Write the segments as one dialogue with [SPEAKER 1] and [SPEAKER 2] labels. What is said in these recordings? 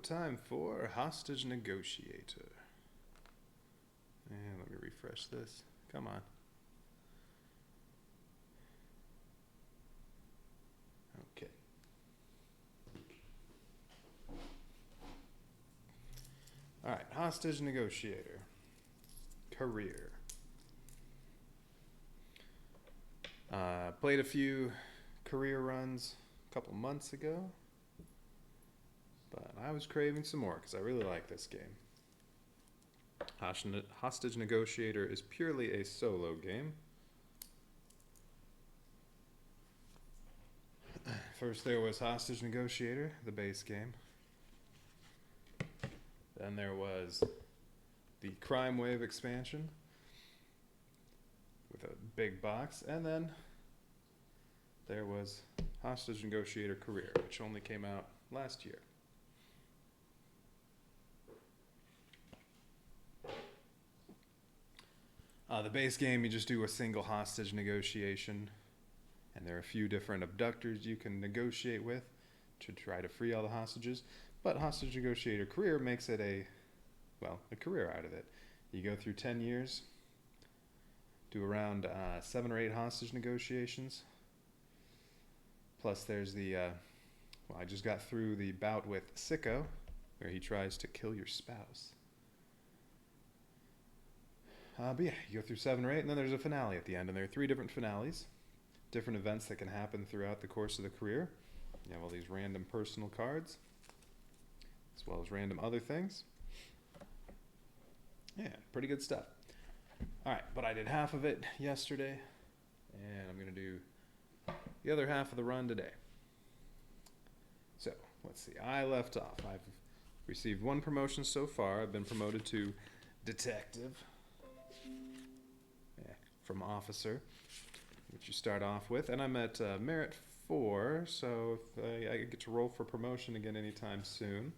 [SPEAKER 1] time for Hostage Negotiator. And let me refresh this. Come on. Okay. Alright, Hostage Negotiator. Career. Played a few career runs a couple months ago, but I was craving some more because I really like this game. Hostage Negotiator is purely a solo game. First there was Hostage Negotiator, the base game. Then there was the Crime Wave expansion with a big box, and then there was Hostage Negotiator Career, which only came out last year. The base game, you just do a single hostage negotiation, and there are a few different abductors you can negotiate with to try to free all the hostages. But Hostage Negotiator Career makes it a career out of it. You go through 10 years, do around 7 or 8 hostage negotiations. Plus there's the, I just got through the bout with Sicko, where he tries to kill your spouse. But yeah, you go through 7 or 8, and then there's a finale at the end. And there are 3 different finales, different events that can happen throughout the course of the career. You have all these random personal cards, as well as random other things. Yeah, pretty good stuff. Alright, but I did half of it yesterday, and I'm going to do the other half of the run today. So, let's see. I left off. I've received 1 promotion so far. I've been promoted to Detective. From Officer, which you start off with. And I'm at Merit 4, so if I get to roll for promotion again anytime soon.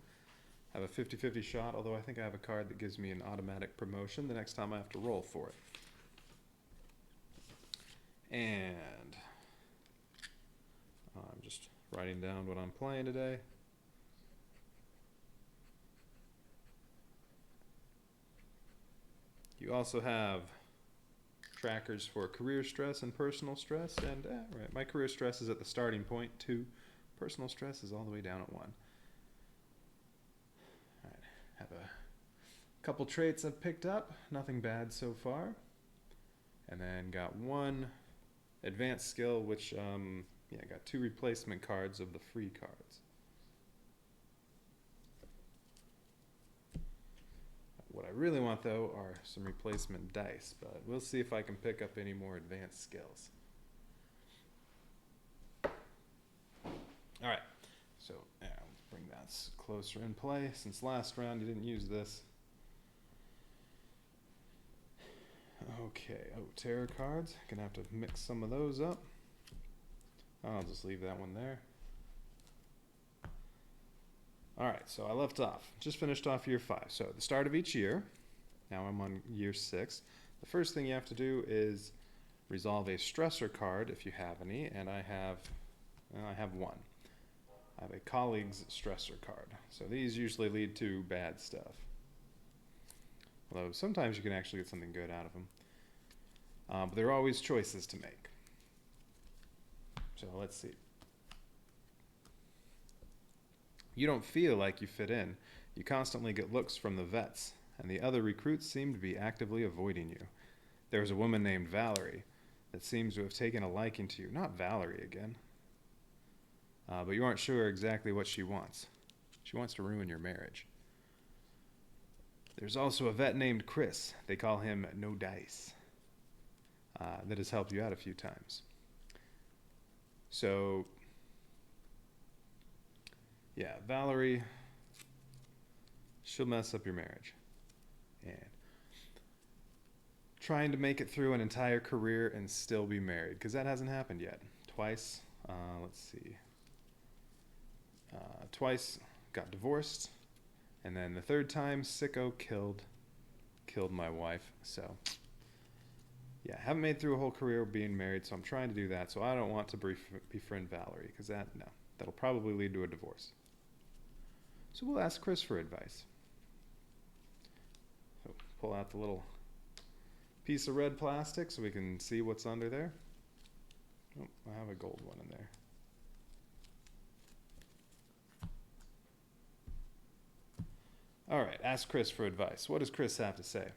[SPEAKER 1] I have a 50-50 shot, although I think I have a card that gives me an automatic promotion the next time I have to roll for it. And I'm just writing down what I'm playing today. You also have trackers for career stress and personal stress, and right, my career stress is at the starting point 2. Personal stress is all the way down at 1. Alright, have a couple traits I've picked up, nothing bad so far. And then got 1 advanced skill, which I got 2 replacement cards of the free cards. What I really want, though, are some replacement dice, but we'll see if I can pick up any more advanced skills. Alright, so let's bring that closer in play. Since last round you didn't use this. Okay, terror cards. Gonna have to mix some of those up. I'll just leave that one there. Alright, so I left off. Just finished off year 5. So at the start of each year, now I'm on year 6, the first thing you have to do is resolve a stressor card if you have any, and I have 1. I have a colleague's stressor card. So these usually lead to bad stuff. Although sometimes you can actually get something good out of them. But there are always choices to make. So let's see. You don't feel like you fit in. You constantly get looks from the vets, and the other recruits seem to be actively avoiding you. There was a woman named Valerie that seems to have taken a liking to you. Not Valerie again. But you aren't sure exactly what she wants. She wants to ruin your marriage. There's also a vet named Chris. They call him No Dice. That has helped you out a few times. So yeah, Valerie, she'll mess up your marriage. And trying to make it through an entire career and still be married, because that hasn't happened yet. Twice, let's see. Twice got divorced, and then the 3rd time, Sicko killed my wife. So yeah, haven't made through a whole career being married, so I'm trying to do that. So I don't want to befriend Valerie, because that'll probably lead to a divorce. So we'll ask Chris for advice. So pull out the little piece of red plastic so we can see what's under there. Oh, I have a gold one in there. All right, ask Chris for advice. What does Chris have to say?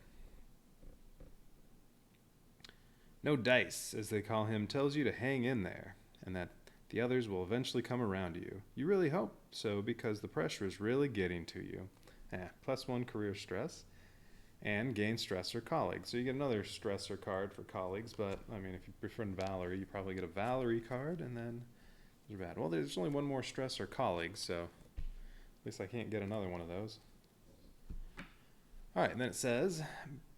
[SPEAKER 1] No dice, as they call him, tells you to hang in there, and that the others will eventually come around to you. You really hope so, because the pressure is really getting to you. +1 career stress, and gain stressor colleagues. So you get another stressor card for colleagues, but I mean, if you befriend Valerie, you probably get a Valerie card, and then there's bad. Well, there's only one more stressor colleague, so at least I can't get another one of those. All right, and then it says,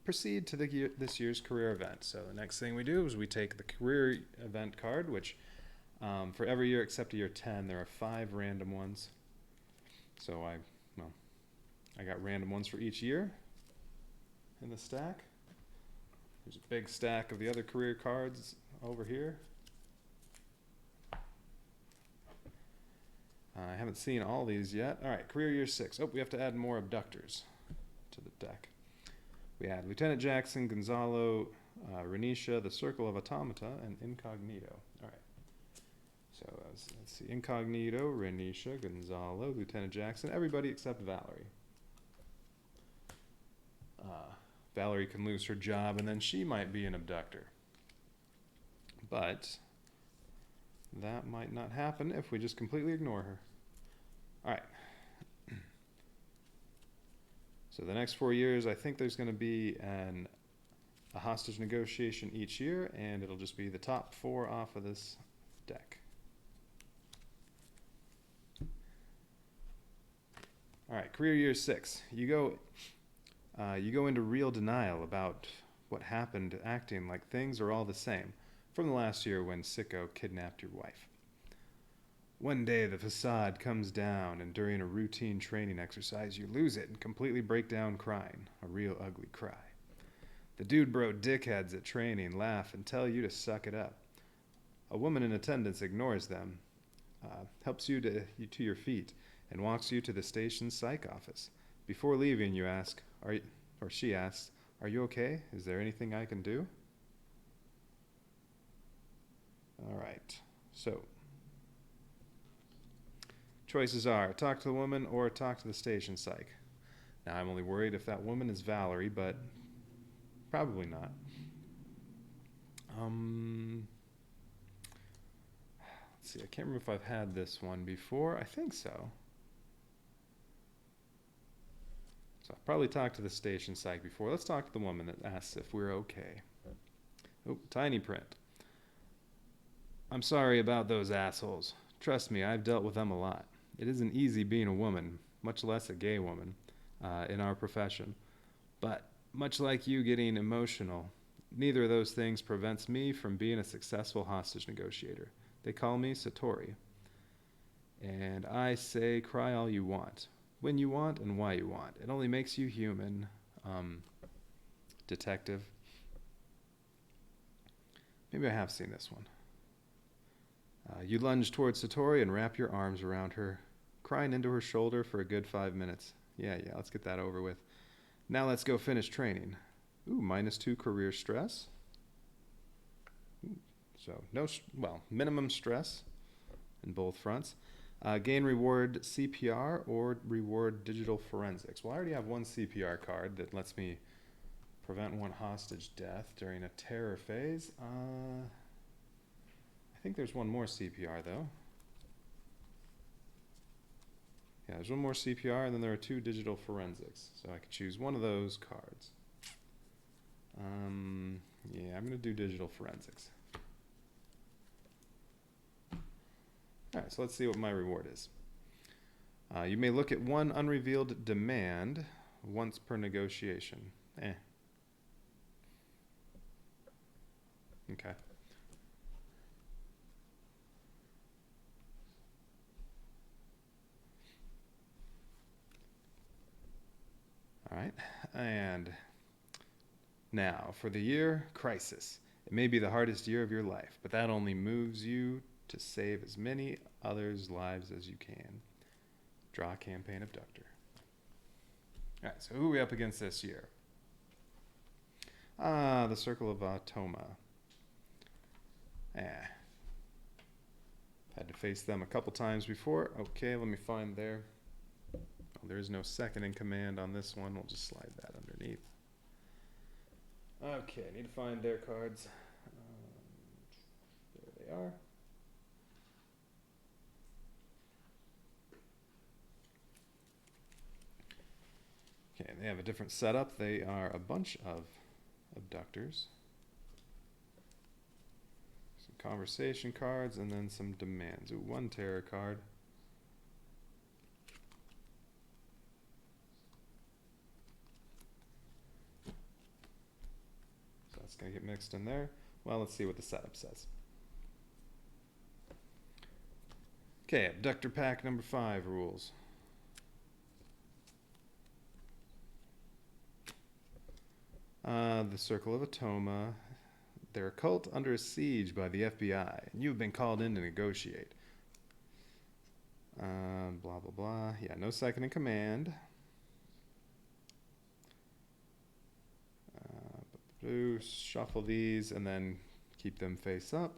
[SPEAKER 1] proceed to this year's career event. So the next thing we do is we take the career event card, which for every year except year 10, there are 5 random ones. So I got random ones for each year in the stack. There's a big stack of the other career cards over here. I haven't seen all these yet. All right, career year 6. Oh, we have to add more abductors to the deck. We add Lieutenant Jackson, Gonzalo, Renisha, the Circle of Automata, and Incognito. All right. So let's see. Incognito, Renisha, Gonzalo, Lieutenant Jackson, everybody except Valerie. Valerie can lose her job, and then she might be an abductor. But that might not happen if we just completely ignore her. All right. So the next 4 years, I think there's going to be a hostage negotiation each year, and it'll just be the top 4 off of this deck. All right, career year 6. You go into real denial about what happened, acting like things are all the same from the last year when Sicko kidnapped your wife. One day the facade comes down, and during a routine training exercise you lose it and completely break down crying, a real ugly cry. The dude bro dickheads at training laugh and tell you to suck it up. A woman in attendance ignores them, helps you to your feet, and walks you to the station's psych office. Before leaving, you ask, she asks, "Are you okay? Is there anything I can do?" All right, so choices are talk to the woman or talk to the station psych. Now, I'm only worried if that woman is Valerie, but probably not. Let's see, I can't remember if I've had this one before. I think so. So I've probably talked to the station psych before. Let's talk to the woman that asks if we're okay. Oh, tiny print. I'm sorry about those assholes. Trust me, I've dealt with them a lot. It isn't easy being a woman, much less a gay woman, in our profession. But much like you getting emotional, neither of those things prevents me from being a successful hostage negotiator. They call me Satori. And I say cry all you want, when you want, and why you want. It only makes you human, detective. Maybe I have seen this one. You lunge towards Satori and wrap your arms around her, crying into her shoulder for a good 5 minutes. Yeah, let's get that over with. Now let's go finish training. Ooh, -2 career stress. Ooh, so minimum stress in both fronts. Gain reward CPR or reward digital forensics. Well, I already have one CPR card that lets me prevent 1 hostage death during a terror phase. I think there's one more CPR though. Yeah, there's one more CPR, and then there are 2 digital forensics. So I could choose one of those cards. Yeah, I'm going to do digital forensics. All right, so let's see what my reward is. You may look at 1 unrevealed demand once per negotiation. Okay. All right, and now for the year crisis. It may be the hardest year of your life, but that only moves you to save as many others' lives as you can. Draw campaign abductor. All right, so who are we up against this year? The Circle of Automa. Had to face them a couple times before. Okay, let me find their... Oh, there is no second in command on this one. We'll just slide that underneath. Okay, I need to find their cards. There they are. Okay, they have a different setup. They are a bunch of abductors. Some conversation cards and then some demands. Ooh, one terror card. So that's going to get mixed in there. Well, let's see what the setup says. Okay, abductor pack number 5 rules. The Circle of Automa. They're a cult under siege by the FBI, and you've been called in to negotiate. Blah, blah, blah. Yeah, no second in command. Shuffle these and then keep them face up.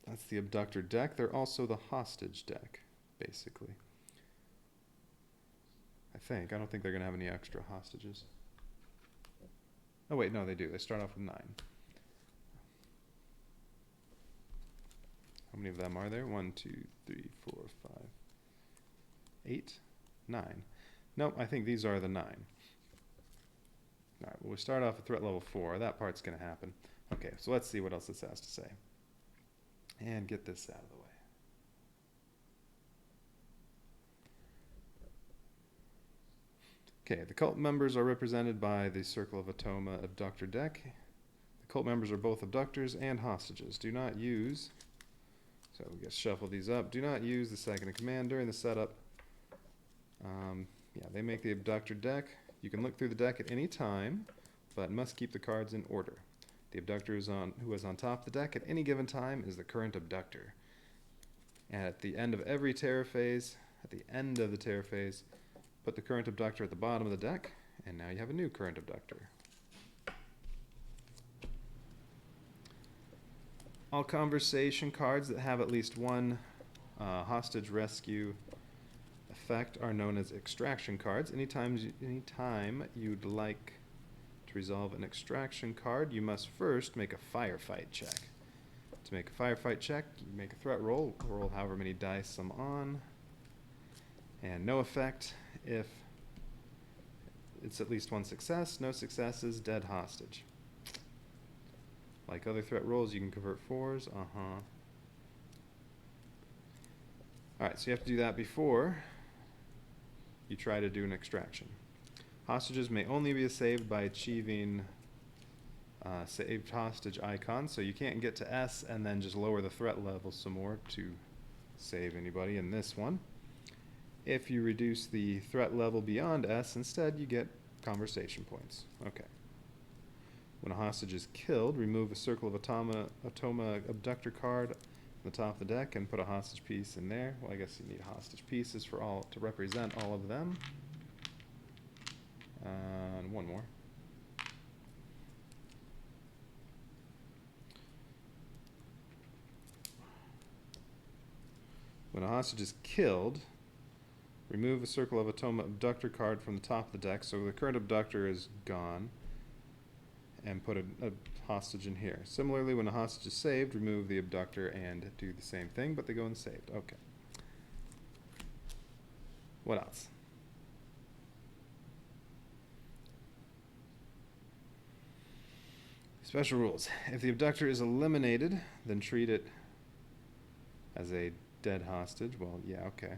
[SPEAKER 1] That's the abductor deck. They're also the hostage deck, basically. I think. I don't think they're going to have any extra hostages. Oh, wait, no, they do. They start off with 9. How many of them are there? 1, 2, 3, 4, 5, 8, 9. Nope, I think these are the 9. All right, well, we start off at threat level 4. That part's going to happen. Okay, so let's see what else this has to say. And get this out of the way. Okay, the cult members are represented by the Circle of Automa abductor deck. The cult members are both abductors and hostages. Do not use, so we just shuffle these up. Do not use the second in command during the setup. Yeah, they make the abductor deck. You can look through the deck at any time, but must keep the cards in order. The abductor who is on top of the deck at any given time is the current abductor. And at the end of every terror phase, put the current abductor at the bottom of the deck, and now you have a new current abductor. All conversation cards that have at least one hostage rescue effect are known as extraction cards. Anytime you'd like to resolve an extraction card, you must first make a firefight check. To make a firefight check, you make a threat roll. Roll however many dice I'm on. And no effect if it's at least one success. No successes, dead hostage. Like other threat rolls, you can convert 4s. Alright, so you have to do that before you try to do an extraction. Hostages may only be saved by achieving saved hostage icon, so you can't get to S and then just lower the threat level some more to save anybody in this one. If you reduce the threat level beyond S, instead you get conversation points. Okay. When a hostage is killed, remove a Circle of Automa abductor card on the top of the deck and put a hostage piece in there. Well, I guess you need hostage pieces for all to represent all of them. And one more. When a hostage is killed, remove a Circle of Automa abductor card from the top of the deck, so the current abductor is gone, and put a hostage in here. Similarly, when a hostage is saved, remove the abductor and do the same thing, but they go in saved. Okay. What else? Special rules. If the abductor is eliminated, then treat it as a dead hostage. Well, yeah, okay.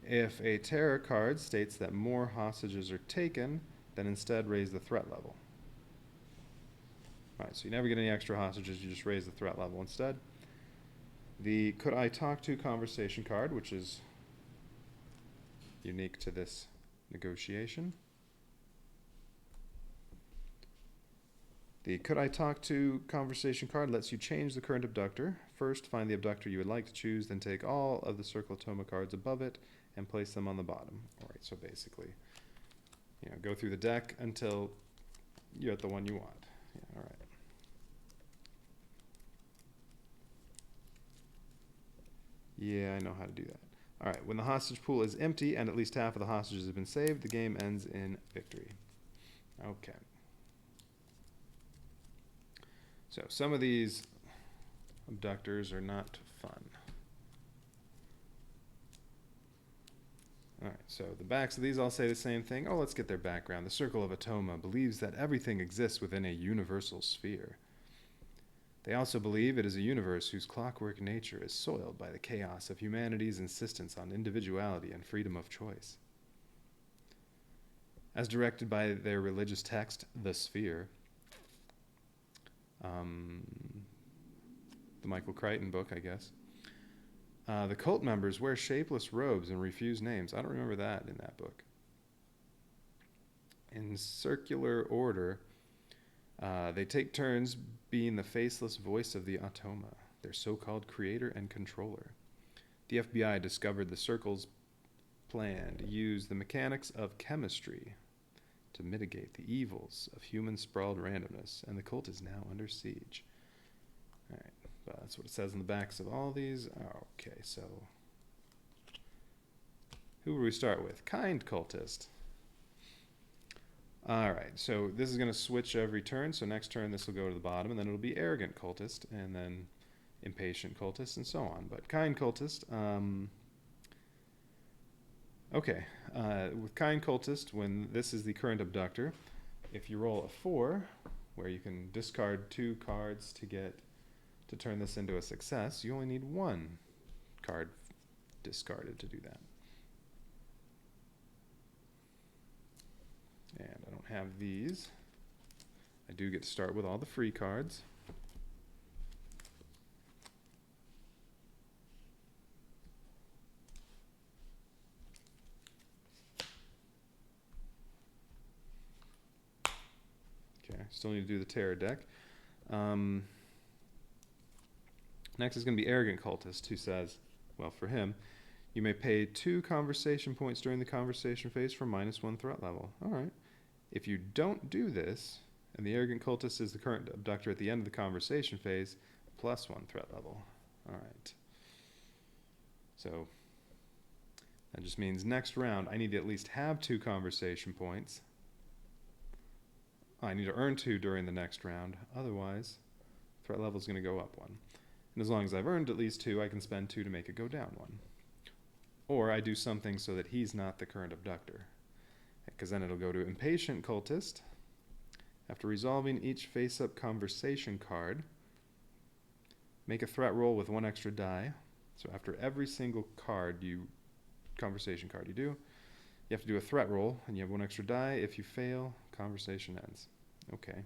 [SPEAKER 1] If a terror card states that more hostages are taken, then instead raise the threat level. Alright, so you never get any extra hostages, you just raise the threat level instead. The Could I Talk To conversation card, which is unique to this negotiation. The Could I Talk To conversation card lets you change the current abductor. First, find the abductor you would like to choose, then take all of the Circle Atoma cards above it and place them on the bottom. All right, so basically, go through the deck until you're at the one you want. Yeah, all right. Yeah, I know how to do that. All right, when the hostage pool is empty and at least half of the hostages have been saved, the game ends in victory. Okay. So some of these abductors are not fun. All right, so the backs of these all say the same thing. Oh, let's get their background. The Circle of Atoma believes that everything exists within a universal sphere. They also believe it is a universe whose clockwork nature is soiled by the chaos of humanity's insistence on individuality and freedom of choice. As directed by their religious text, The Sphere, the Michael Crichton book, I guess, the cult members wear shapeless robes and refuse names. I don't remember that in that book. In circular order, they take turns being the faceless voice of the Atoma, their so-called creator and controller. The FBI discovered the Circle's plan to use the mechanics of chemistry to mitigate the evils of human sprawled randomness, and the cult is now under siege. All right, well, that's what it says on the backs of all these. Okay, so who will we start with? Kind cultist. All right, so this is going to switch every turn. So next turn, this will go to the bottom, and then it'll be arrogant cultist, and then impatient cultist, and so on. But kind cultist, okay. With kind cultist, when this is the current abductor, if you roll a 4, where you can discard 2 cards to turn this into a success, you only need 1 card discarded to do that. And I don't have these. I do get to start with all the free cards. Okay, still need to do the terror deck. Next is going to be arrogant cultist, who says, well, for him, you may pay 2 conversation points during the conversation phase for -1 threat level. All right. If you don't do this, and the arrogant cultist is the current abductor at the end of the conversation phase, +1 threat level. All right. So that just means next round I need to at least have 2 conversation points. I need to earn 2 during the next round. Otherwise, threat level is going to go up 1. And as long as I've earned at least 2, I can spend 2 to make it go down 1. Or I do something so that he's not the current abductor, because then it'll go to impatient cultist. After resolving each face-up conversation card, make a threat roll with 1 extra die. So after every single conversation card you do, you have to do a threat roll, and you have 1 extra die. If you fail, conversation ends. Okay.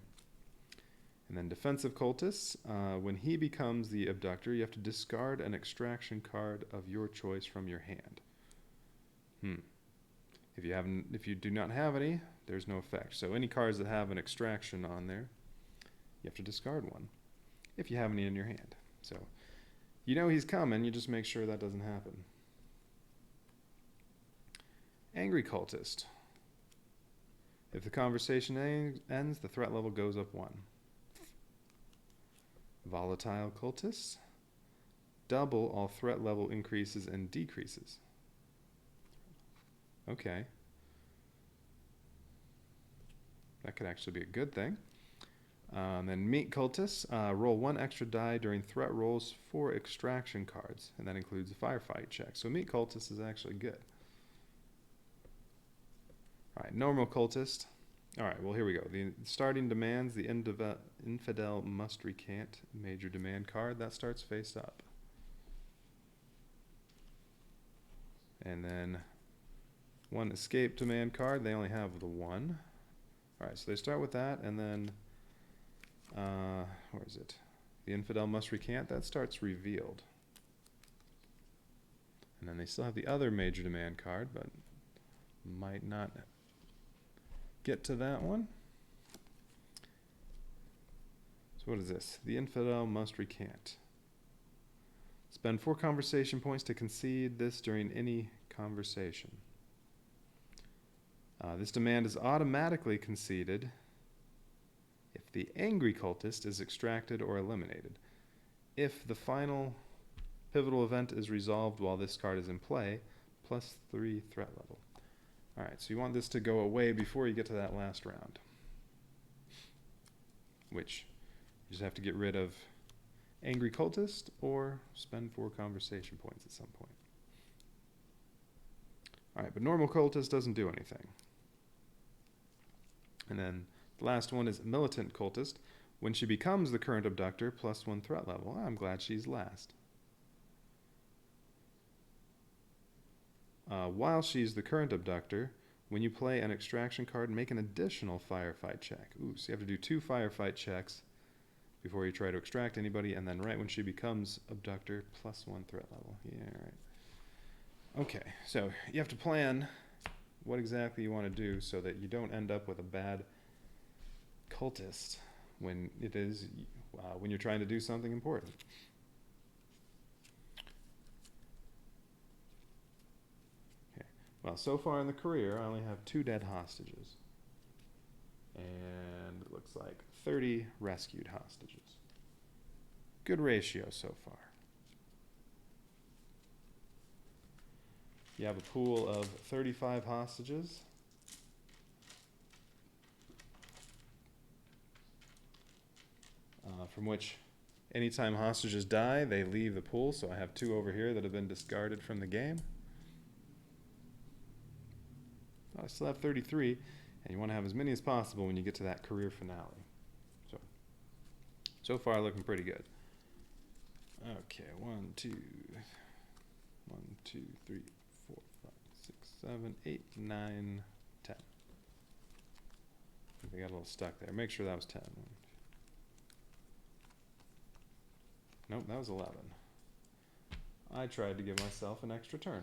[SPEAKER 1] And then defensive cultists, when he becomes the abductor, you have to discard an extraction card of your choice from your hand. If you do not have any, there's no effect. So any cards that have an extraction on there, you have to discard 1, if you have any in your hand. So you know he's coming, you just make sure that doesn't happen. Angry cultist. If the conversation ends, the threat level goes up 1. Volatile cultists. Double all threat level increases and decreases. Okay. That could actually be a good thing. Then meat cultists. Roll 1 extra die during threat rolls for extraction cards, and that includes a firefight check. So meat cultist is actually good. All right, normal cultist. All right, well, here we go. The starting demands, the infidel must recant major demand card. That starts face up. And then 1 escape demand card. They only have the 1. All right, so they start with that, and then, where is it? The infidel must recant. That starts revealed. And then they still have the other major demand card, but might not get to that one. So what is this? The infidel must recant. Spend 4 conversation points to concede this during any conversation. This demand is automatically conceded if the angry cultist is extracted or eliminated. If the final pivotal event is resolved while this card is in play, +3 threat level. Alright, so you want this to go away before you get to that last round. Which, you just have to get rid of angry cultist or spend 4 conversation points at some point. Alright, but normal cultist doesn't do anything. And then the last one is militant cultist. When she becomes the current abductor, +1 threat level. I'm glad she's last. While she's the current abductor, when you play an extraction card, make an additional firefight check. Ooh, so you have to do 2 firefight checks before you try to extract anybody, and then right when she becomes abductor, +1 threat level. Yeah, right. Okay, so you have to plan what exactly you want to do so that you don't end up with a bad cultist when it is when you're trying to do something important. Okay. Well, so far in the career, I only have 2 dead hostages, and it looks like 30 rescued hostages. Good ratio so far. You have a pool of 35 hostages. From which, anytime hostages die, they leave the pool. So I have 2 over here that have been discarded from the game. I still have 33, and you want to have as many as possible when you get to that career finale. So far looking pretty good. Okay, 1, 2, 3, 4, 5, 6, 7, 8, 9, 10. I got a little stuck there. Make sure that was 10. Nope, that was 11. I tried to give myself an extra turn.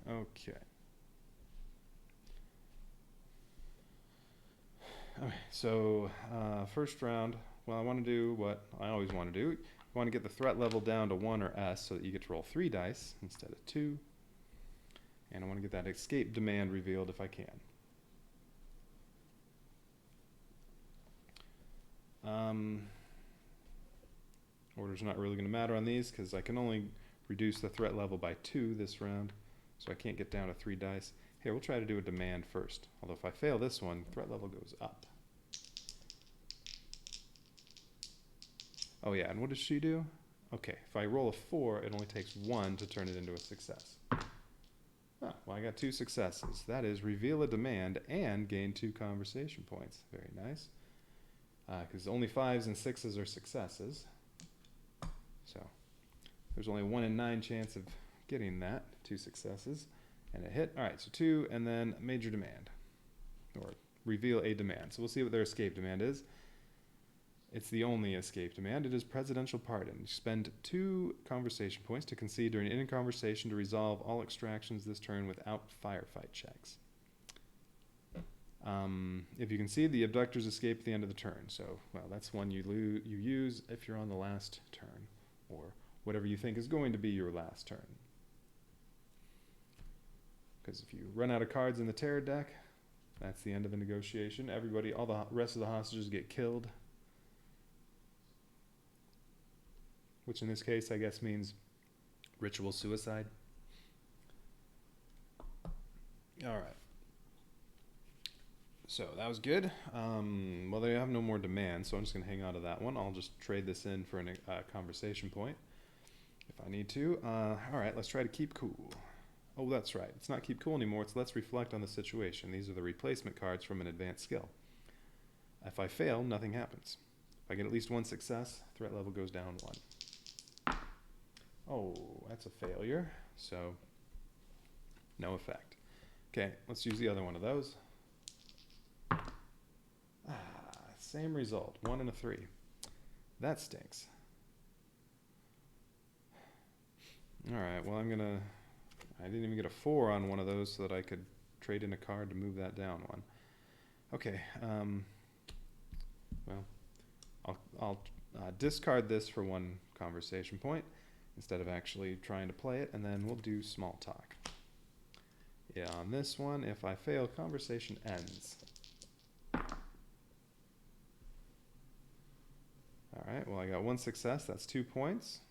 [SPEAKER 1] Okay. Okay, so first round, well, I want to do what I always want to do. You want to get the threat level down to 1 or S so that you get to roll 3 dice instead of 2. And I want to get that escape demand revealed if I can. Order's not really going to matter on these because I can only reduce the threat level by 2 this round, so I can't get down to 3 dice. Here, we'll try to do a demand first. Although if I fail this one, threat level goes up. Oh yeah, and what does she do? Okay, if I roll a 4, it only takes 1 to turn it into a success. Oh, well, I got 2 successes. That is, reveal a demand and gain 2 conversation points. Very nice. Because only 5s and 6s are successes. So there's only 1 in 9 chance of getting that, 2 successes, and a hit. All right, so 2, and then major demand, or reveal a demand. So we'll see what their escape demand is. It's the only escape demand. It is presidential pardon. You spend 2 conversation points to concede during any conversation to resolve all extractions this turn without firefight checks. If you concede, the abductors escape at the end of the turn. So, well, that's one you use if you're on the last turn, or whatever you think is going to be your last turn. Because if you run out of cards in the terror deck, that's the end of a negotiation. Everybody, all the rest of the hostages get killed. Which in this case, I guess, means ritual suicide. All right. So that was good. Well, they have no more demands, so I'm just going to hang on to that one. I'll just trade this in for a conversation point if I need to. All right, let's try to keep cool. Oh, that's right. It's not keep cool anymore. It's let's reflect on the situation. These are the replacement cards from an advanced skill. If I fail, nothing happens. If I get at least 1 success, threat level goes down 1. Oh, that's a failure. So no effect. Okay, let's use the other one of those. Same result, 1 and a 3. That stinks. All right, well, I'm gonna I didn't even get a 4 on one of those so that I could trade in a card to move that down one. Okay, well, I'll discard this for one conversation point instead of actually trying to play it, and then we'll do small talk. Yeah, on this one, if I fail, conversation ends. Alright, well I got 1 success, that's 2 points.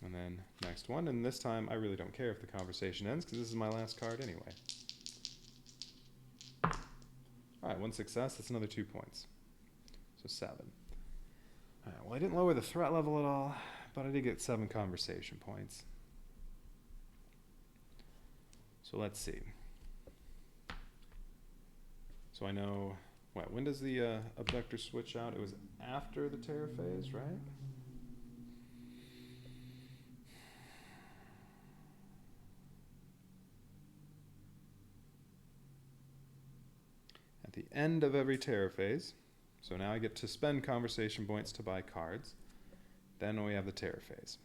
[SPEAKER 1] And then next one, and this time I really don't care if the conversation ends because this is my last card anyway. Alright, 1 success, that's another 2 points. So 7. Alright, well I didn't lower the threat level at all, but I did get 7 conversation points. So let's see. So I know, when does the abductor switch out? It was after the terror phase, right? At the end of every terror phase. So now I get to spend conversation points to buy cards. Then we have the terror phase.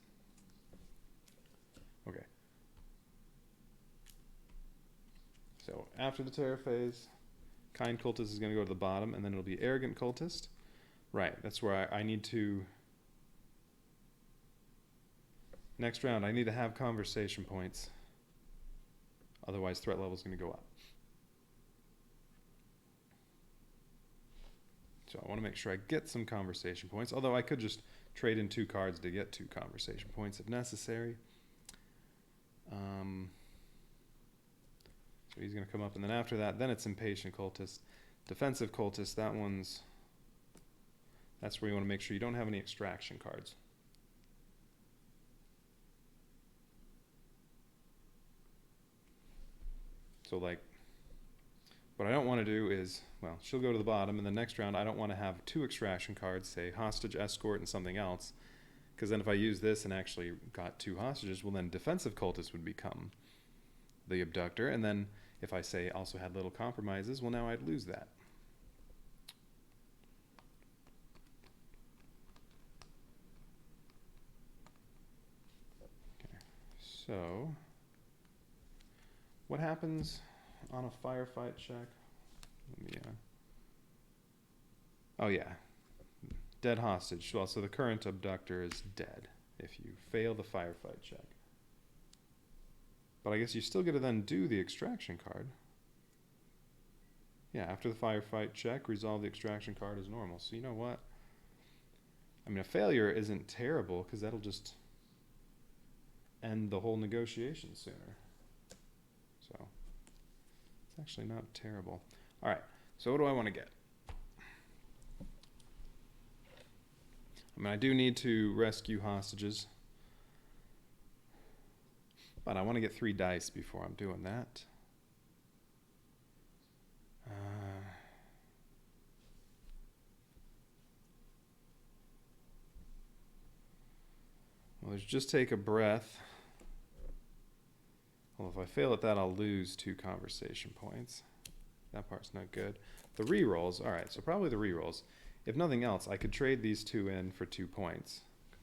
[SPEAKER 1] Okay. So after the terror phase, kind cultist is going to go to the bottom, and then it'll be arrogant cultist. Right, that's where I need to... Next round, I need to have conversation points. Otherwise, threat level is going to go up. So I want to make sure I get some conversation points, although I could just trade in 2 cards to get 2 conversation points if necessary. So he's going to come up, and then after that, then it's impatient cultist. Defensive cultist, that's where you want to make sure you don't have any extraction cards. So like, what I don't want to do is, well, she'll go to the bottom, and the next round I don't want to have 2 extraction cards, say hostage, escort, and something else, because then if I use this and actually got 2 hostages, well then defensive cultist would become the abductor, and then if I say also had little compromises, well now I'd lose that. Okay, so what happens on a firefight check? Let me, oh yeah, dead hostage. Well, so the current abductor is dead if you fail the firefight check. But I guess you still get to then do the extraction card. Yeah, after the firefight check, resolve the extraction card as normal. So you know what? I mean, a failure isn't terrible because that'll just end the whole negotiation sooner. So it's actually not terrible. All right, so what do I want to get? I mean, I do need to rescue hostages. But I want to get 3 dice before I'm doing that. Well, let's just take a breath. Well, if I fail at that, I'll lose 2 conversation points. That part's not good. The rerolls, all right, so probably the rerolls. If nothing else, I could trade these 2 in for 2 points.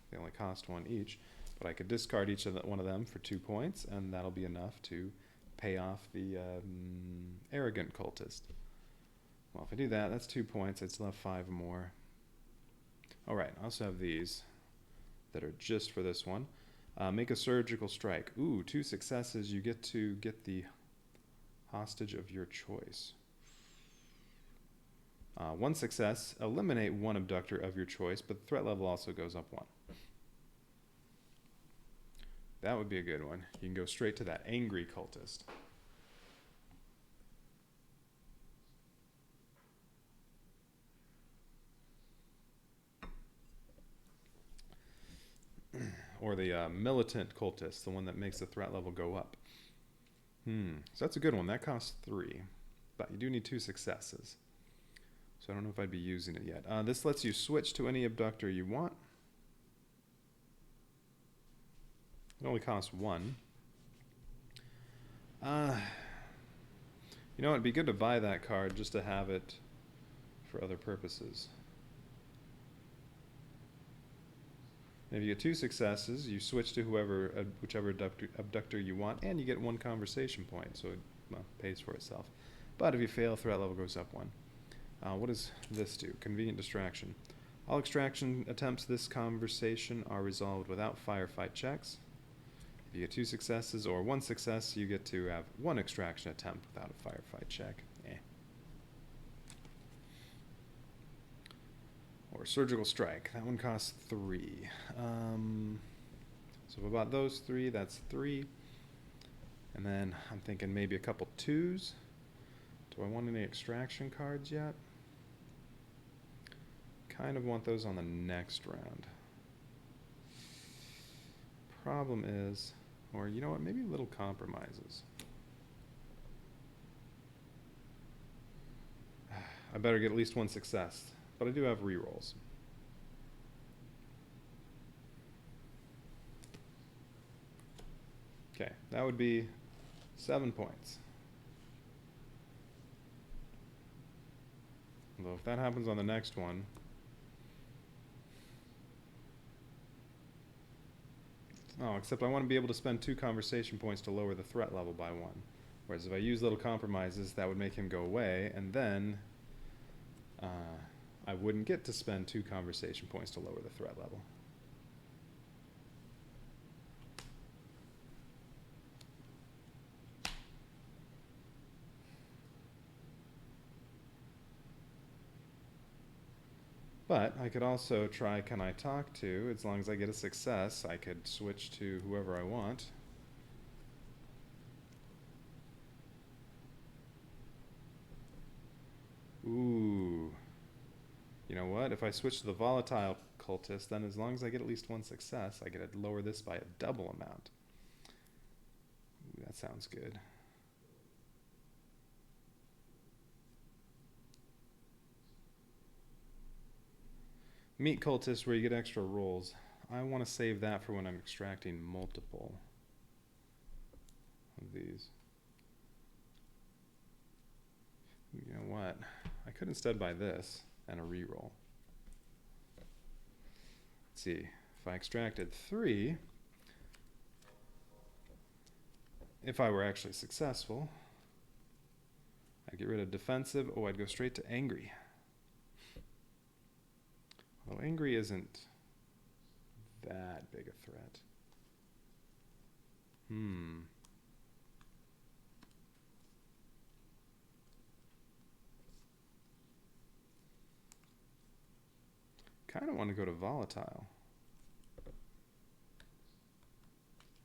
[SPEAKER 1] They only cost 1 each. But I could discard each of one of them for 2 points, and that'll be enough to pay off the arrogant cultist. Well, if I do that, that's 2 points. I'd still have 5 more. All right, I also have these that are just for this one. Make a surgical strike. Ooh, 2 successes. You get to get the hostage of your choice. 1 success. Eliminate 1 abductor of your choice, but the threat level also goes up 1. That would be a good one. You can go straight to that angry cultist. Or the militant cultist, the one that makes the threat level go up. So that's a good one. That costs 3. But you do need 2 successes. So I don't know if I'd be using it yet. This lets you switch to any abductor you want. It only costs 1. You know, it'd be good to buy that card just to have it for other purposes. And if you get 2 successes, you switch to whichever abductor you want, and you get 1 conversation point, so it pays for itself. But if you fail, threat level goes up 1. What does this do? Convenient distraction. All extraction attempts this conversation are resolved without firefight checks. If you get 2 successes or 1 success, you get to have 1 extraction attempt without a firefight check. Or surgical strike. That one costs 3. So if I bought those 3, that's 3. And then I'm thinking maybe a couple 2s. Do I want any extraction cards yet? Kind of want those on the next round. Problem is, or you know what, maybe little compromises. I better get at least 1 success, but I do have rerolls. Okay, that would be 7 points. Although if that happens on the next one, except I want to be able to spend 2 conversation points to lower the threat level by 1. Whereas if I use little compromises, that would make him go away, and then I wouldn't get to spend 2 conversation points to lower the threat level. But I could also try Can I Talk To. As long as I get a success, I could switch to whoever I want. Ooh. You know what? If I switch to the volatile cultist, then as long as I get at least 1 success, I get to lower this by a double amount. Ooh, that sounds good. Meat cultist, where you get extra rolls. I want to save that for when I'm extracting multiple of these. You know what? I could instead buy this and a reroll. Let's see. If I extracted 3, if I were actually successful, I'd get rid of defensive. Oh, I'd go straight to angry. Well, angry isn't that big a threat. Kind of want to go to volatile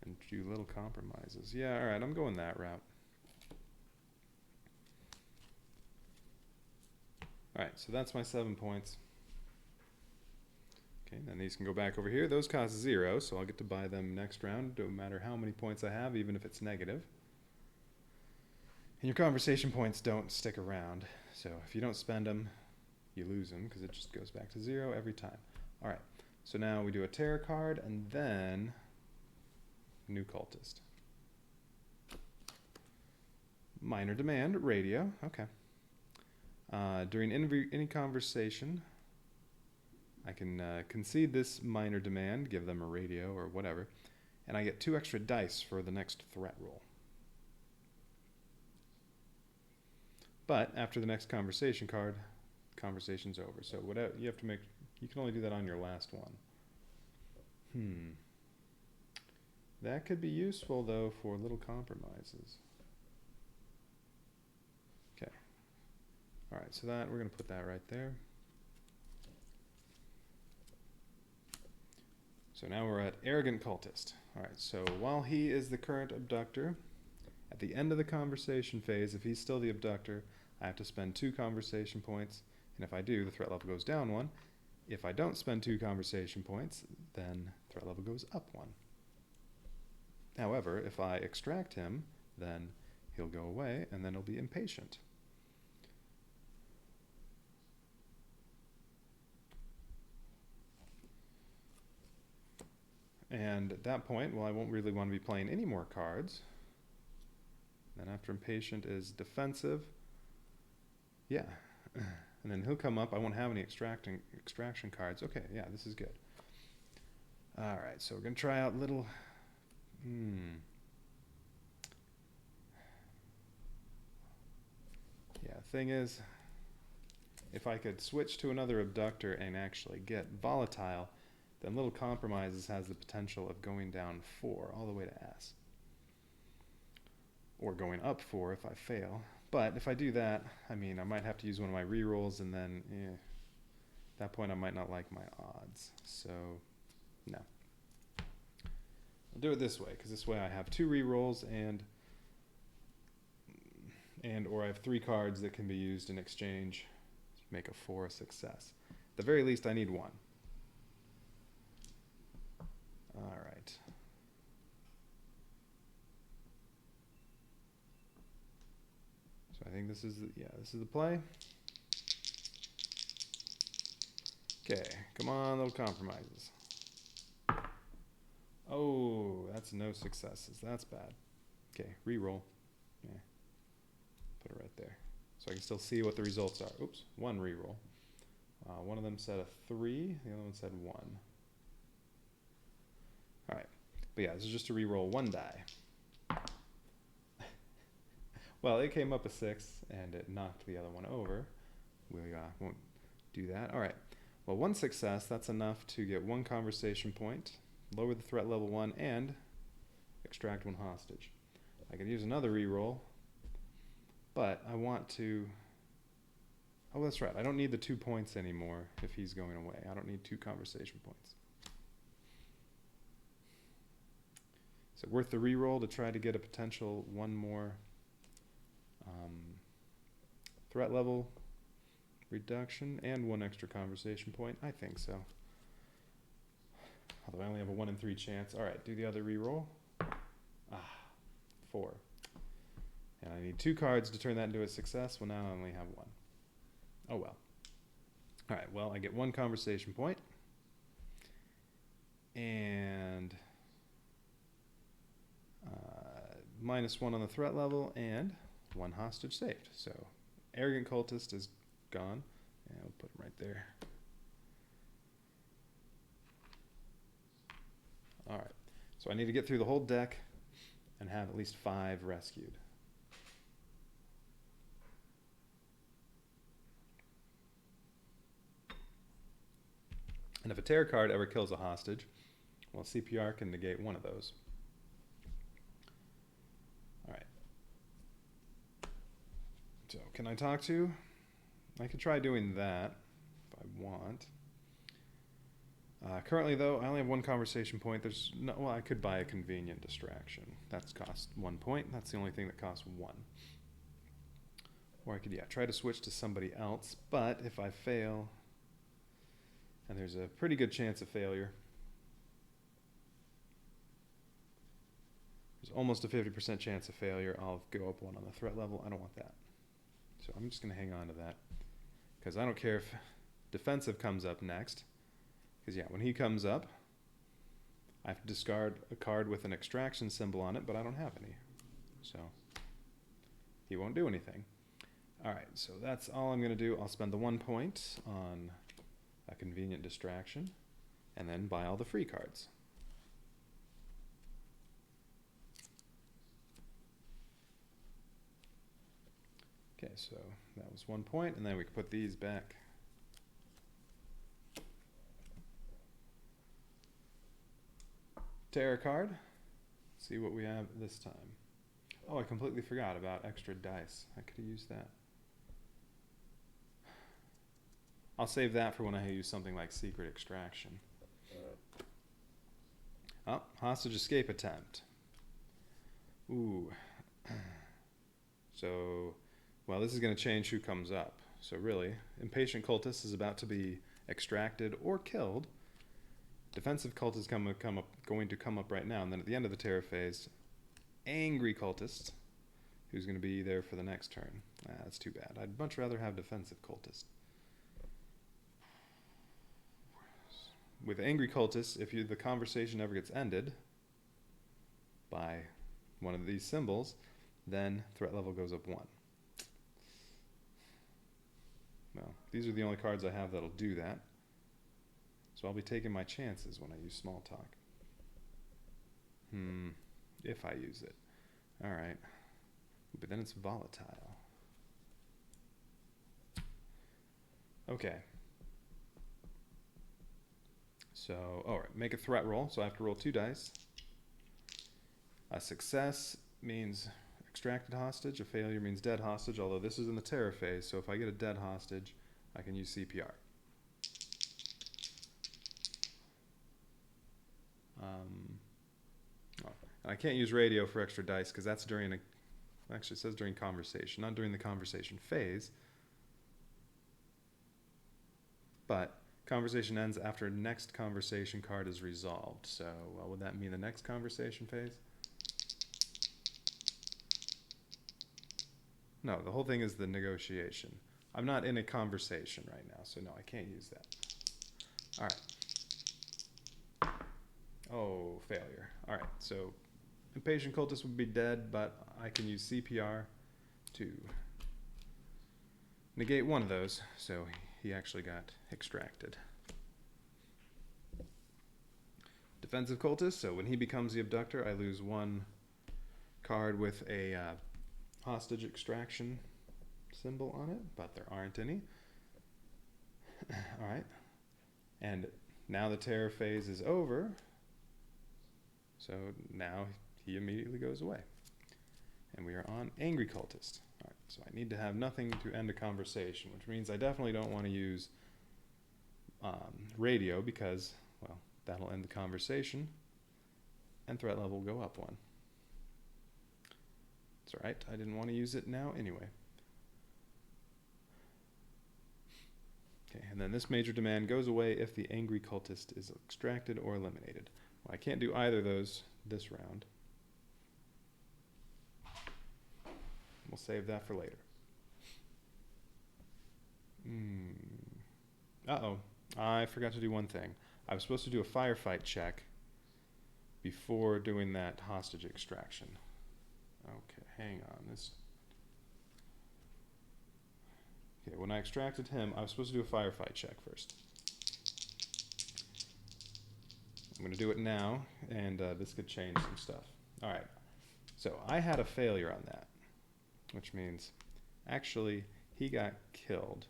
[SPEAKER 1] and do little compromises. Yeah, all right, I'm going that route. All right, so that's my 7 points. Okay, then these can go back over here. Those cost 0, so I'll get to buy them next round, no matter how many points I have, even if it's negative. And your conversation points don't stick around, so if you don't spend them, you lose them, because it just goes back to 0 every time. All right, so now we do a terror card, and then new cultist. Minor demand, radio, okay. During any conversation, I can concede this minor demand, give them a radio or whatever, and I get 2 extra dice for the next threat roll. But after the next conversation card, conversation's over. So whatever you have to make, you can only do that on your last one. That could be useful though for little compromises. Okay. All right, so that we're going to put that right there. So now we're at Arrogant Cultist. All right, so while he is the current abductor, at the end of the conversation phase, if he's still the abductor, I have to spend 2 conversation points, and if I do, the threat level goes down 1. If I don't spend 2 conversation points, then threat level goes up 1. However, if I extract him, then he'll go away, and then he'll be impatient. And at that point, well, I won't really want to be playing any more cards. Then after impatient is defensive. Yeah. And then he'll come up. I won't have any extraction cards. Okay, yeah, this is good. Alright, so we're going to try out little... Yeah, thing is, if I could switch to another abductor and actually get volatile, then Little Compromises has the potential of going down 4 all the way to S. Or going up 4 if I fail. But if I do that, I mean, I might have to use one of my rerolls, and then, at that point I might not like my odds. So, no. I'll do it this way, because this way I have 2 rerolls or I have 3 cards that can be used in exchange to make a 4 a success. At the very least, I need 1. All right. So I think this is this is the play. Okay, come on, Little Compromises. Oh, that's no successes. That's bad. Okay, reroll. Yeah. Put it right there. So I can still see what the results are. Oops, 1 reroll. One of them said a 3, the other one said 1. Alright, but yeah, this is just to reroll 1 die. Well, it came up a 6, and it knocked the other one over. We won't do that. Alright, well, 1 success, that's enough to get 1 conversation point, lower the threat level 1, and extract 1 hostage. I could use another reroll, but I want to... Oh, that's right. I don't need the 2 points anymore if he's going away. I don't need 2 conversation points. So worth the reroll to try to get a potential 1 more threat level reduction and 1 extra conversation point? I think so. Although I only have a 1 in 3 chance. All right, do the other reroll. 4. And I need 2 cards to turn that into a success. Well, now I only have 1. Oh well. All right, well, I get 1 conversation point. And -1 on the threat level and 1 hostage saved. So Arrogant Cultist is gone. And we'll put him right there. All right, so I need to get through the whole deck and have at least 5 rescued. And if a terror card ever kills a hostage, well, CPR can negate 1 of those. All right. So, can I talk to? I could try doing that if I want. Currently, though, I only have 1 conversation point. There's no, well, I could buy a convenient distraction. That's cost 1 point. That's the only thing that costs 1. Or I could, try to switch to somebody else. But if I fail, and there's a pretty good chance of failure, there's almost a 50% chance of failure, I'll go up 1 on the threat level. I don't want that. So I'm just going to hang on to that. Because I don't care if defensive comes up next. Because, when he comes up, I have to discard a card with an extraction symbol on it, but I don't have any. So he won't do anything. All right, so that's all I'm going to do. I'll spend the 1 point on a convenient distraction, and then buy all the free cards. Okay, so that was 1 point, and then we can put these back. Terror card. See what we have this time. Oh, I completely forgot about extra dice. I could have used that. I'll save that for when I use something like Secret Extraction. Oh, hostage escape attempt. Ooh. So, well, this is going to change who comes up. So really, Impatient Cultist is about to be extracted or killed. Defensive Cultist is going to come up right now. And then at the end of the terror phase, Angry Cultist, who's going to be there for the next turn. That's too bad. I'd much rather have Defensive Cultist. With Angry Cultist, if the conversation ever gets ended by one of these symbols, then threat level goes up 1. Well, these are the only cards I have that'll do that. So I'll be taking my chances when I use small talk. If I use it. All right. But then it's volatile. Okay. So, all right, make a threat roll. So I have to roll 2 dice. A success means extracted hostage. A failure means dead hostage, although this is in the terror phase. So if I get a dead hostage, I can use CPR. And I can't use radio for extra dice because that's during actually it says during conversation, not during the conversation phase. But conversation ends after next conversation card is resolved. So would that mean the next conversation phase? No, the whole thing is the negotiation. I'm not in a conversation right now, so no, I can't use that. All right. Oh, failure. All right, so impatient cultist would be dead, but I can use CPR to negate one of those, so he actually got extracted. Defensive cultist, so when he becomes the abductor, I lose 1 card with a hostage extraction symbol on it, but there aren't any. All right. And now the terror phase is over, so now he immediately goes away. And we are on angry cultist. All right, so I need to have nothing to end a conversation, which means I definitely don't want to use radio because, well, that'll end the conversation and threat level will go up 1. It's all right, I didn't want to use it now anyway. Okay, and then this major demand goes away if the angry cultist is extracted or eliminated. Well, I can't do either of those this round. We'll save that for later. Uh-oh, I forgot to do one thing. I was supposed to do a firefight check before doing that hostage extraction. Okay, hang on. Okay, when I extracted him, I was supposed to do a firefight check first. I'm going to do it now, and this could change some stuff. All right, so I had a failure on that, which means actually he got killed.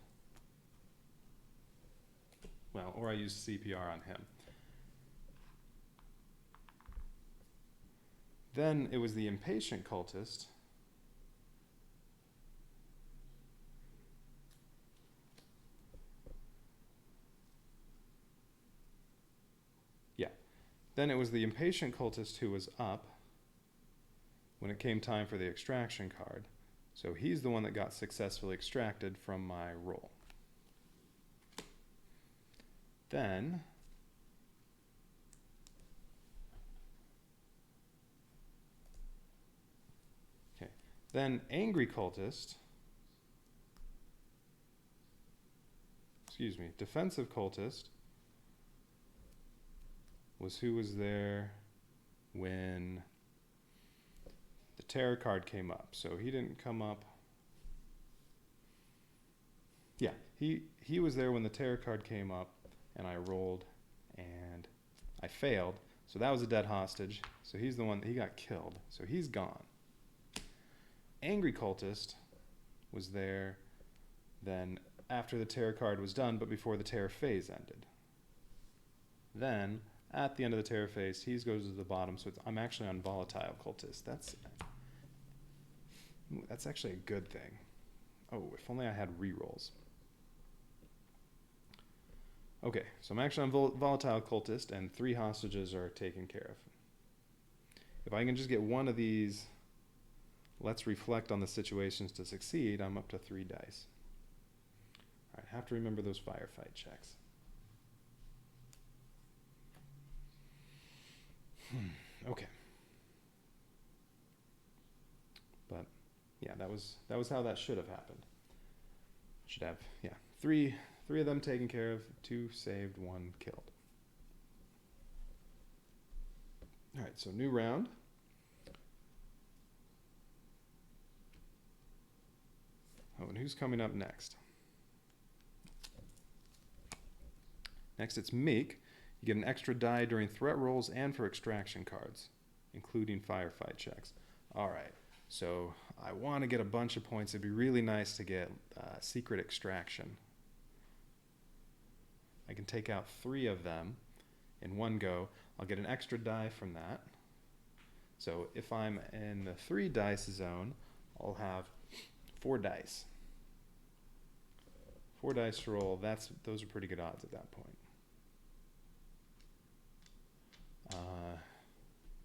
[SPEAKER 1] Well, or I used CPR on him. Then it was the impatient cultist. Yeah. Then it was the impatient cultist who was up when it came time for the extraction card. So he's the one that got successfully extracted from my roll. Then angry cultist, defensive cultist was who was there when the terror card came up. So he didn't come up. Yeah, he was there when the terror card came up and I rolled and I failed. So that was a dead hostage. So he's the one, he got killed. So he's gone. Angry cultist was there then after the terror card was done, but before the terror phase ended. Then, at the end of the terror phase, he goes to the bottom, so I'm actually on volatile cultist. That's actually a good thing. Oh, if only I had rerolls. Okay, so I'm actually on volatile cultist, and 3 hostages are taken care of. If I can just get one of these, let's reflect on the situations to succeed, I'm up to 3 dice. All right, have to remember those firefight checks. Okay. But yeah, that was how that should have happened. Should have, yeah, three of them taken care of, 2 saved, 1 killed. All right, so new round. Oh, and who's coming up next? Next, it's Meek. You get an extra die during threat rolls and for extraction cards, including firefight checks. All right, so I want to get a bunch of points. It'd be really nice to get secret extraction. I can take out 3 of them in one go. I'll get an extra die from that. So if I'm in the 3 dice zone, I'll have 4 dice. 4 dice to roll. Those are pretty good odds at that point.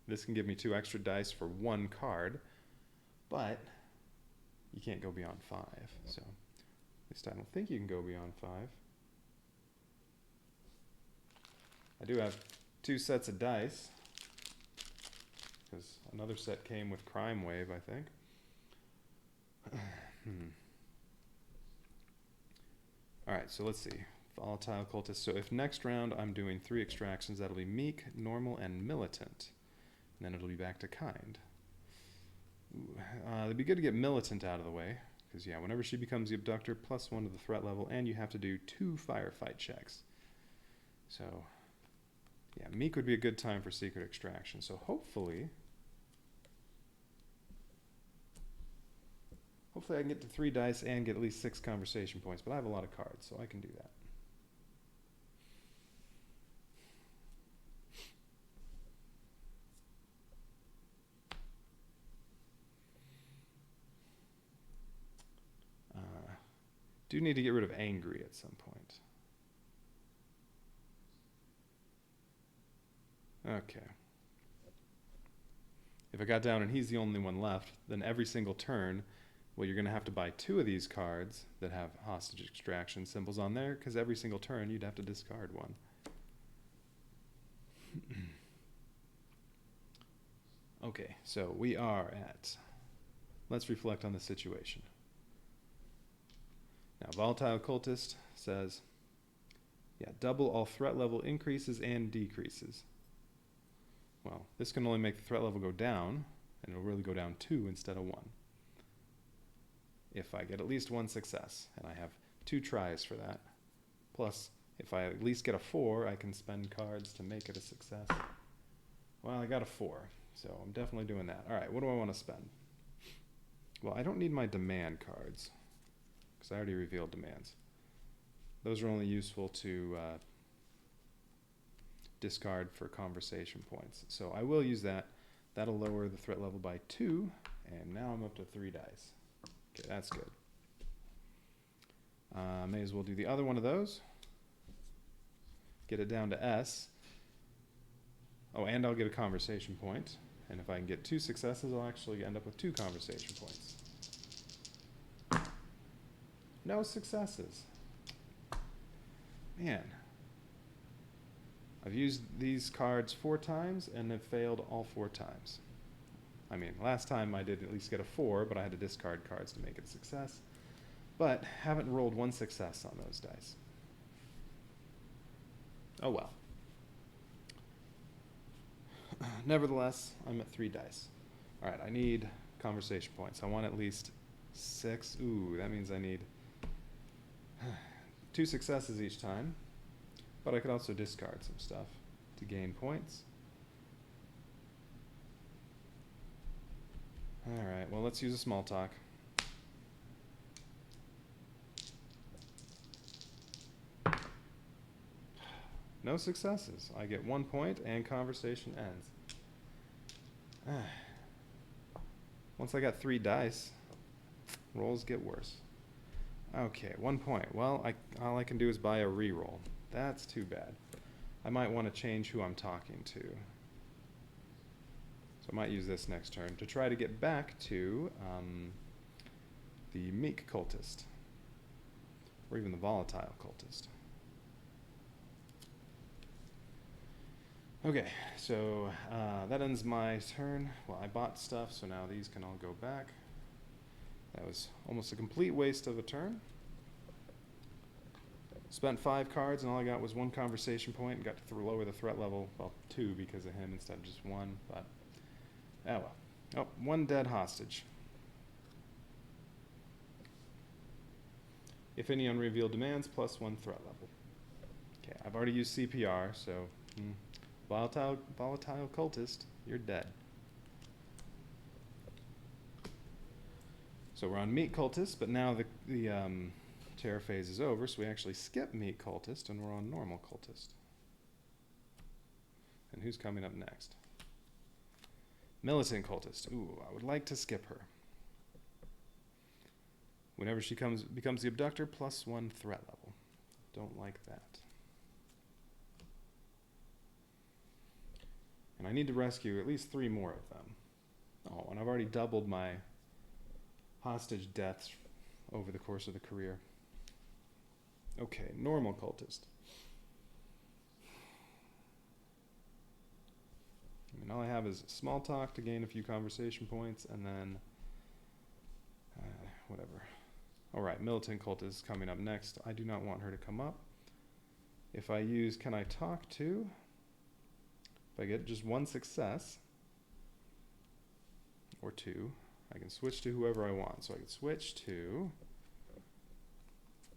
[SPEAKER 1] This can give me 2 extra dice for 1 card, but you can't go beyond 5. So at least I don't think you can go beyond 5. I do have 2 sets of dice, because another set came with Crime Wave, I think. Alright, so let's see. Volatile Cultist. So if next round I'm doing 3 extractions, that'll be Meek, Normal, and Militant. And then it'll be back to Kind. It'd be good to get Militant out of the way, because yeah, whenever she becomes the Abductor, +1 to the threat level, and you have to do 2 firefight checks. So yeah, Meek would be a good time for secret extraction. So hopefully I can get to 3 dice and get at least 6 conversation points, but I have a lot of cards, so I can do that. Do need to get rid of Angry at some point. Okay. If I got down and he's the only one left, then every single turn, well, you're going to have to buy 2 of these cards that have hostage extraction symbols on there, because every single turn you'd have to discard 1. Okay, so we are at... Let's reflect on the situation. Now, Volatile Cultist says, yeah, double all threat level increases and decreases. Well, this can only make the threat level go down, and it'll really go down 2 instead of 1. If I get at least 1 success, and I have 2 tries for that. Plus, if I at least get a 4, I can spend cards to make it a success. Well, I got a 4, so I'm definitely doing that. All right, what do I want to spend? Well, I don't need my demand cards, because I already revealed demands. Those are only useful to discard for conversation points. So I will use that. That'll lower the threat level by 2, and now I'm up to 3 dice. Okay, that's good. May as well do the other one of those. Get it down to S. Oh, and I'll get a conversation point. And if I can get 2 successes, I'll actually end up with 2 conversation points. No successes. Man. I've used these cards 4 times and have failed all 4 times. I mean, last time I did at least get a 4, but I had to discard cards to make it a success. But haven't rolled 1 success on those dice. Oh well. Nevertheless, I'm at 3 dice. Alright, I need conversation points. I want at least 6. Ooh, that means I need 2 successes each time. But I could also discard some stuff to gain points. Alright, well, let's use a small talk. No successes. I get 1 point and conversation ends. Once I got 3 dice, rolls get worse. Okay, 1 point. Well, all I can do is buy a reroll. That's too bad. I might want to change who I'm talking to. So I might use this next turn to try to get back to the Meek Cultist. Or even the Volatile Cultist. Okay, so that ends my turn. Well, I bought stuff, so now these can all go back. That was almost a complete waste of a turn. Spent 5 cards, and all I got was 1 conversation point, and got to lower the threat level, well, 2 because of him instead of just 1, but, oh well. Oh, 1 dead hostage. If any unrevealed demands, +1 threat level. Okay, I've already used CPR, so Volatile cultist, you're dead. So we're on meat cultist, but now the terror phase is over, so we actually skip meat cultist and we're on normal cultist. And who's coming up next? Militant cultist. Ooh, I would like to skip her. Whenever she becomes the abductor, +1 threat level. Don't like that. And I need to rescue at least 3 more of them. Oh, and I've already doubled my hostage deaths over the course of the career. Okay, normal cultist. I mean, all I have is small talk to gain a few conversation points, and then whatever. Alright, militant cultist is coming up next. I do not want her to come up. If I use can I talk to, if I get just 1 success, or 2, I can switch to whoever I want. So I can switch to,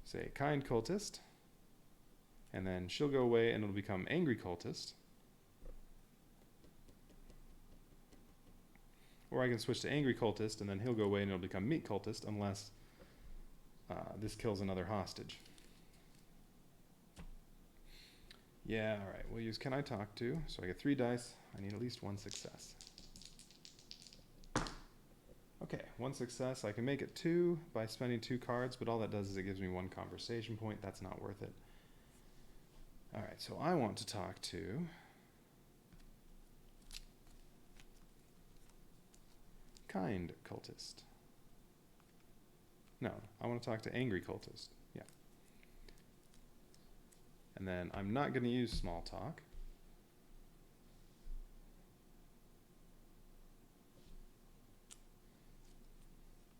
[SPEAKER 1] say, kind cultist, and then she'll go away and it'll become angry cultist. Or I can switch to angry cultist and then he'll go away and it'll become meat cultist unless this kills another hostage. Yeah, alright, we'll use can I talk to. So I get 3 dice. I need at least 1 success. Okay, 1 success. I can make it 2 by spending 2 cards, but all that does is it gives me 1 conversation point. That's not worth it. Alright, so I want to talk to kind cultist. No, I want to talk to angry cultist. Yeah. And then I'm not going to use small talk.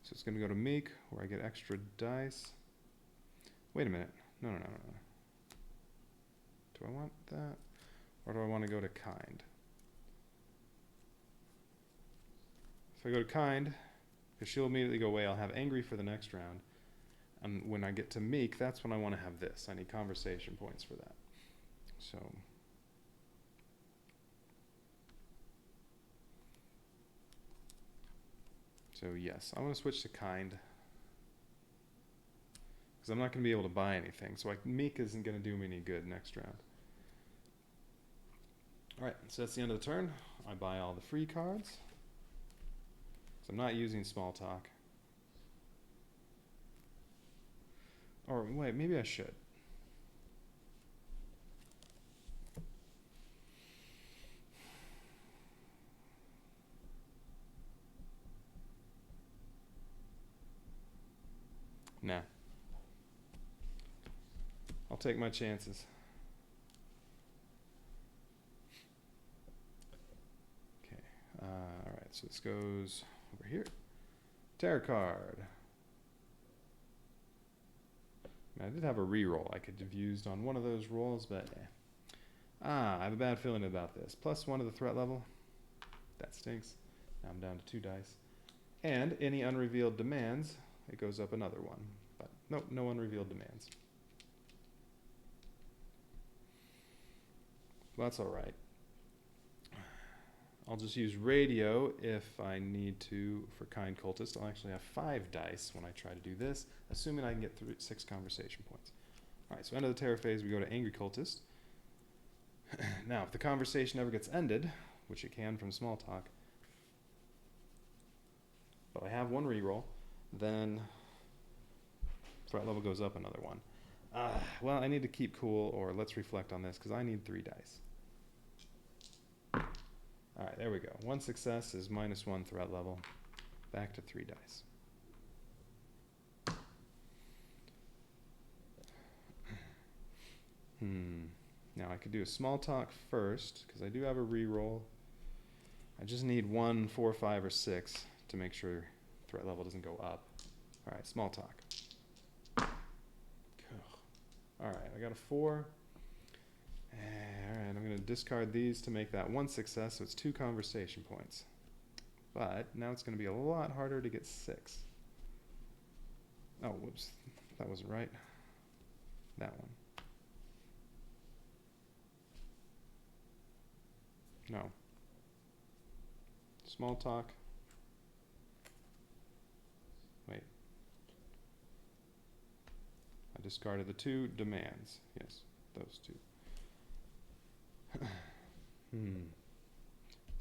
[SPEAKER 1] So it's going to go to meek, where I get extra dice. Wait a minute. No. Do I want that? Or do I want to go to kind? If I go to kind, because she'll immediately go away, I'll have angry for the next round. And when I get to meek, that's when I want to have this. I need conversation points for that. So yes, I'm going to switch to kind. Because I'm not going to be able to buy anything. So meek isn't going to do me any good next round. Alright, so that's the end of the turn. I buy all the free cards. So I'm not using small talk. Or wait, maybe I should. Nah. I'll take my chances. Okay. Alright, so this goes over here. Terror card. I did have a reroll I could have used on one of those rolls, but I have a bad feeling about this. +1 to the threat level. That stinks. Now I'm down to 2 dice. And any unrevealed demands, it goes up another 1. But nope, no unrevealed demands. Well, that's alright. I'll just use radio if I need to for kind cultist. I'll actually have 5 dice when I try to do this, assuming I can get through 6 conversation points. Alright, so end of the terror phase, we go to angry cultist. Now, if the conversation ever gets ended, which it can from small talk, but I have 1 reroll, then threat level goes up another 1. Well, I need to keep cool, or let's reflect on this, because I need 3 dice. Alright, there we go. 1 success is -1 threat level. Back to 3 dice. Now I could do a small talk first, because I do have a reroll. I just need 1, 4, 5, or 6 to make sure threat level doesn't go up. Alright, small talk. Alright, I got a 4. Alright, I'm going to discard these to make that 1 success, so it's 2 conversation points. But now it's going to be a lot harder to get 6. Oh, whoops. That wasn't right. That one. No. Small talk. Wait. I discarded the 2 demands. Yes, those 2.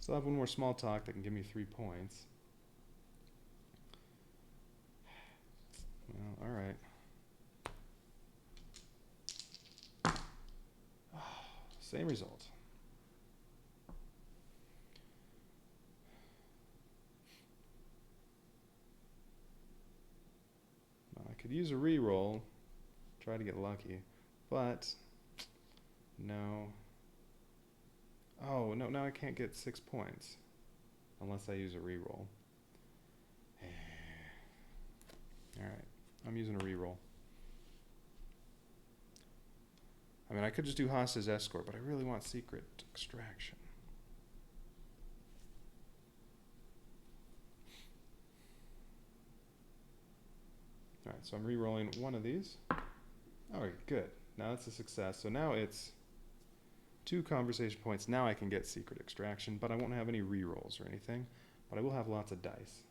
[SPEAKER 1] Still have one more small talk that can give me 3 points. Well, alright. Same result. Well, I could use a reroll, try to get lucky, but no. Oh, no, now I can't get 6 points unless I use a reroll. Alright, I'm using a reroll. I mean, I could just do hostage escort, but I really want secret extraction. Alright, so I'm re-rolling one of these. Alright, good. Now that's a success. So now it's 2 conversation points. Now I can get secret extraction, but I won't have any re-rolls or anything. But I will have lots of dice.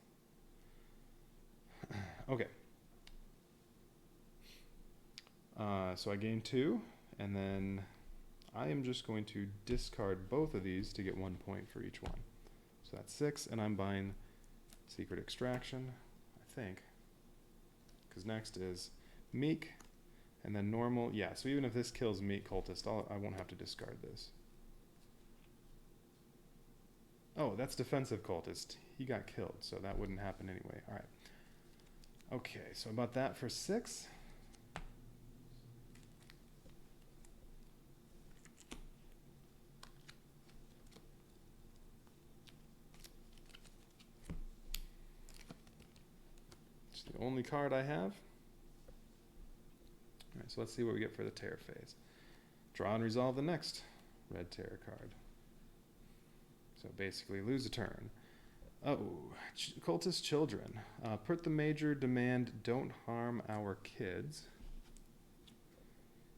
[SPEAKER 1] Okay. So I gain 2, and then I am just going to discard both of these to get 1 point for each one. So that's 6, and I'm buying secret extraction, I think. Because next is meek, and then normal. Yeah, so even if this kills meek cultist, I won't have to discard this. Oh, that's defensive cultist. He got killed, so that wouldn't happen anyway. All right. Okay, so about that for 6. It's the only card I have. All right, so let's see what we get for the terror phase. Draw and resolve the next red terror card. So basically lose a turn. Oh, cultist children. Put the major demand, don't harm our kids.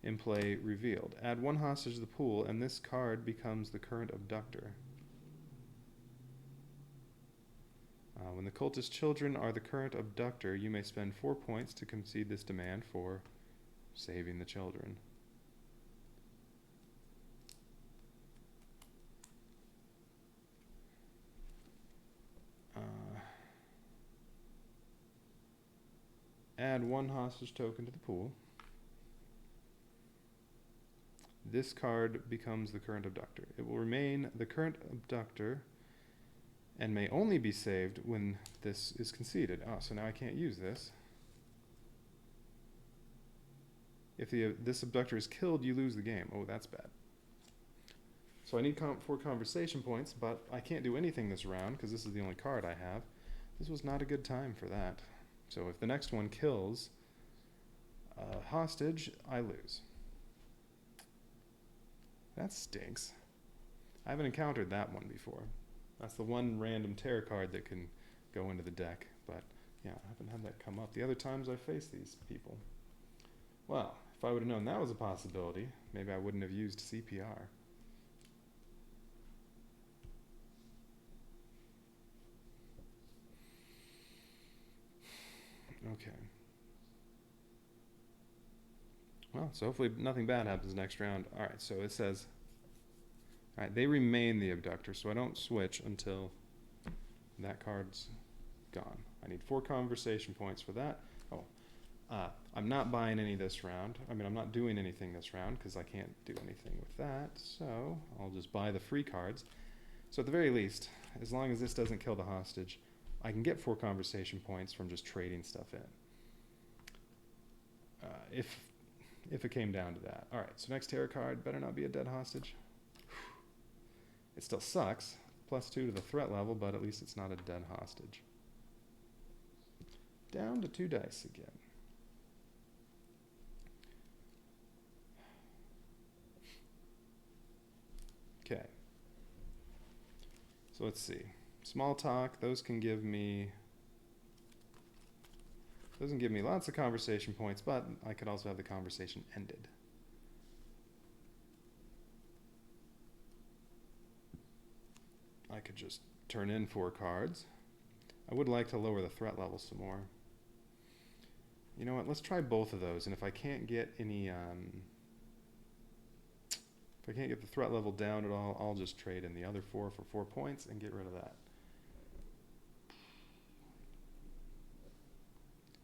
[SPEAKER 1] In play, revealed. Add 1 hostage to the pool, and this card becomes the current abductor. When the cultist children are the current abductor, you may spend 4 points to concede this demand for saving the children. Add 1 hostage token to the pool. This card becomes the current abductor. It will remain the current abductor and may only be saved when this is conceded. Oh, so now I can't use this. If this abductor is killed, you lose the game. Oh, that's bad. So I need 4 conversation points, but I can't do anything this round because this is the only card I have. This was not a good time for that. So if the next one kills a hostage, I lose. That stinks. I haven't encountered that one before. That's the one random terror card that can go into the deck. But yeah, I haven't had that come up the other times I faced these people. Well, if I would have known that was a possibility, maybe I wouldn't have used CPR. Okay. Well, so hopefully nothing bad happens next round. All right, so it says, all right, they remain the abductor, so I don't switch until that card's gone. I need 4 conversation points for that. Oh, I'm not buying any this round. I mean, I'm not doing anything this round because I can't do anything with that, so I'll just buy the free cards. So at the very least, as long as this doesn't kill the hostage, I can get 4 conversation points from just trading stuff in. If it came down to that. All right, so next terror card better not be a dead hostage. It still sucks. +2 to the threat level, but at least it's not a dead hostage. Down to 2 dice again. Okay. So let's see. Small talk, those can give me lots of conversation points, but I could also have the conversation ended. I could just turn in 4 cards. I would like to lower the threat level some more. You know what, let's try both of those, and if I can't get any, if I can't get the threat level down at all, I'll just trade in the other 4 for 4 points and get rid of that.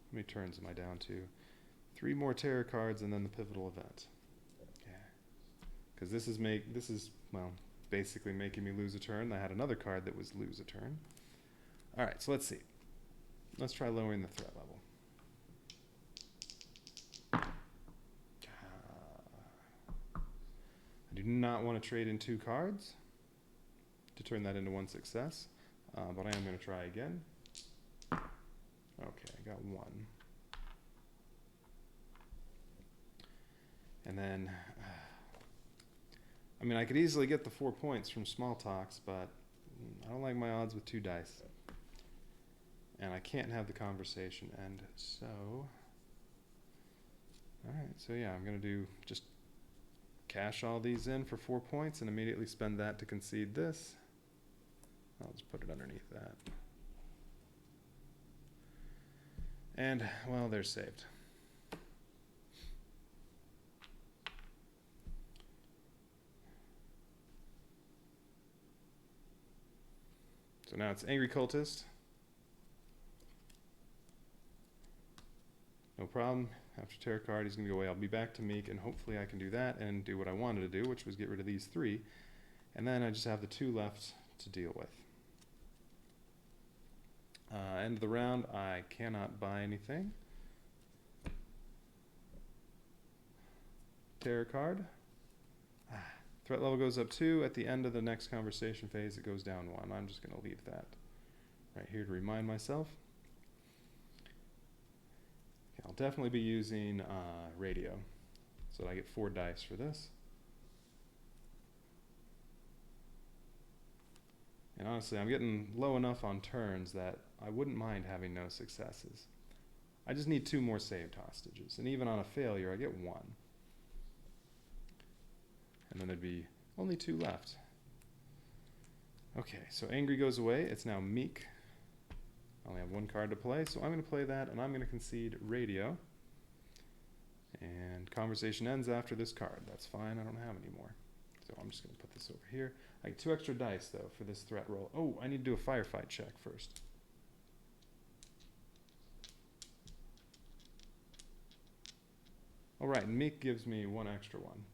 [SPEAKER 1] How many turns am I down to? 3 more terror cards and then the pivotal event. Yeah. Because this is, well, basically making me lose a turn. I had another card that was lose a turn. Alright, so let's see. Let's try lowering the threat level. I do not want to trade in 2 cards to turn that into 1 success, but I am going to try again. Okay, I got 1. And then, I mean, I could easily get the 4 points from small talks, but I don't like my odds with 2 dice. And I can't have the conversation end, so... Alright, so yeah, I'm going to do just cash all these in for 4 points and immediately spend that to concede this. I'll just put it underneath that. And, well, they're saved. So now it's Angry Cultist. No problem. After Terror card, he's going to go away. I'll be back to Meek, and hopefully I can do that and do what I wanted to do, which was get rid of these 3. And then I just have the 2 left to deal with. End of the round, I cannot buy anything. Terror card. Threat level goes up 2. At the end of the next conversation phase, it goes down 1. I'm just going to leave that right here to remind myself. Okay, I'll definitely be using radio, so that I get 4 dice for this. And honestly, I'm getting low enough on turns that I wouldn't mind having no successes. I just need 2 more saved hostages, and even on a failure, I get 1. And then there'd be only 2 left. Okay, so Angry goes away. It's now Meek. I only have 1 card to play, so I'm going to play that, and I'm going to concede radio. And conversation ends after this card. That's fine. I don't have any more. So I'm just going to put this over here. I get 2 extra dice, though, for this threat roll. Oh, I need to do a firefight check first. All right, and Meek gives me 1 extra one.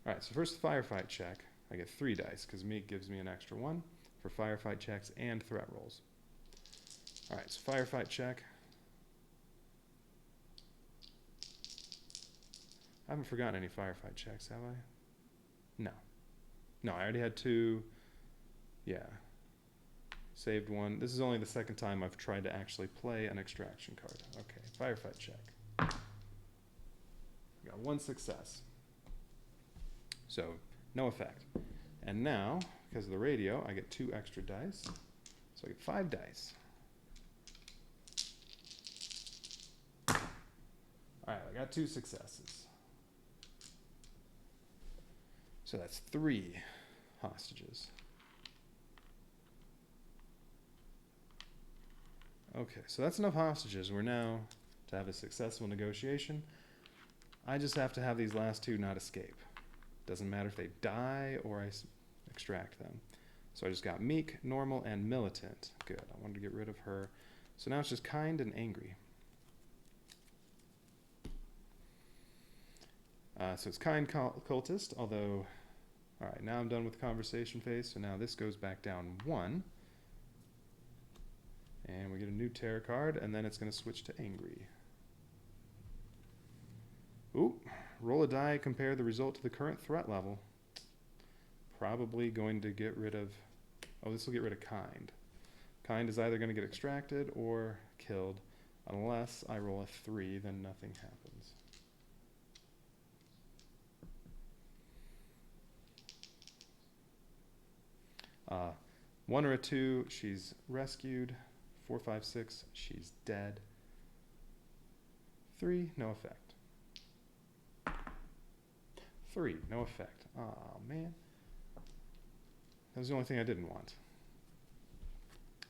[SPEAKER 1] All right, so first the firefight check. I get 3 dice, because Meek gives me an extra 1 for firefight checks and threat rolls. All right, so firefight check. I haven't forgotten any firefight checks, have I? No. No, I already had 2. Yeah. Saved 1. This is only the 2nd time I've tried to actually play an extraction card. Okay, firefight check. Got 1 success. So, no effect. And now, because of the radio, I get 2 extra dice. So I get 5 dice. Alright, I got 2 successes. So that's 3 hostages. Okay, so that's enough hostages. We're now to have a successful negotiation. I just have to have these last 2 not escape. Doesn't matter if they die or I extract them. So I just got Meek, Normal, and Militant. Good, I wanted to get rid of her. So now it's just Kind and Angry. So it's Kind Cultist, although... Alright, now I'm done with the conversation phase, so now this goes back down 1. And we get a new Terror card, and then it's going to switch to Angry. Ooh, roll a die, compare the result to the current threat level. Probably going to get rid of... Oh, this will get rid of Kind. Kind is either going to get extracted or killed. Unless I roll a 3, then nothing happens. Uh, 1 or a 2, she's rescued. 4, 5, 6, she's dead. 3, no effect. 3, no effect. Aw, man. That was the only thing I didn't want.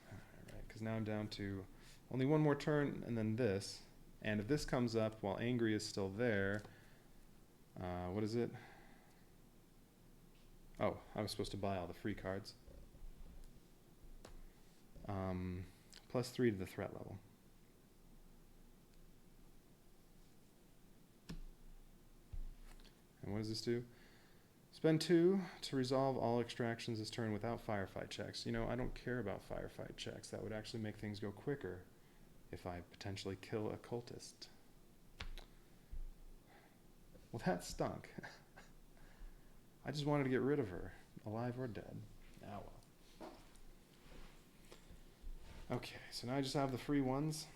[SPEAKER 1] Alright, because now I'm down to only one more turn, and then this. And if this comes up while angry is still there, what is it? Oh, I was supposed to buy all the free cards. +3 to the threat level. And what does this do? Spend 2 to resolve all extractions this turn without firefight checks. You know, I don't care about firefight checks. That would actually make things go quicker if I potentially kill a cultist. Well, that stunk. I just wanted to get rid of her, alive or dead. Ah, well. Okay, so now I just have the free ones.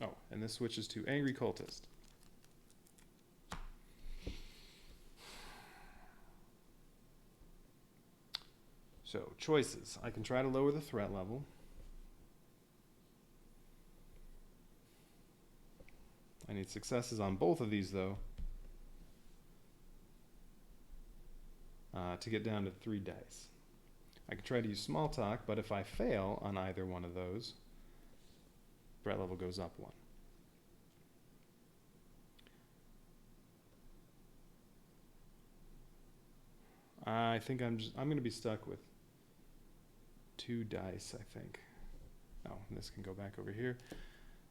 [SPEAKER 1] Oh, and this switches to Angry Cultist. So, choices. I can try to lower the threat level. I need successes on both of these, though, to get down to 3 dice. I could try to use small talk, but if I fail on either one of those, threat level goes up 1. I think I'm going to be stuck with 2 dice, I think. Oh, this can go back over here.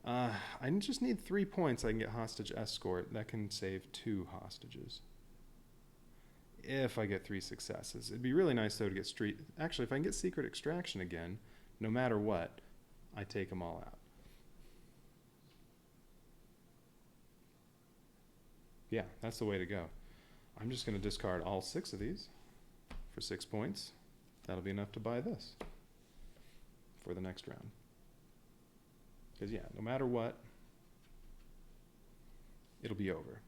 [SPEAKER 1] I just need 3 points. I can get hostage escort. That can save 2 hostages. If I get 3 successes. It'd be really nice, though, to get street... Actually, if I can get secret extraction again, no matter what, I take them all out. Yeah, that's the way to go. I'm just going to discard all 6 of these for 6 points. That'll be enough to buy this for the next round. Because, yeah, no matter what, it'll be over.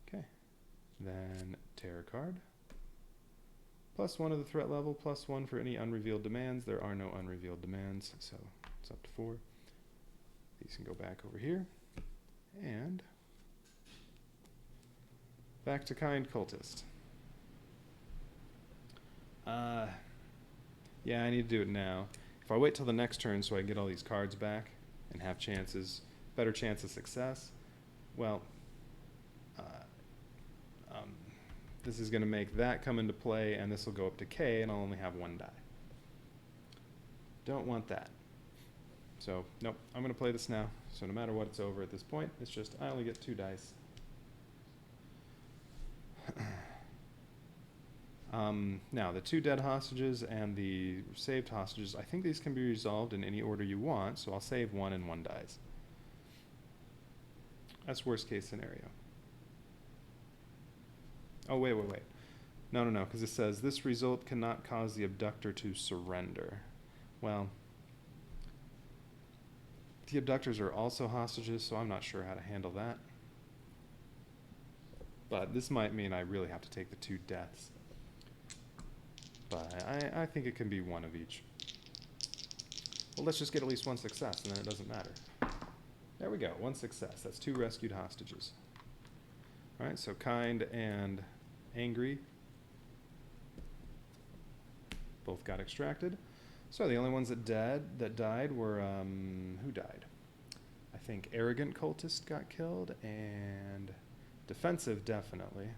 [SPEAKER 1] Okay. Then terror card. +1 of the threat level, +1 for any unrevealed demands. There are no unrevealed demands, so it's up to 4. These can go back over here. And back to Kind Cultist. Yeah, I need to do it now. If I wait till the next turn so I can get all these cards back and have chances, better chance of success, well, this is going to make that come into play, and this will go up to K, and I'll only have 1 die. Don't want that. So, nope, I'm going to play this now. So no matter what, it's over at this point. It's just, I only get 2 dice. Now, the 2 dead hostages and the saved hostages, I think these can be resolved in any order you want, so I'll save 1 and 1 dies. That's worst case scenario. Oh, wait. No, because it says, this result cannot cause the abductor to surrender. Well, the abductors are also hostages, so I'm not sure how to handle that. But this might mean I really have to take the 2 deaths. But I think it can be 1 of each. Well, let's just get at least 1 success, and then it doesn't matter. There we go, 1 success. That's 2 rescued hostages. All right, so Kind and Angry both got extracted. So the only ones that died were, who died? I think Arrogant Cultist got killed, and Defensive, definitely.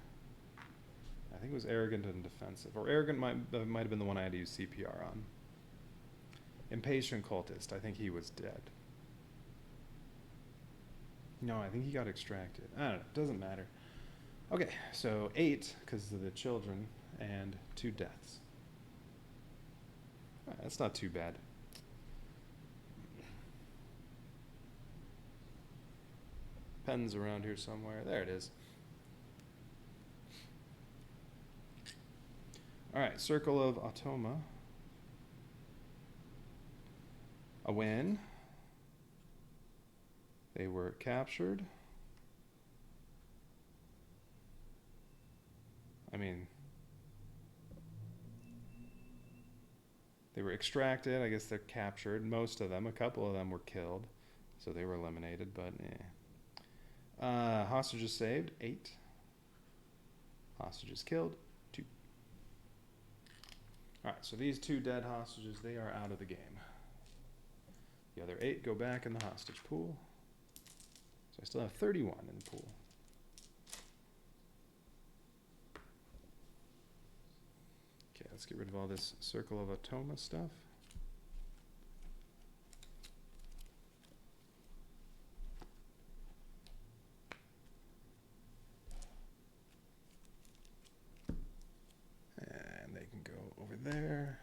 [SPEAKER 1] I think it was Arrogant and Defensive. Or Arrogant might have been the one I had to use CPR on. Impatient Cultist, I think he was dead. No, I think he got extracted. I don't know, doesn't matter. Okay, so 8, because of the children, and 2 deaths. All right, that's not too bad. Pen's around here somewhere. There it is. All right, Circle of Automa. A win. They were captured. I mean, they were extracted. I guess they're captured. Most of them, a couple of them were killed. So they were eliminated, but Hostages saved, 8. Hostages killed. 2. Alright, so these 2 dead hostages, they are out of the game. The other 8 go back in the hostage pool. So I still have 31 in the pool. Okay, let's get rid of all this Circle of Atoma stuff. And they can go over there.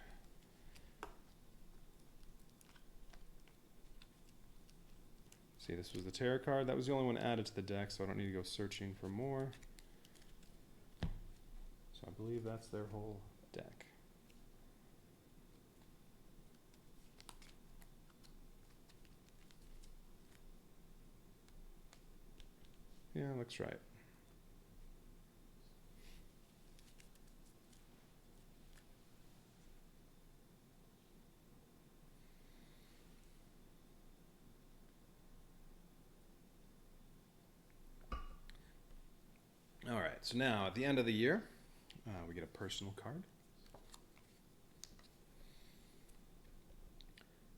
[SPEAKER 1] See, this was the tarot card. That was the only one added to the deck, so I don't need to go searching for more. So I believe that's their whole deck. Yeah, looks right. All right, so now at the end of the year, we get a personal card.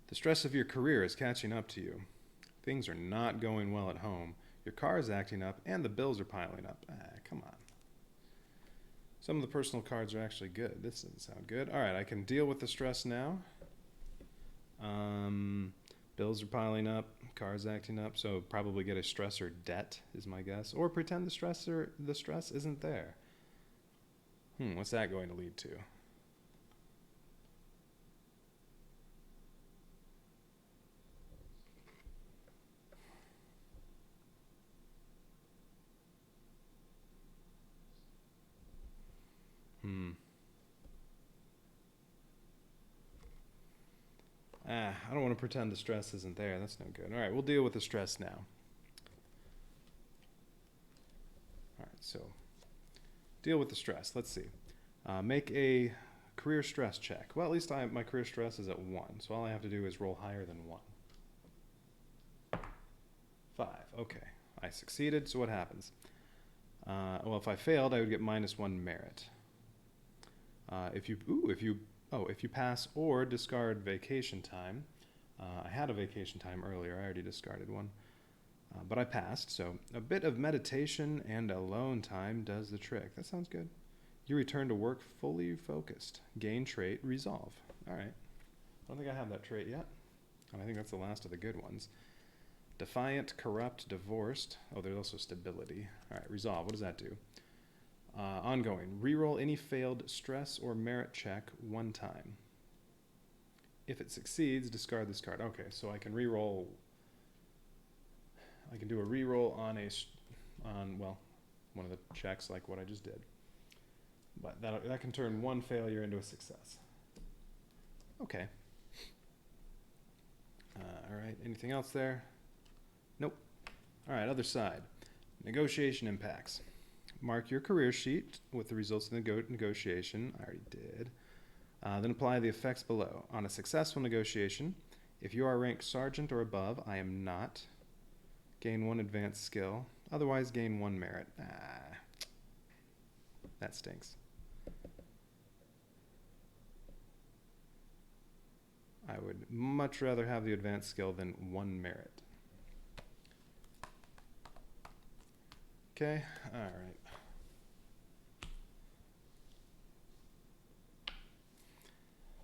[SPEAKER 1] The stress of your career is catching up to you. Things are not going well at home. Your car is acting up, and the bills are piling up. Come on. Some of the personal cards are actually good. This doesn't sound good. All right, I can deal with the stress now. Bills are piling up, car's acting up, so probably get a stressor debt is my guess. Or pretend the stress isn't there. What's that going to lead to? I don't want to pretend the stress isn't there. That's no good. All right, we'll deal with the stress now. All right, so deal with the stress. Let's see. Make a career stress check. Well, at least my career stress is at 1, so all I have to do is roll higher than 1. 5. Okay, I succeeded, so what happens? Well, if I failed, I would get -1 merit. If you pass or discard vacation time, I had a vacation time earlier, I already discarded one, but I passed, so a bit of meditation and alone time does the trick. That sounds good. You return to work fully focused. Gain trait, resolve. All right. I don't think I have that trait yet, and I think that's the last of the good ones. Defiant, corrupt, divorced. Oh, there's also stability. All right, resolve. What does that do? Ongoing. Reroll any failed stress or merit check 1 time. If it succeeds, discard this card. Okay, so I can reroll. I can do a reroll on one of the checks like what I just did. But that can turn 1 failure into a success. Okay. All right, anything else there? Nope. All right, other side. Negotiation impacts. Mark your career sheet with the results of the negotiation. I already did. Then apply the effects below. On a successful negotiation, if you are ranked sergeant or above, I am not. Gain 1 advanced skill. Otherwise, gain 1 merit. That stinks. I would much rather have the advanced skill than 1 merit. Okay, all right.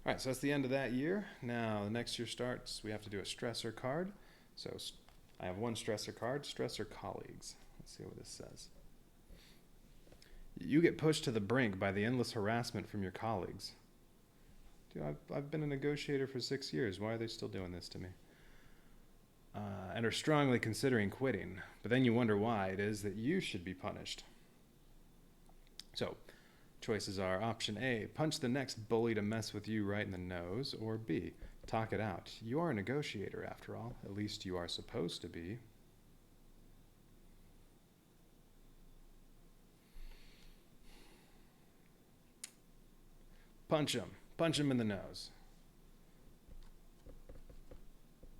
[SPEAKER 1] All right, so that's the end of that year. Now, the next year starts, we have to do a stressor card. So I have 1 stressor card, stressor colleagues. Let's see what this says. You get pushed to the brink by the endless harassment from your colleagues. Dude, I've been a negotiator for 6 years. Why are they still doing this to me? And are strongly considering quitting. But then you wonder why it is that you should be punished. So, choices are option A, punch the next bully to mess with you right in the nose, or B, talk it out. You are a negotiator after all. At least you are supposed to be. Punch him. Punch him in the nose.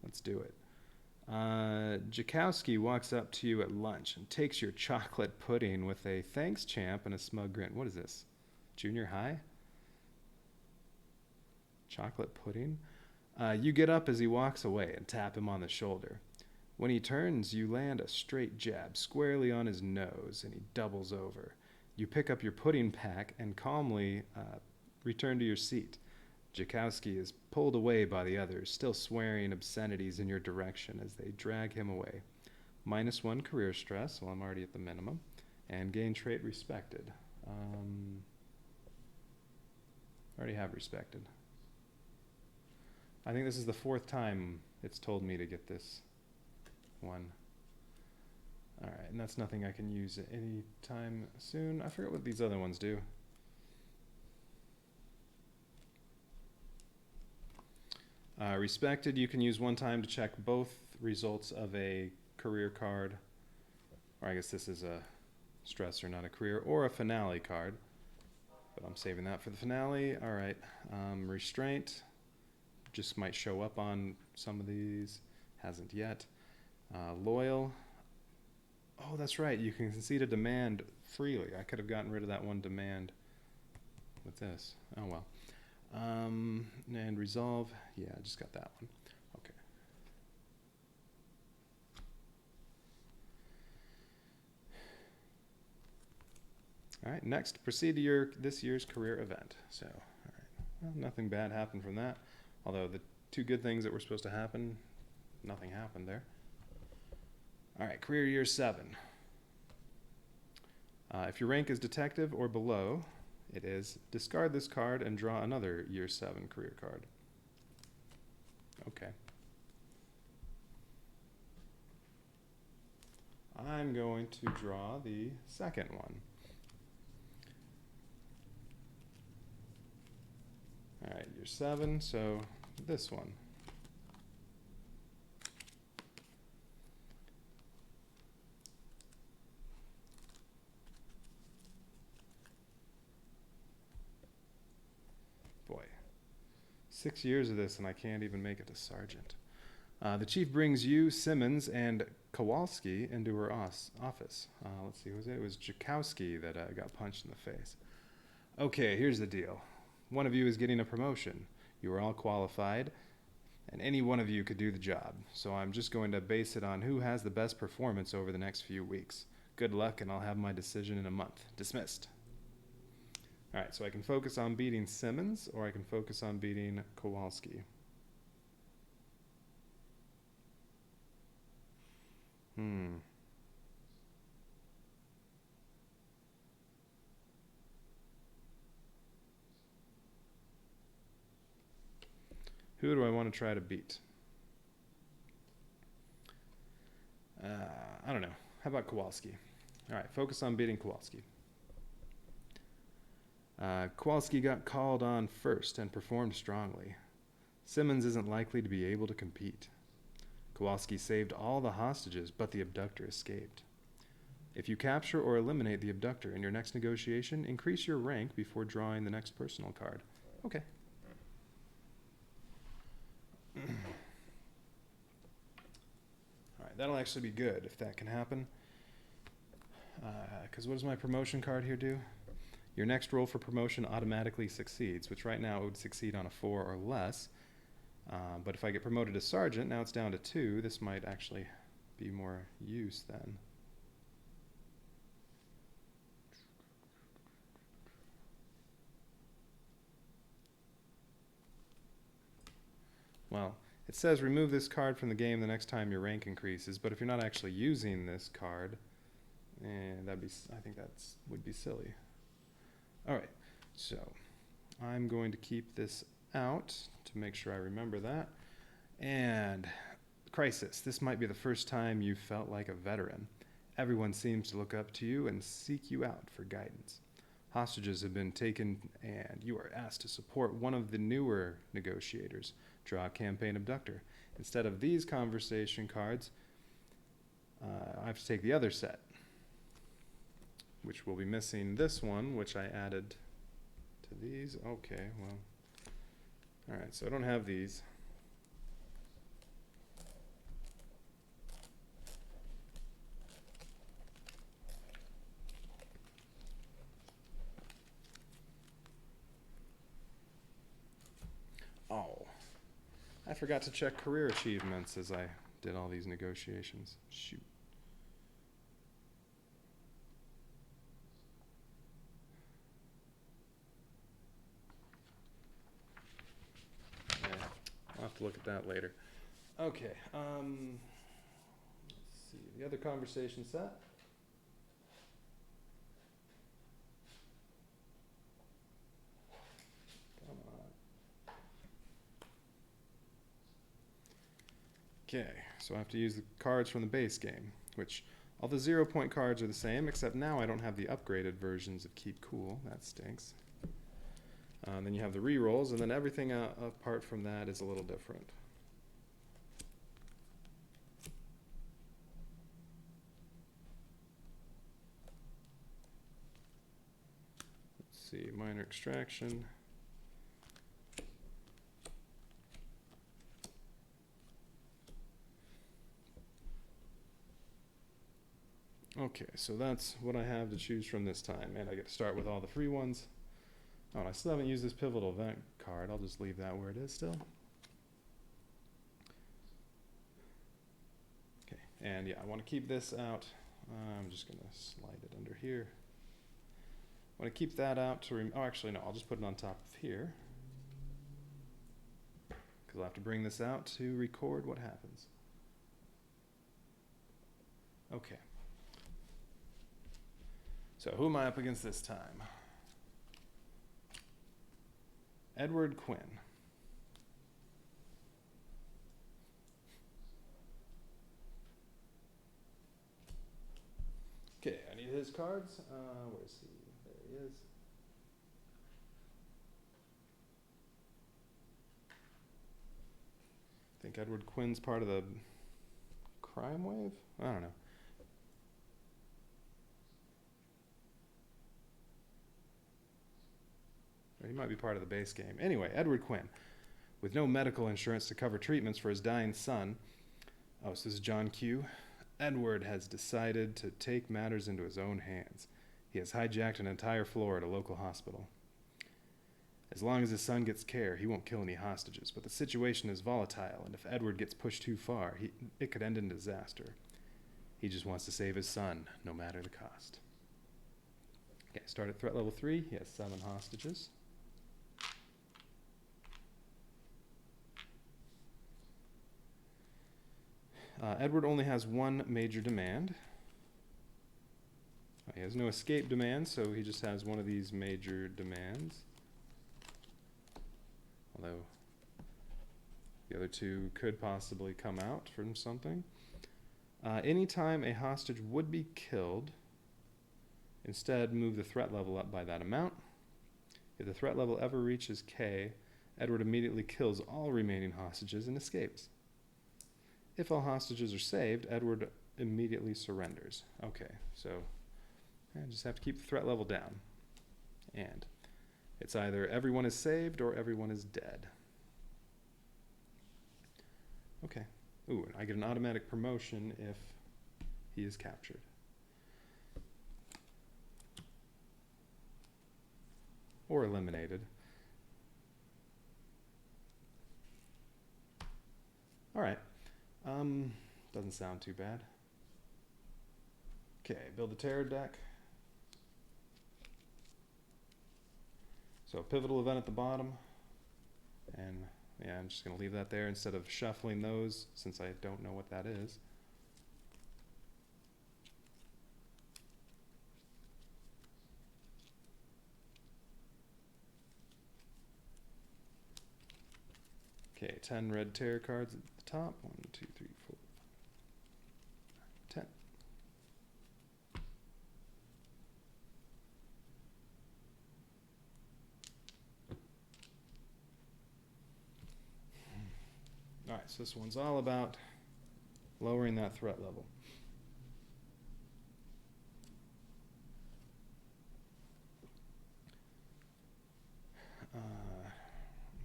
[SPEAKER 1] Let's do it. Jakowski walks up to you at lunch and takes your chocolate pudding with a thanks champ and a smug grin. What is this? Junior high? Chocolate pudding? You get up as he walks away and tap him on the shoulder. When he turns, you land a straight jab squarely on his nose, and he doubles over. You pick up your pudding pack and calmly return to your seat. Jakowski is pulled away by the others, still swearing obscenities in your direction as they drag him away. -1 career stress, well, I'm already at the minimum, and gain trait respected. Already have respected. I think this is the 4th time it's told me to get this one. Alright, and that's nothing I can use any time soon. I forget what these other ones do. Respected, you can use one time to check both results of a career card, or I guess this is a stressor, not a career, or a finale card, but I'm saving that for the finale. Alright, restraint just might show up on some of these, hasn't yet. Loyal, oh that's right, you can concede a demand freely. I could have gotten rid of that one demand with this. Oh well. And resolve, yeah, I just got that one. Okay. All right, next, proceed to this year's career event. So, all right, well, nothing bad happened from that. Although the 2 good things that were supposed to happen, nothing happened there. All right, career year 7. If your rank is detective or below, it is discard this card and draw another year 7 career card. Okay. I'm going to draw the second one. All right, year 7, so this one. Boy, 6 years of this and I can't even make it to sergeant. The chief brings you, Simmons, and Kowalski into her office. Let's see, it was Jakowski that got punched in the face. Okay, here's the deal. One of you is getting a promotion. You are all qualified, and any one of you could do the job. So I'm just going to base it on who has the best performance over the next few weeks. Good luck, and I'll have my decision in a month. Dismissed. All right, so I can focus on beating Simmons, or I can focus on beating Kowalski. Who do I want to try to beat? I don't know. How about Kowalski? All right, focus on beating Kowalski. Kowalski got called on first and performed strongly. Simmons isn't likely to be able to compete. Kowalski saved all the hostages, but the abductor escaped. If you capture or eliminate the abductor in your next negotiation, increase your rank before drawing the next personal card. Okay. Alright, that'll actually be good if that can happen. Because what does my promotion card here do? Your next roll for promotion automatically succeeds, which right now it would succeed on a 4 or less. But if I get promoted to sergeant, now it's down to 2. This might actually be more use then. Well, it says remove this card from the game the next time your rank increases, but if you're not actually using this card, I think that's would be silly. All right, so I'm going to keep this out to make sure I remember that. And crisis, this might be the first time you felt like a veteran. Everyone seems to look up to you and seek you out for guidance. Hostages have been taken and you are asked to support one of the newer negotiators. Draw a campaign abductor. Instead of these conversation cards, I have to take the other set, which will be missing this one, which I added to these. Okay, well, all right, so I don't have these. I forgot to check career achievements as I did all these negotiations. Shoot. Yeah, I'll have to look at that later. Okay, let's see, the other conversation set. Come on. Okay, so I have to use the cards from the base game, which all the 0-point cards are the same, except now I don't have the upgraded versions of Keep Cool. That stinks. Then you have the re-rolls, and then everything apart from that is a little different. Let's see, minor extraction. Okay, so that's what I have to choose from this time, and I get to start with all the free ones. Oh, and I still haven't used this pivotal event card. I'll just leave that where it is still. Okay, and yeah, I want to keep this out. I'm just going to slide it under here. I want to keep that out to, oh actually no, I'll just put it on top of here. Because I'll have to bring this out to record what happens. Okay. So who am I up against this time? Edward Quinn. Okay, I need his cards. Where's he? There he is. I think Edward Quinn's part of the crime wave? I don't know. Or he might be part of the base game. Anyway, Edward Quinn. With no medical insurance to cover treatments for his dying son. Oh, so this is John Q. Edward has decided to take matters into his own hands. He has hijacked an entire floor at a local hospital. As long as his son gets care, he won't kill any hostages, but the situation is volatile, and if Edward gets pushed too far, it could end in disaster. He just wants to save his son, no matter the cost. Okay, start at threat level 3. He has 7 hostages. Edward only has 1 major demand. He has no escape demands, so he just has one of these major demands. Although the other 2 could possibly come out from something. Anytime a hostage would be killed, instead move the threat level up by that amount. If the threat level ever reaches K, Edward immediately kills all remaining hostages and escapes. If all hostages are saved, Edward immediately surrenders. Okay, so I just have to keep the threat level down. And it's either everyone is saved or everyone is dead. Okay. Ooh, and I get an automatic promotion if he is captured. Or eliminated. All right. Doesn't sound too bad. Okay, build a terror deck. So a pivotal event at the bottom. And yeah, I'm just going to leave that there instead of shuffling those since I don't know what that is. Okay, 10 red terror cards at the top. 1, 2, 3, 4, 10. All right, so this one's all about lowering that threat level.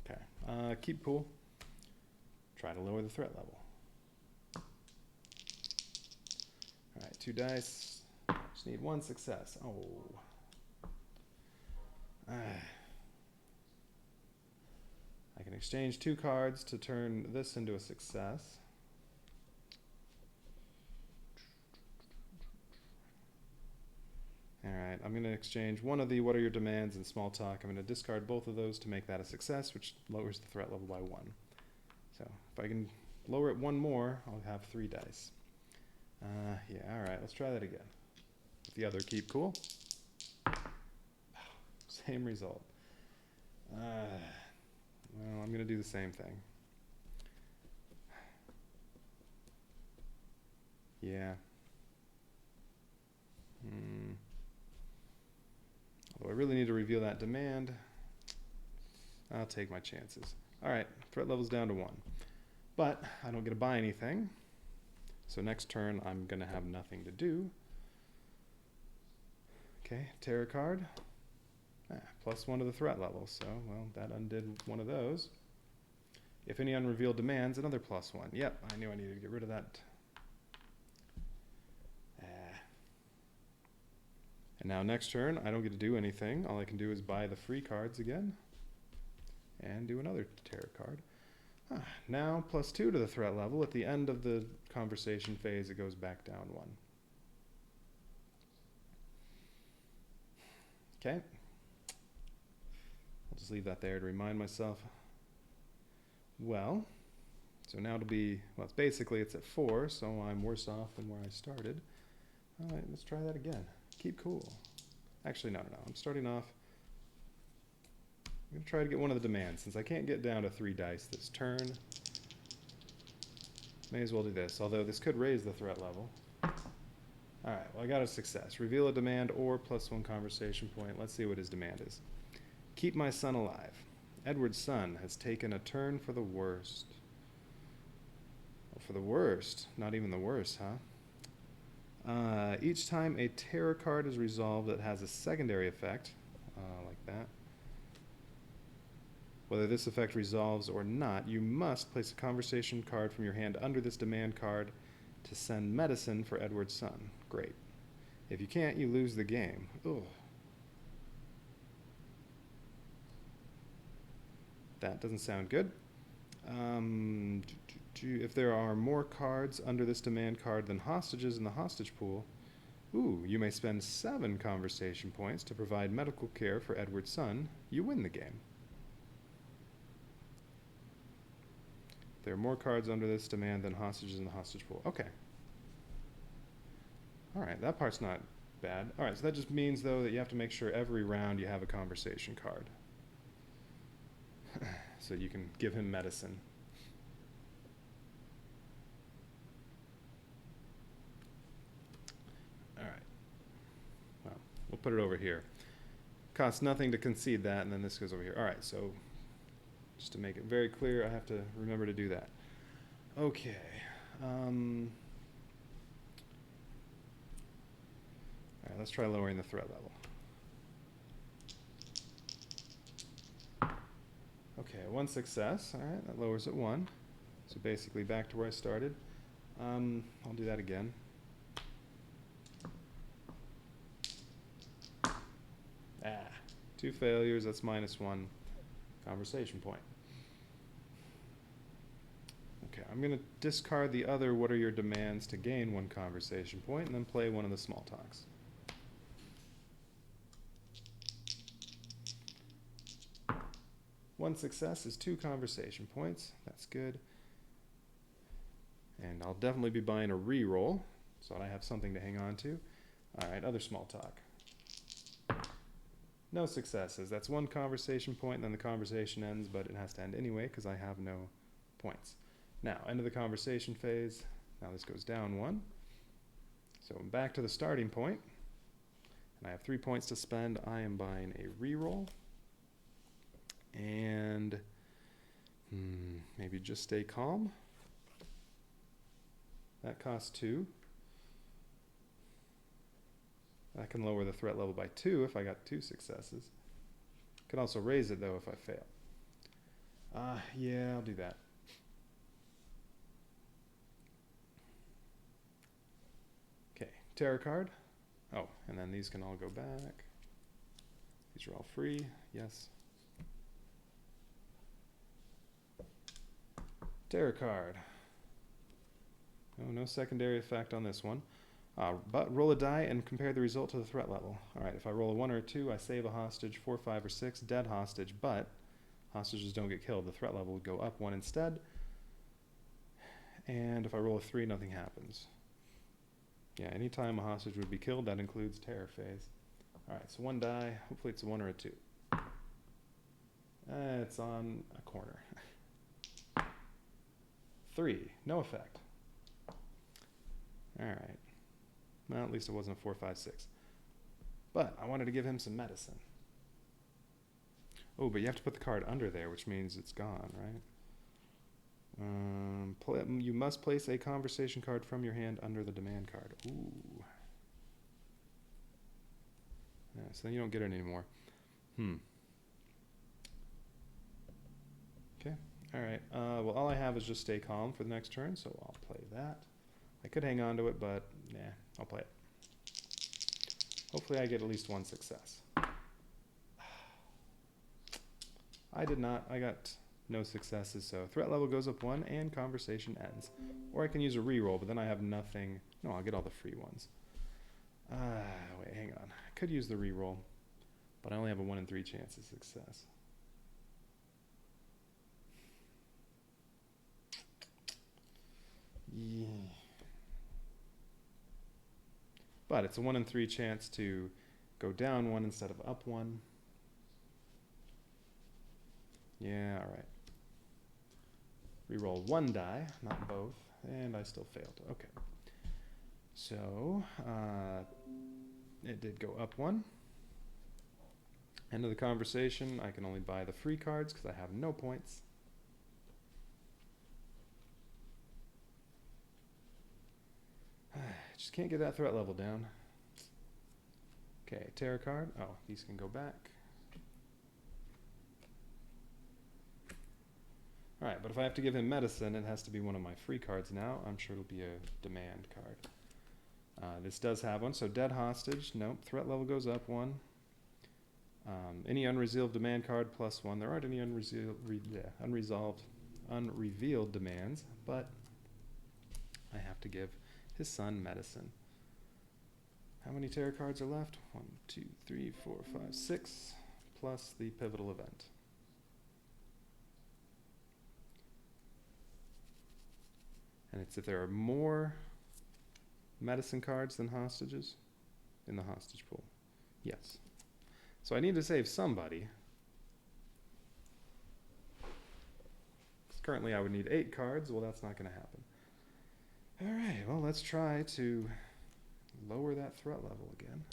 [SPEAKER 1] Okay, keep cool. Try to lower the threat level. All right, 2 dice. Just need 1 success. Oh. I can exchange 2 cards to turn this into a success. Alright, I'm going to exchange one of the what are your demands and small talk. I'm going to discard both of those to make that a success, which lowers the threat level by 1. So if I can lower it 1 more, I'll have 3 dice. Yeah, alright, let's try that again. With the other keep cool. Same result. Well, I'm going to do the same thing. Yeah. Although I really need to reveal that demand, I'll take my chances. Alright, threat level's down to 1. But I don't get to buy anything. So next turn I'm going to have nothing to do. Okay, terror card. +1 to the threat level, so, well, that undid one of those. If any unrevealed demands, another +1. Yep, I knew I needed to get rid of that. And now next turn, I don't get to do anything. All I can do is buy the free cards again. And do another terror card. Now +2 to the threat level. At the end of the conversation phase, it goes back down 1. Okay. I'll just leave that there to remind myself. Well, so now it'll be, well, it's basically it's at 4, so I'm worse off than where I started. All right, let's try that again. Keep cool. Actually, no. I'm starting off. I'm going to try to get one of the demands. Since I can't get down to 3 dice this turn, may as well do this, although this could raise the threat level. Alright, well I got a success. Reveal a demand or +1 conversation point. Let's see what his demand is. Keep my son alive. Edward's son has taken a turn for the worst. Oh, for the worst? Not even the worst, huh? Each time a terror card is resolved that has a secondary effect, like that. Whether this effect resolves or not, you must place a conversation card from your hand under this demand card to send medicine for Edward's son. Great. If you can't, you lose the game. Ugh. That doesn't sound good. If there are more cards under this demand card than hostages in the hostage pool, you may spend 7 conversation points to provide medical care for Edward's son. You win the game. There are more cards under this demand than hostages in the hostage pool. Okay. Alright, that part's not bad. Alright, so that just means, though, that you have to make sure every round you have a conversation card. So you can give him medicine. Alright. Well, we'll put it over here. Costs nothing to concede that, and then this goes over here. Alright, so just to make it very clear, I have to remember to do that. Okay. Alright, let's try lowering the threat level. Okay, 1 success. Alright, that lowers it 1. So basically back to where I started. I'll do that again. 2 failures, that's -1 conversation point. Okay, I'm going to discard the other what are your demands to gain 1 conversation point, and then play one of the small talks. One success is 2 conversation points. That's good. And I'll definitely be buying a re-roll, so I have something to hang on to. Alright, other small talk. No successes. That's 1 conversation point, and then the conversation ends, but it has to end anyway because I have no points. Now, end of the conversation phase. Now this goes down 1. So I'm back to the starting point, and I have 3 points to spend. I am buying a re-roll. And maybe just stay calm. That costs 2. That can lower the threat level by 2 if I got 2 successes. Could also raise it though if I fail. Yeah, I'll do that. Okay, terror card. Oh, and then these can all go back. These are all free. Yes. Terror card. Oh, no secondary effect on this one. But roll a die and compare the result to the threat level. Alright, if I roll a 1 or a 2, I save a hostage, 4, 5, or 6, dead hostage, but hostages don't get killed. The threat level would go up 1 instead. And if I roll a 3, nothing happens. Yeah, anytime a hostage would be killed, that includes terror phase. Alright, so 1 die. Hopefully it's a 1 or a 2. It's on a corner. 3, no effect. Alright. Well, at least it wasn't a 4, 5, 6. But I wanted to give him some medicine. Oh, but you have to put the card under there, which means it's gone, right? You must place a conversation card from your hand under the demand card. Ooh. Yeah, so then you don't get it anymore. Okay. Alright. Well, all I have is just stay calm for the next turn, so I'll play that. I could hang on to it, but nah, I'll play it. Hopefully I get at least 1 success. I did not. I got no successes, so threat level goes up 1 and conversation ends. Or I can use a reroll, but then I have nothing. No, I'll get all the free ones. Wait, hang on. I could use the reroll, but I only have a 1 in 3 chance of success. Yeah. But it's a 1 in 3 chance to go down 1 instead of up 1. Yeah, alright. Reroll 1 die, not both, and I still failed. Okay. So, it did go up 1. End of the conversation. I can only buy the free cards because I have no points. Just can't get that threat level down. Okay, terror card. Oh, these can go back. Alright, but if I have to give him medicine, it has to be one of my free cards now. I'm sure it'll be a demand card. This does have one, so dead hostage. Nope, threat level goes up 1. Any unresolved demand card plus 1. There aren't any unrevealed demands, but I have to give his son medicine. How many tarot cards are left? 1, 2, 3, 4, 5, 6, plus the pivotal event. And it's if there are more medicine cards than hostages in the hostage pool. Yes. So I need to save somebody. Currently I would need 8 cards. Well, that's not going to happen. Alright, well, let's try to lower that threat level again.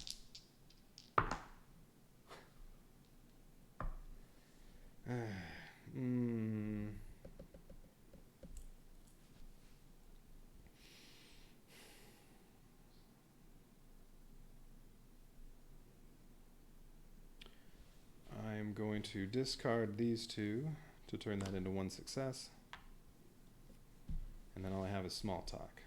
[SPEAKER 1] I'm going to discard these 2 to turn that into 1 success. And then all I have is small talk.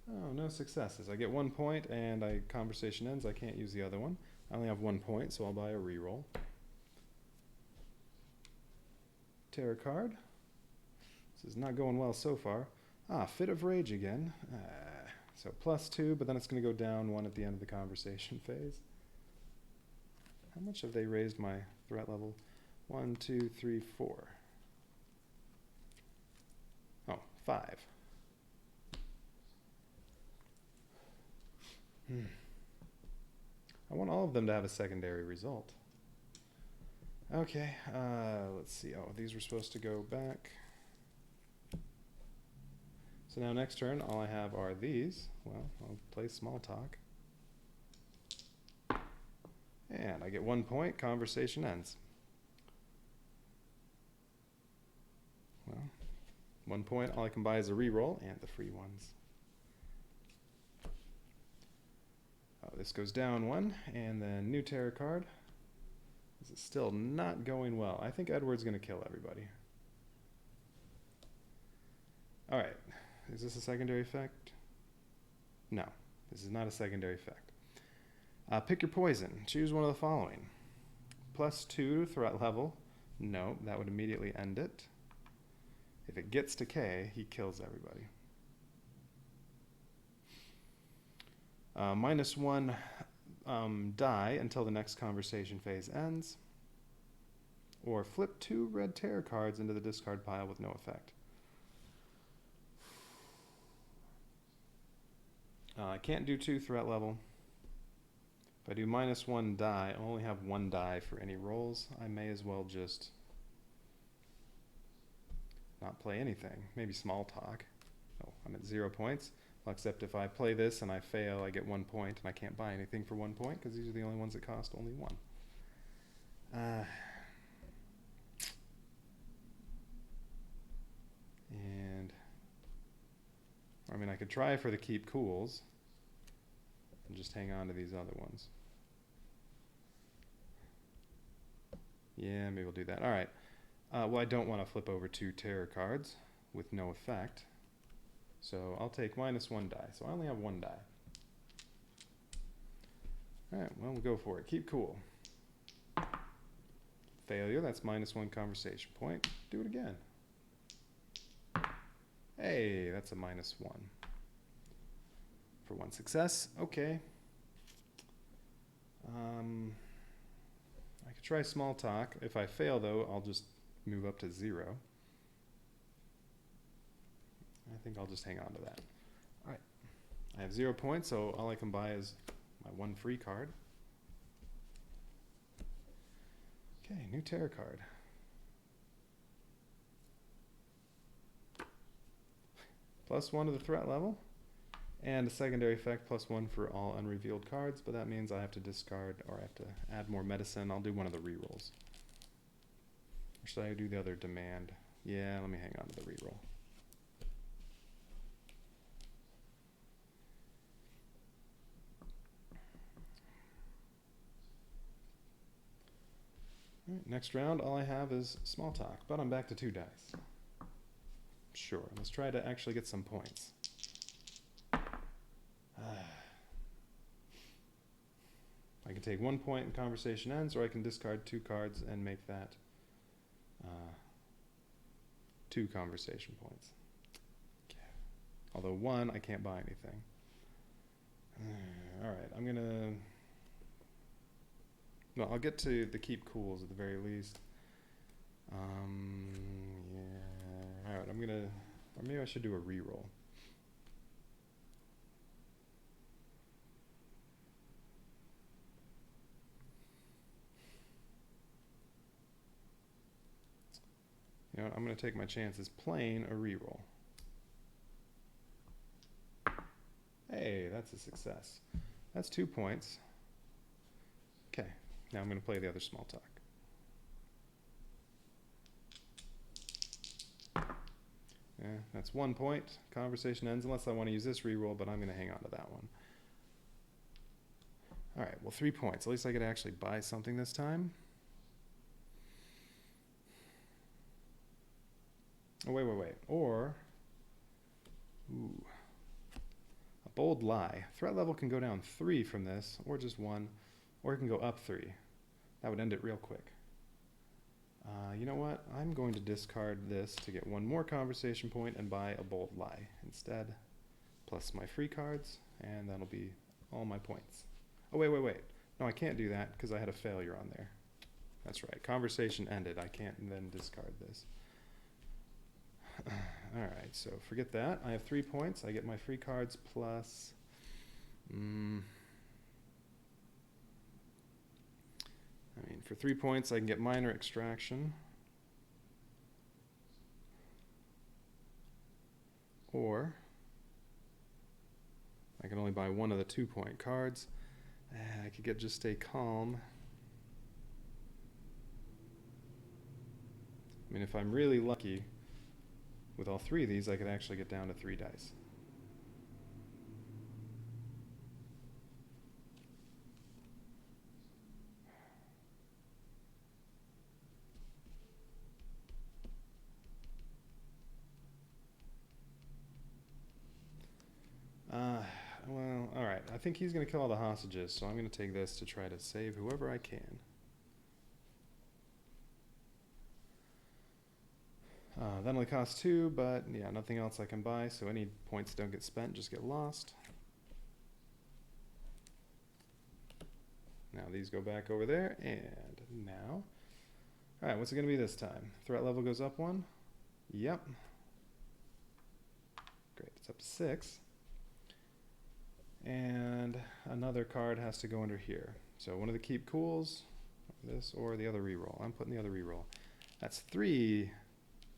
[SPEAKER 1] Oh, no successes. I get 1 point and conversation ends. I can't use the other one. I only have 1 point, so I'll buy a reroll. Terror card. This is not going well so far. Fit of Rage again. So plus 2, but then it's going to go down 1 at the end of the conversation phase. How much have they raised my threat level? 1, 2, 3, 4. Oh, 5. I want all of them to have a secondary result. Okay, let's see. Oh, these were supposed to go back. So now next turn, all I have are these. Well, I'll play small talk. And I get 1 point, conversation ends. Well, 1 point, all I can buy is a reroll and the free ones. This goes down 1, and then new terror card. This is still not going well. I think Edward's going to kill everybody. Alright, is this a secondary effect? No, this is not a secondary effect. Pick your poison. Choose one of the following. +2 threat level, No, that would immediately end it. If it gets to K, he kills everybody. -1 die until the next conversation phase ends. Or flip 2 red terror cards into the discard pile with no effect. I can't do 2 threat level. If I do -1 die, I only have 1 die for any rolls. I may as well just not play anything. Maybe small talk. Oh, I'm at 0 points. Well, except if I play this and I fail, I get 1 point, and I can't buy anything for 1 point because these are the only ones that cost only 1. And I mean, I could try for the keep cools and just hang on to these other ones. Yeah, maybe we'll do that. All right. Well, I don't want to flip over 2 terror cards with no effect. So I'll take -1 die. So I only have 1 die. All right, well, we'll go for it. Keep cool. Failure, that's -1 conversation point. Do it again. Hey, that's a -1. For 1 success, okay. I could try small talk. If I fail, though, I'll just move up to 0. I think I'll just hang on to that. All right. I have 0 points, so all I can buy is my 1 free card. Okay, new terror card. +1 to the threat level. And a secondary effect, +1 for all unrevealed cards, but that means I have to discard, or I have to add more medicine. I'll do one of the rerolls. Or should I do the other demand? Yeah, let me hang on to the reroll. All right, next round, all I have is small talk, but I'm back to 2 dice. Sure, let's try to actually get some points. I can take 1 point and conversation ends, or I can discard 2 cards and make that 2 conversation points. Okay. Although 1, I can't buy anything. All right, I'm gonna. No, I'll get to the keep cools at the very least. Yeah. All right, I'm gonna. Or maybe I should do a reroll. You know what, I'm going to take my chances playing a reroll. Hey, that's a success. That's 2 points. Okay, now I'm going to play the other small talk. Yeah, that's 1 point. Conversation ends unless I want to use this reroll, but I'm going to hang on to that one. All right, well, 3 points. At least I could actually buy something this time. Oh, wait. Or, ooh, a bold lie. Threat level can go down 3 from this, or just 1, or it can go up 3. That would end it real quick. You know what? I'm going to discard this to get 1 more conversation point and buy a bold lie instead, plus my free cards, and that'll be all my points. Oh, wait. No, I can't do that because I had a failure on there. That's right. Conversation ended. I can't then discard this. All right, so forget that. I have 3 points. I get my free cards plus. For 3 points, I can get minor extraction. Or I can only buy 1 of the 2-point cards. I could get just stay calm. If I'm really lucky, with all 3 of these, I could actually get down to 3 dice. Well, all right. I think he's going to kill all the hostages, so I'm going to take this to try to save whoever I can. That only costs 2, but yeah, nothing else I can buy, so any points don't get spent, just get lost. Now these go back over there, and now... Alright, what's it going to be this time? Threat level goes up 1? Yep. Great, it's up to 6. And another card has to go under here. So one of the keep cools, this or the other reroll. I'm putting the other reroll. That's 3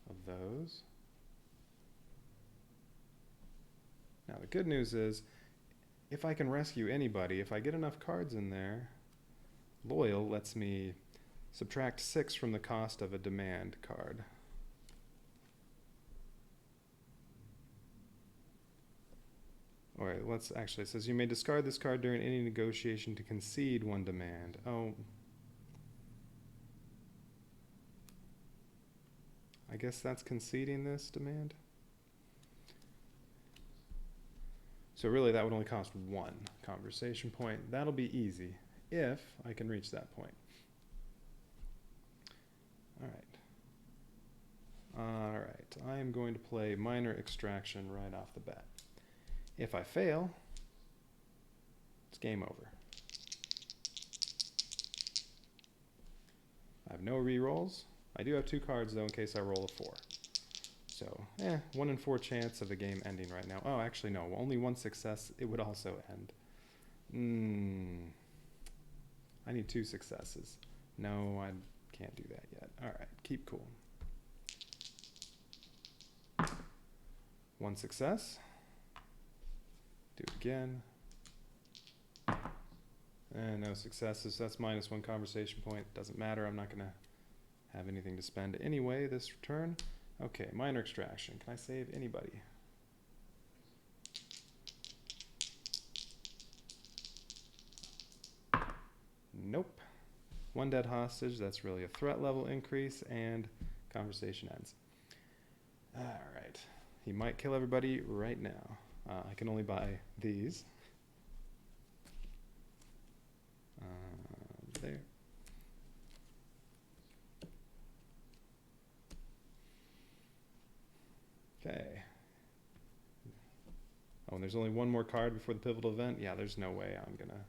[SPEAKER 1] of those. Now the good news is, if I can rescue anybody, if I get enough cards in there, Loyal lets me subtract 6 from the cost of a demand card. Alright, let's actually, it says you may discard this card during any negotiation to concede 1 demand. Oh. I guess that's conceding this demand. So really that would only cost 1 conversation point. That'll be easy if I can reach that point. Alright, I am going to play minor extraction right off the bat. If I fail, it's game over. I have no rerolls. I do have 2 cards though in case I roll a 4. So, 1 in 4 chance of the game ending right now. Oh, actually no, only 1 success, it would also end. I need 2 successes. No, I can't do that yet. Alright, keep cool. 1 success. Do it again. And no successes. That's -1 conversation point. Doesn't matter. I'm not going to have anything to spend anyway this turn. Okay, minor extraction. Can I save anybody? Nope. 1 dead hostage. That's really a threat level increase, and conversation ends. Alright. He might kill everybody right now. I can only buy these. There. Okay. Oh, and there's only 1 more card before the pivotal event. Yeah, there's no way I'm going to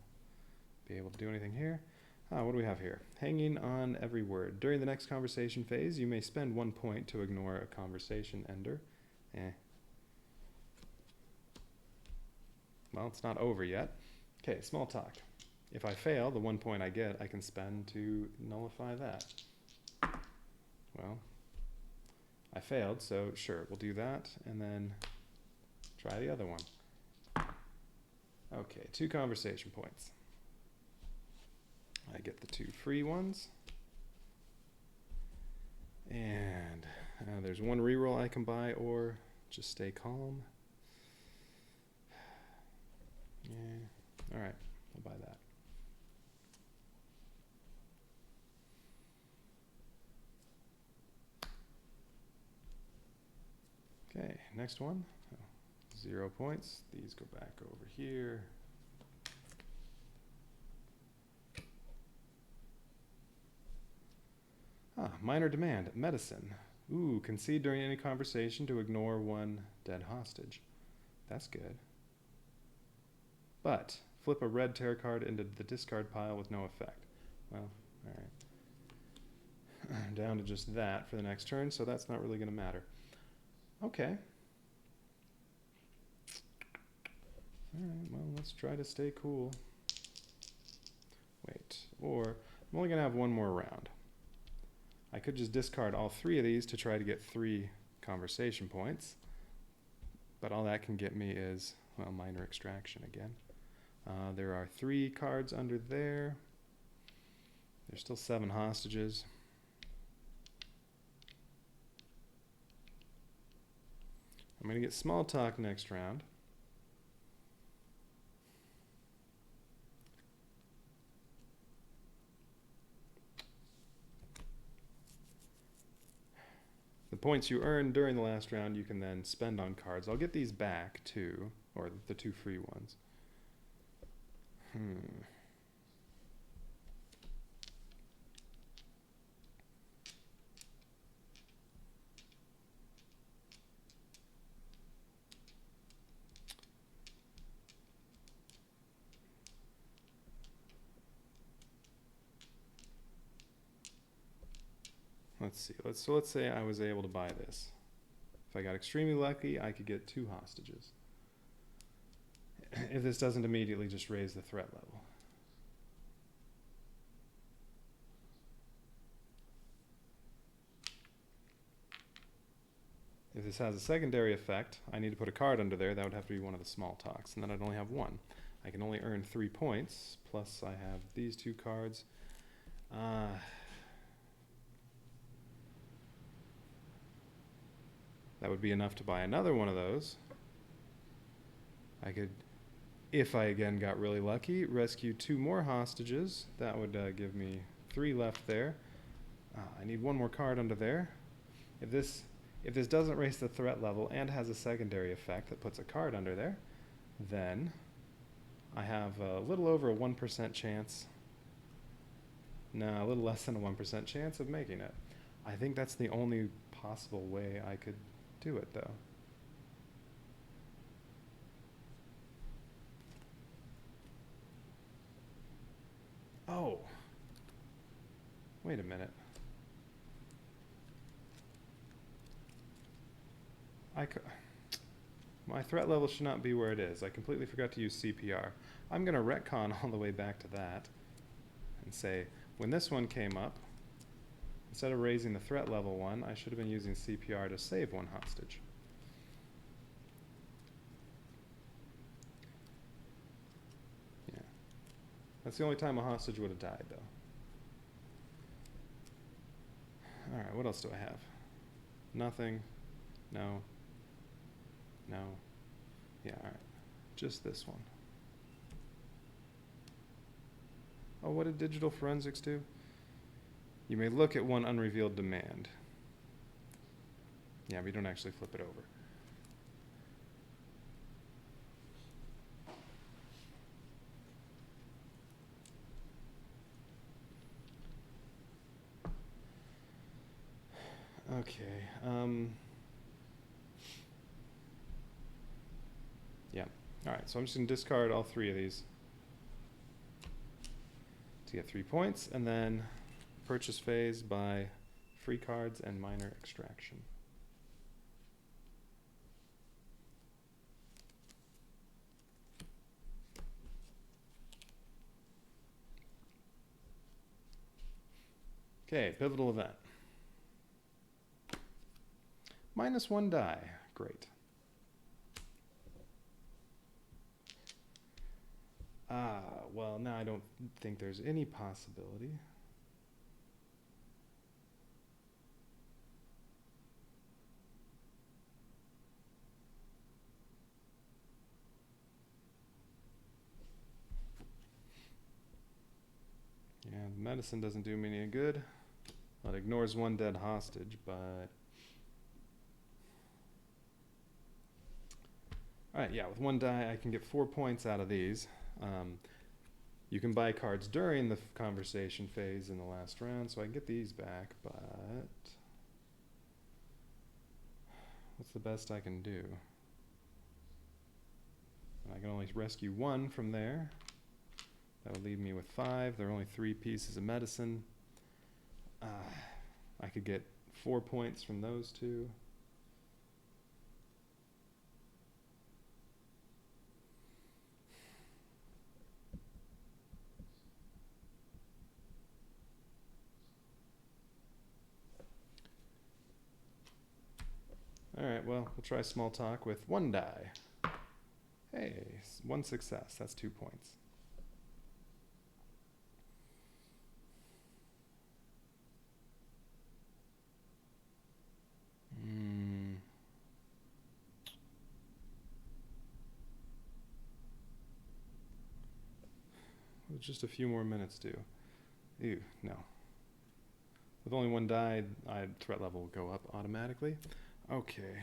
[SPEAKER 1] be able to do anything here. What do we have here? Hanging on every word. During the next conversation phase, you may spend 1 point to ignore a conversation ender. Well, it's not over yet. Okay, small talk. If I fail, the 1 point I get, I can spend to nullify that. Well, I failed, so sure, we'll do that, and then try the other one. Okay, 2 conversation points. I get the 2 free ones. And there's 1 reroll I can buy, or just stay calm. Yeah, alright, I'll buy that. Okay, next one. 0 points. These go back over here. Minor demand. Medicine. Ooh, concede during any conversation to ignore 1 dead hostage. That's good. But flip a red tarot card into the discard pile with no effect. Well, alright. I'm down to just that for the next turn, so that's not really going to matter. Okay. Alright, well, let's try to stay cool. Wait, or I'm only going to have 1 more round. I could just discard all 3 of these to try to get 3 conversation points. But all that can get me is, well, minor extraction again. There are 3 cards under there. There's still 7 hostages. I'm going to get small talk next round. The points you earned during the last round you can then spend on cards. I'll get these back too, or the 2 free ones. let's see. Let's say I was able to buy this. If I got extremely lucky, I could get 2 hostages. If this doesn't immediately just raise the threat level. If this has a secondary effect, I need to put a card under there. That would have to be one of the small talks, and then I'd only have 1. I can only earn 3 points, plus I have these 2 cards. That would be enough to buy another one of those. I could, if I again got really lucky, rescue 2 more hostages. That would give me 3 left there. I need 1 more card under there. If this doesn't raise the threat level and has a secondary effect that puts a card under there, then I have a little over a 1% chance. No, a little less than a 1% chance of making it. I think that's the only possible way I could do it, though. Oh. Wait a minute. My threat level should not be where it is. I completely forgot to use CPR. I'm going to retcon all the way back to that and say, when this one came up, instead of raising the threat level 1, I should have been using CPR to save 1 hostage. Yeah. That's the only time a hostage would have died, though. Alright, what else do I have? Nothing. No. No. Yeah, alright. Just this one. Oh, what did digital forensics do? You may look at one unrevealed demand. Yeah, we don't actually flip it over. Okay. Yeah. All right. So I'm just going to discard all 3 of these to get 3 points, and then purchase phase by free cards and minor extraction. Okay, pivotal event. -1 die. Great. Well, now I don't think there's any possibility. Yeah, medicine doesn't do me any good. Well, it ignores 1 dead hostage, but... Alright, yeah, with 1 die I can get 4 points out of these. You can buy cards during the conversation phase in the last round, so I can get these back, but... what's the best I can do? And I can only rescue 1 from there. That would leave me with 5. There are only 3 pieces of medicine. I could get 4 points from those 2. Alright, well, we'll try small talk with 1 die. Hey, 1 success. That's 2 points. Just a few more minutes do. Ew, no. With only 1 die, threat level will go up automatically. Okay,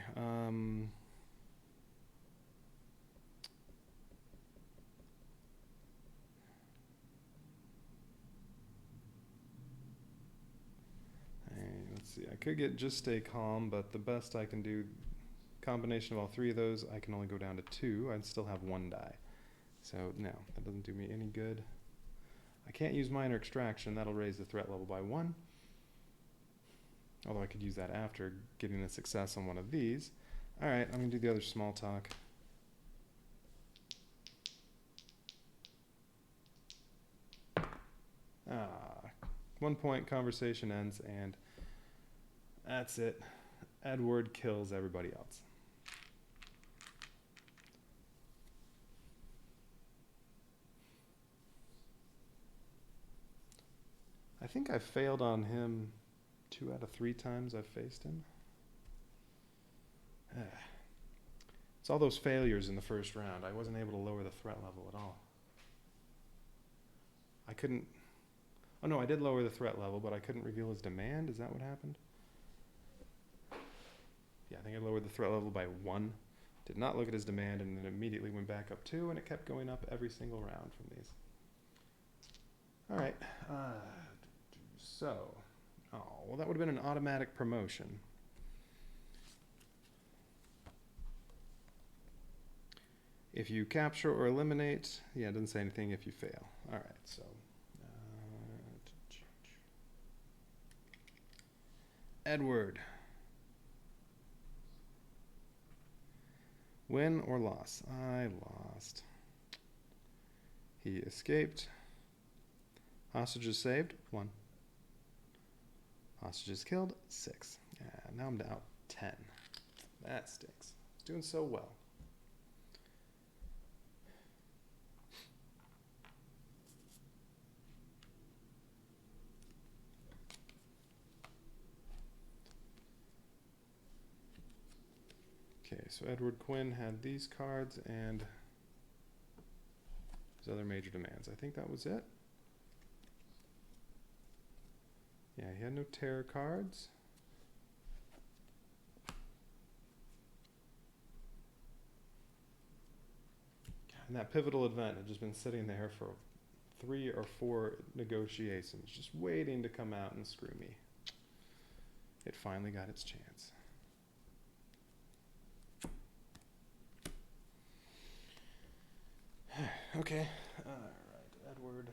[SPEAKER 1] let's see, I could get just stay calm, but the best I can do, combination of all 3 of those, I can only go down to 2. I'd still have 1 die. So, no, that doesn't do me any good. I can't use minor extraction. That'll raise the threat level by 1. Although I could use that after getting a success on one of these. All right, I'm going to do the other small talk. Ah, 1 point, conversation ends, and that's it. Edward kills everybody else. I think I failed on him 2 out of 3 times I've faced him. It's all those failures in the first round. I wasn't able to lower the threat level at all. I couldn't... Oh no, I did lower the threat level, but I couldn't reveal his demand. Is that what happened? Yeah, I think I lowered the threat level by 1. Did not look at his demand, and then immediately went back up 2, and it kept going up every single round from these. All right. Well, that would have been an automatic promotion. If you capture or eliminate, yeah, it doesn't say anything if you fail. All right, so. Edward. Win or loss? I lost. He escaped. Hostages saved? 1. Hostages killed? 6. Now I'm down 10. That stinks. It's doing so well. Okay, so Edward Quinn had these cards and his other major demands. I think that was it. Yeah, he had no terror cards. And that pivotal event had just been sitting there for 3 or 4 negotiations, just waiting to come out and screw me. It finally got its chance. Okay, all right, Edward.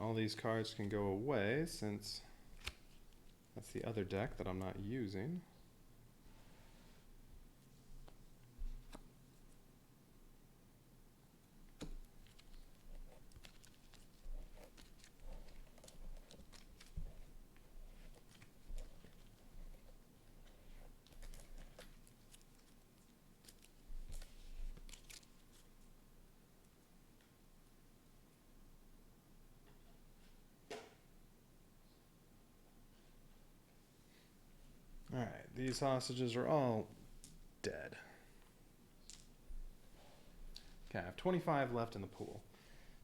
[SPEAKER 1] All these cards can go away since that's the other deck that I'm not using. All right, these hostages are all dead. Okay, I have 25 left in the pool.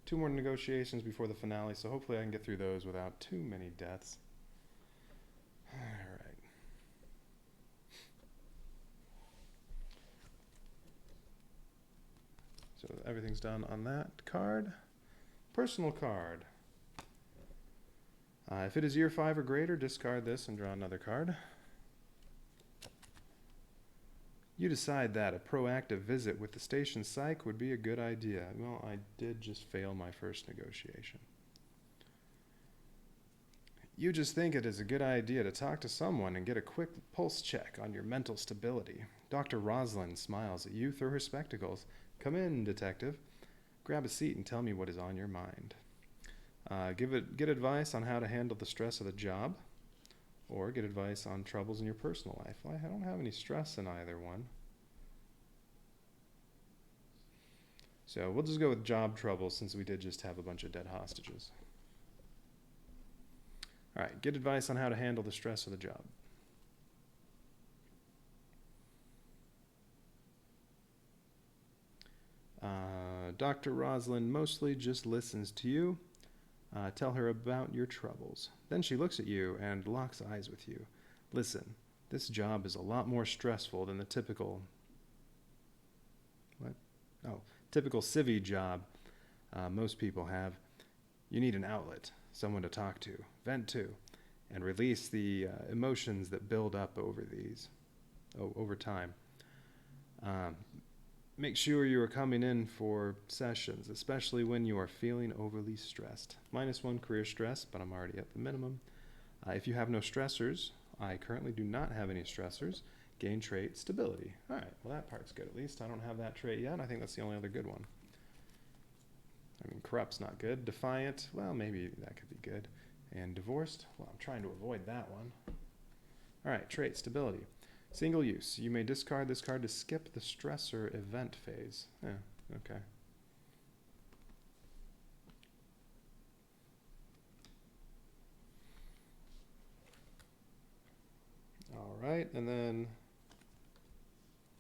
[SPEAKER 1] 2 more negotiations before the finale, so hopefully I can get through those without too many deaths. All right. So everything's done on that card. Personal card. If it is year 5 or greater, discard this and draw another card. You decide that a proactive visit with the station psych would be a good idea. Well, I did just fail my first negotiation. You just think it is a good idea to talk to someone and get a quick pulse check on your mental stability. Dr. Rosalind smiles at you through her spectacles. Come in, detective. Grab a seat and tell me what is on your mind. Get advice on how to handle the stress of the job. Or get advice on troubles in your personal life. Well, I don't have any stress in either one. So we'll just go with job troubles since we did just have a bunch of dead hostages. All right, get advice on how to handle the stress of the job. Dr. Rosalind mostly just listens to you. Tell her about your troubles. Then she looks at you and locks eyes with you. Listen, This job is a lot more stressful than the typical, typical civvy job most people have. You need an outlet, someone to talk to, vent to, and release the emotions that build up over time. Make sure you are coming in for sessions, especially when you are feeling overly stressed. -1 career stress, but I'm already at the minimum. If you have no stressors, I currently do not have any stressors. Gain trait stability. All right, well, that part's good at least. I don't have that trait yet. I think that's the only other good one. I mean, corrupt's not good. Defiant, well, maybe that could be good. And divorced, well, I'm trying to avoid that one. All right, trait stability. Single use. You may discard this card to skip the stressor event phase. Yeah, okay. All right, and then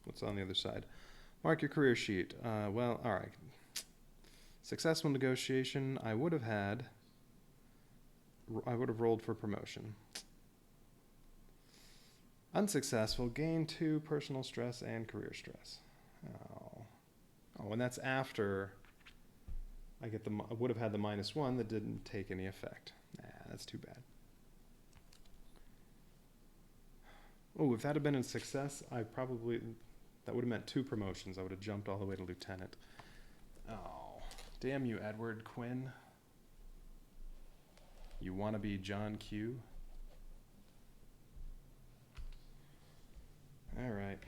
[SPEAKER 1] what's on the other side? Mark your career sheet. Well, all right. Successful negotiation. I would have rolled for promotion. Unsuccessful. Gain 2 personal stress and career stress. Oh, and that's after I would have had the -1 that didn't take any effect. That's too bad. Oh, if that had been a success, that would have meant 2 promotions. I would have jumped all the way to lieutenant. Oh, damn you, Edward Quinn. You want to be John Q? All right.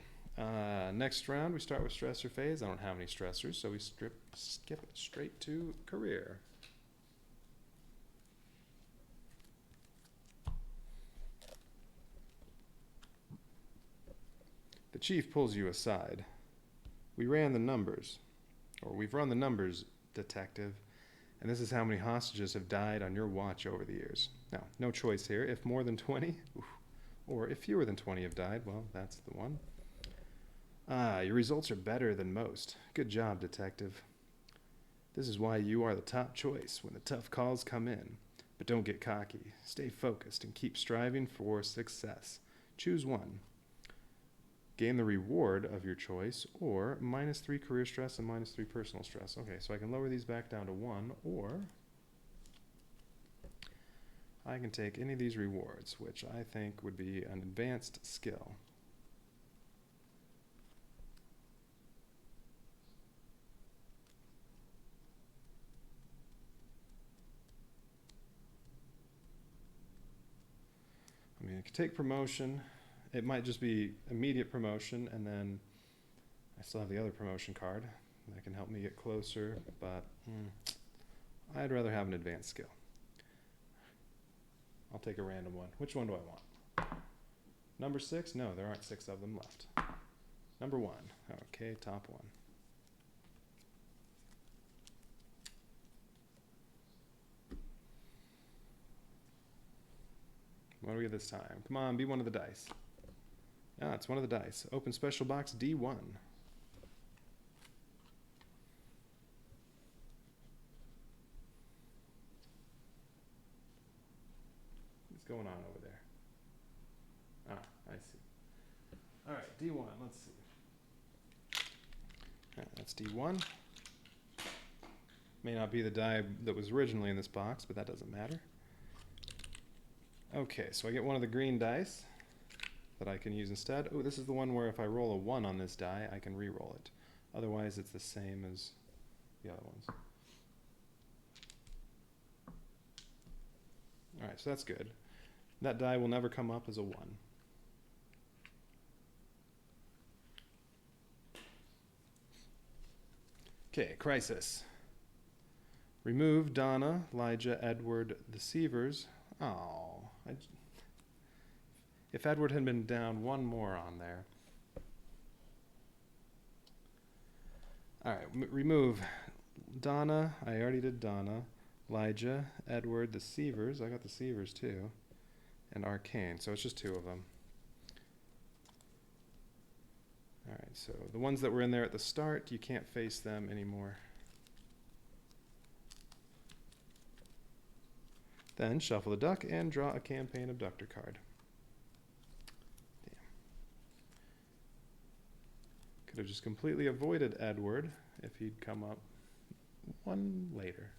[SPEAKER 1] Next round, we start with stressor phase. I don't have any stressors, so we skip straight to career. The chief pulls you aside. We've run the numbers, detective, and this is how many hostages have died on your watch over the years. Now, no choice here. If more than 20, or if fewer than 20 have died, well, that's the one. Your results are better than most. Good job, detective. This is why you are the top choice when the tough calls come in. But don't get cocky. Stay focused and keep striving for success. Choose one. Gain the reward of your choice, or -3 career stress and -3 personal stress. Okay, so I can lower these back down to 1, or I can take any of these rewards, which I think would be an advanced skill. I mean, I could take promotion. It might just be immediate promotion, and then I still have the other promotion card that can help me get closer, but I'd rather have an advanced skill. I'll take a random one. Which one do I want? Number 6? No, there aren't 6 of them left. Number 1. Okay, top 1. What do we get this time? Come on, be one of the dice. Ah, it's one of the dice. Open special box D1. What's going on over there? Ah, I see. All right, D1, let's see. All right, that's D1. May not be the die that was originally in this box, but that doesn't matter. Okay, so I get one of the green dice that I can use instead. Oh, this is the one where if I roll a 1 on this die, I can re-roll it. Otherwise, it's the same as the other ones. All right, so that's good. That die will never come up as a 1. Okay, crisis. Remove Donna, Elijah, Edward, the Sievers. Oh, if Edward had been down 1 more on there. All right, remove Donna. I already did Donna. Elijah, Edward, the Sievers. I got the Sievers too. And Arcane, so it's just 2 of them. All right, so the ones that were in there at the start, you can't face them anymore. Then shuffle the duck and draw a campaign abductor card. Damn. Could have just completely avoided Edward if he'd come up one later.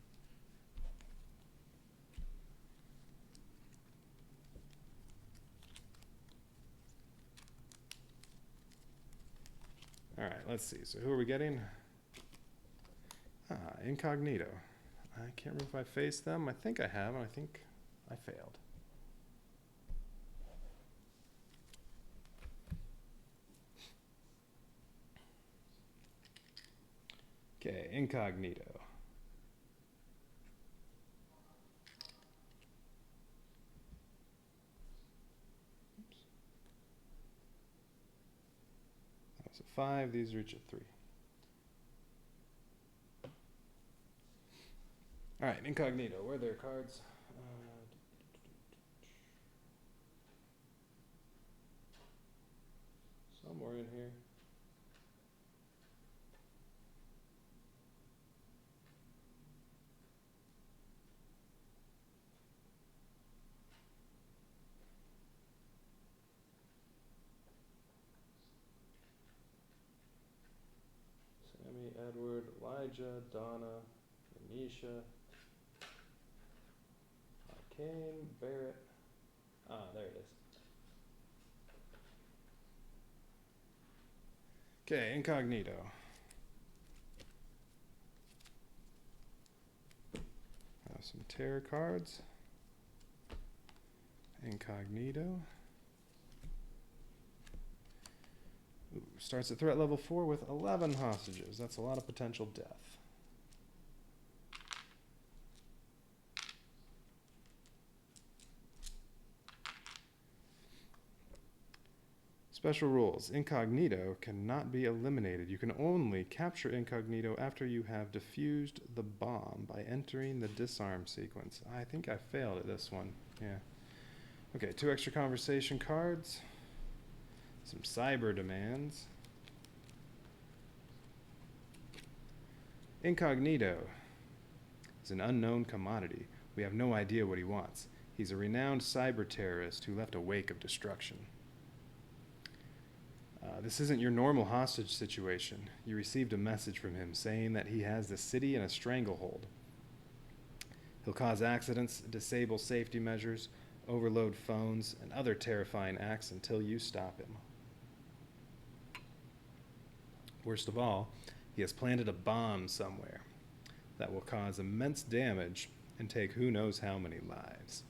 [SPEAKER 1] All right, let's see. So who are we getting? Incognito. I can't remember if I faced them. I think I have, and I think I failed. Okay, Incognito. Oops. That was a 5. These reach a 3. All right, Incognito. Where are their cards? Somewhere in here. Sammy, Edward, Elijah, Donna, Anisha, Kane, Barrett. There it is. Okay, Incognito. Some terror cards. Incognito. Ooh, starts at threat level 4 with 11 hostages. That's a lot of potential death. Special rules. Incognito cannot be eliminated. You can only capture Incognito after you have defused the bomb by entering the disarm sequence. I think I failed at this one. Yeah. Okay, 2 extra conversation cards. Some cyber demands. Incognito is an unknown commodity. We have no idea what he wants. He's a renowned cyber terrorist who left a wake of destruction. This isn't your normal hostage situation. You received a message from him saying that he has the city in a stranglehold. He'll cause accidents, disable safety measures, overload phones, and other terrifying acts until you stop him. Worst of all, he has planted a bomb somewhere that will cause immense damage and take who knows how many lives.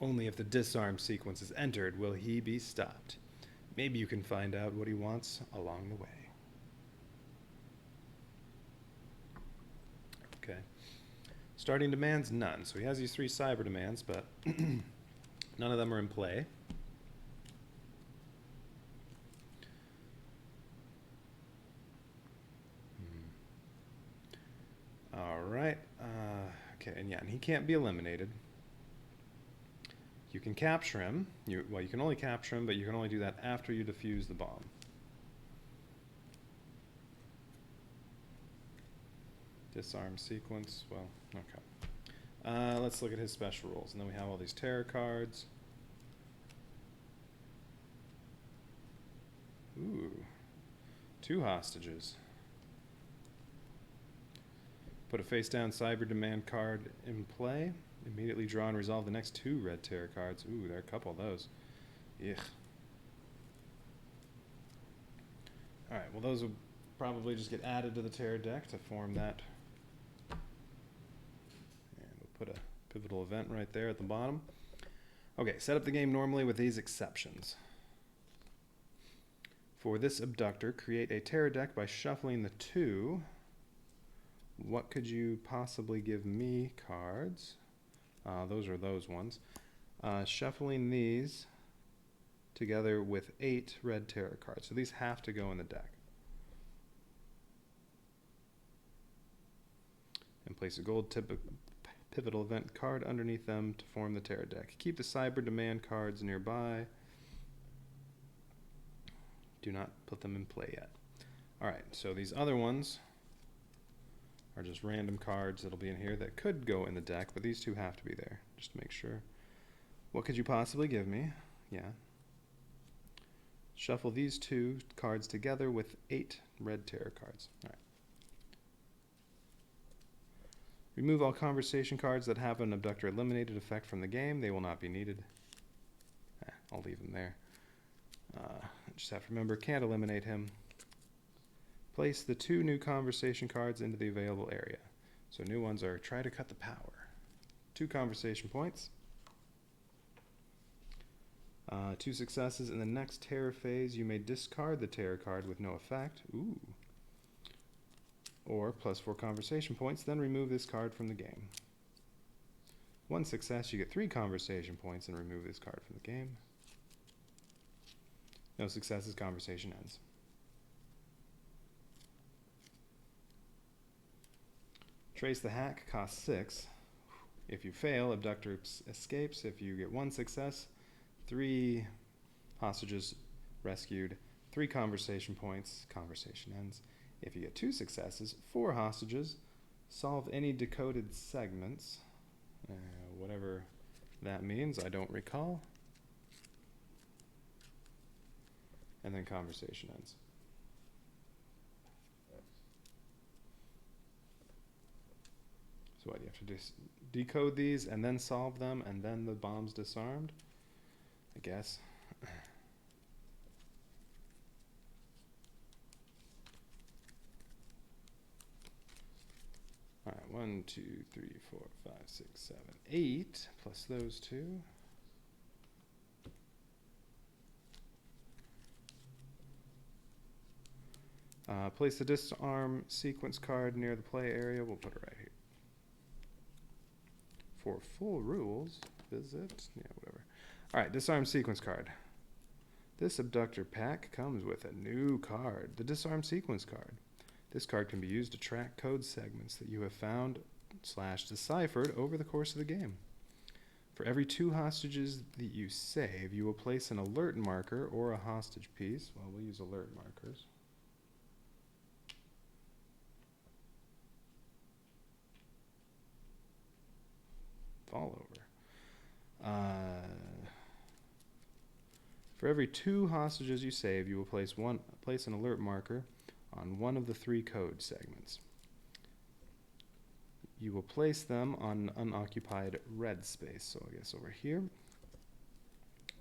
[SPEAKER 1] Only if the disarm sequence is entered will he be stopped. Maybe you can find out what he wants along the way. Okay. Starting demands, none. So he has these 3 cyber demands, but none of them are in play. All right. Okay, and he can't be eliminated. You can capture him. You can only capture him, but you can only do that after you defuse the bomb. Disarm sequence. Well, okay. Let's look at his special rules. And then we have all these terror cards. Ooh. 2 hostages. Put a face-down cyber demand card in play. Immediately draw and resolve the next 2 red terror cards. Ooh, there are a couple of those. Ugh. Alright, well those will probably just get added to the terror deck to form that. And we'll put a pivotal event right there at the bottom. Okay, set up the game normally with these exceptions. For this abductor, create a terror deck by shuffling the 2. What could you possibly give me cards? Those are those ones. Shuffling these together with 8 red terror cards. So these have to go in the deck. And place a gold pivotal event card underneath them to form the terror deck. Keep the cyber demand cards nearby. Do not put them in play yet. Alright, so these other ones are just random cards that'll be in here that could go in the deck, but these 2 have to be there, just to make sure. What could you possibly give me? Yeah. Shuffle these 2 cards together with 8 red tarot cards. All right. Remove all conversation cards that have an abductor eliminated effect from the game. They will not be needed. I'll leave them there. Just have to remember, can't eliminate him. Place the 2 new conversation cards into the available area. So new ones are try to cut the power. 2 conversation points. 2 successes. In the next terror phase, you may discard the terror card with no effect. Ooh. Or +4 conversation points, then remove this card from the game. 1 success, you get 3 conversation points and remove this card from the game. No successes, conversation ends. Trace the hack, costs 6. If you fail, abductor escapes. If you get 1 success, 3 hostages rescued, 3 conversation points, conversation ends. If you get 2 successes, 4 hostages, solve any decoded segments, whatever that means, I don't recall, and then conversation ends. So what, you have to decode these and then solve them and then the bomb's disarmed? I guess. All right, 1, 2, 3, 4, 5, 6, 7, 8, plus those 2. Place the disarm sequence card near the play area. We'll put it right here. For full rules, visit, yeah, whatever. All right, disarm sequence card. This abductor pack comes with a new card, the disarm sequence card. This card can be used to track code segments that you have found / deciphered over the course of the game. For every 2 hostages that you save, you will place an alert marker or a hostage piece. Well, we'll use alert markers. Fall over. For every 2 hostages you save, you will place an alert marker on one of the 3 code segments. You will place them on unoccupied red space, so I guess over here.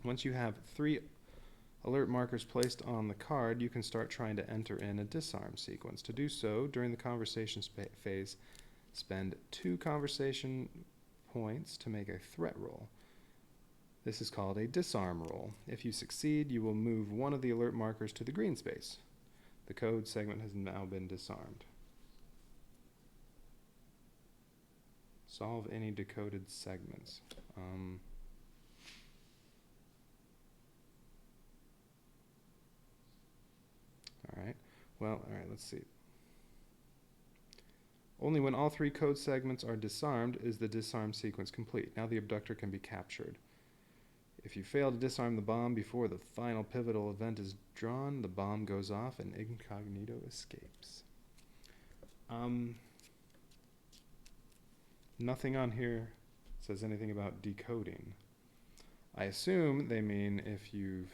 [SPEAKER 1] Once you have 3 alert markers placed on the card, you can start trying to enter in a disarm sequence. To do so, during the conversation phase, spend 2 conversation points to make a threat roll. This is called a disarm roll. If you succeed, you will move one of the alert markers to the green space. The code segment has now been disarmed. Solve any decoded segments. Alright, well, alright, let's see. Only when all 3 code segments are disarmed is the disarm sequence complete. Now the abductor can be captured. If you fail to disarm the bomb before the final pivotal event is drawn, the bomb goes off and incognito escapes. Nothing on here says anything about decoding. I assume they mean if you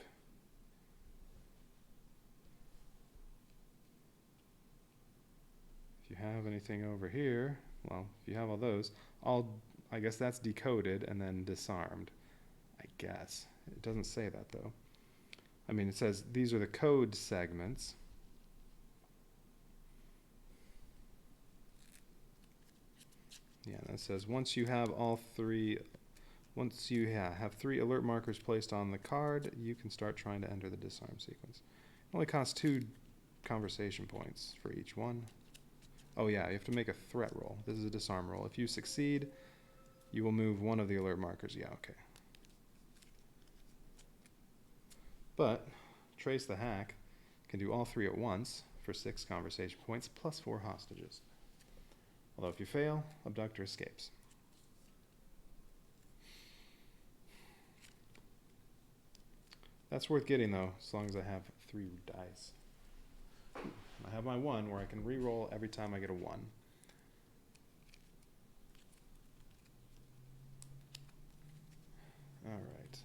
[SPEAKER 1] have anything over here, well, if you have all those, I guess that's decoded and then disarmed. I guess. It doesn't say that, though. I mean, it says these are the code segments. Yeah, that says once you have have 3 alert markers placed on the card, you can start trying to enter the disarm sequence. It only costs 2 conversation points for each one. Oh yeah, you have to make a threat roll. This is a disarm roll. If you succeed, you will move one of the alert markers. Yeah, okay. But Trace the Hack can do all 3 at once for 6 conversation points plus 4 hostages. Although if you fail, abductor escapes. That's worth getting though, as long as I have 3 dice. I have my 1 where I can re-roll every time I get a 1. Alright.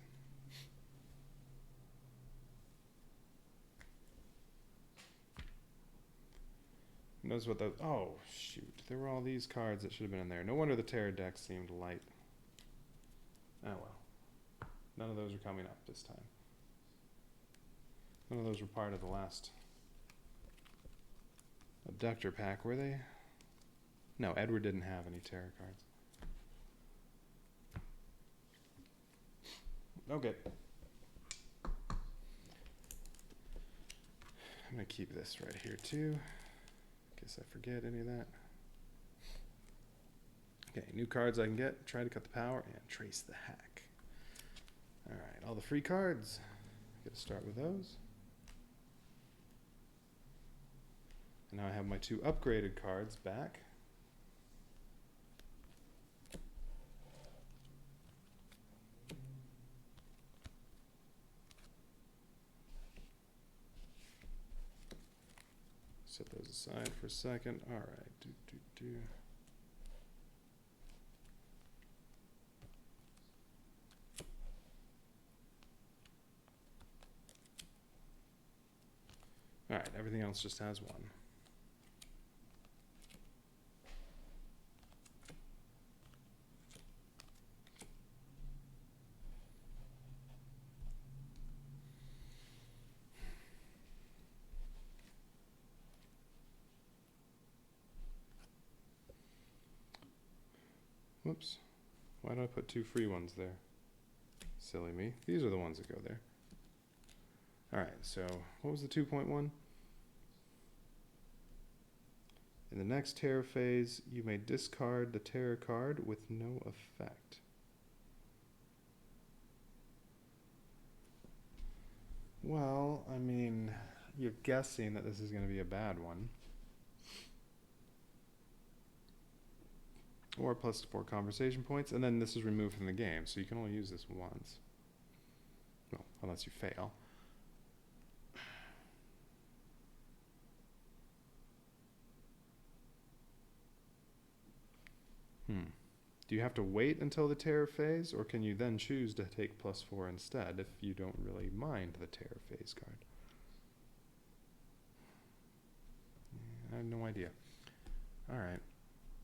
[SPEAKER 1] Who knows what those... Oh, shoot. There were all these cards that should have been in there. No wonder the Terror deck seemed light. Oh, well. None of those are coming up this time. None of those were part of the last Abductor pack, were they? No, Edward didn't have any Terror cards. Okay. I'm going to keep this right here, too. In case I forget any of that. Okay, new cards I can get. Try to cut the power and trace the hack. Alright, all the free cards. Get to start with those. And now I have my 2 upgraded cards back. Set those aside for a second. Alright, Alright, everything else just has 1. Whoops. Why did I put 2 free ones there? Silly me. These are the ones that go there. Alright, so what was the 2.1? In the next Terror phase, you may discard the Terror card with no effect. Well, I mean, you're guessing that this is going to be a bad one. Or +4 conversation points, and then this is removed from the game, so you can only use this once. Well, unless you fail. Do you have to wait until the Terror phase, or can you then choose to take +4 instead if you don't really mind the Terror phase card? I have no idea. Alright.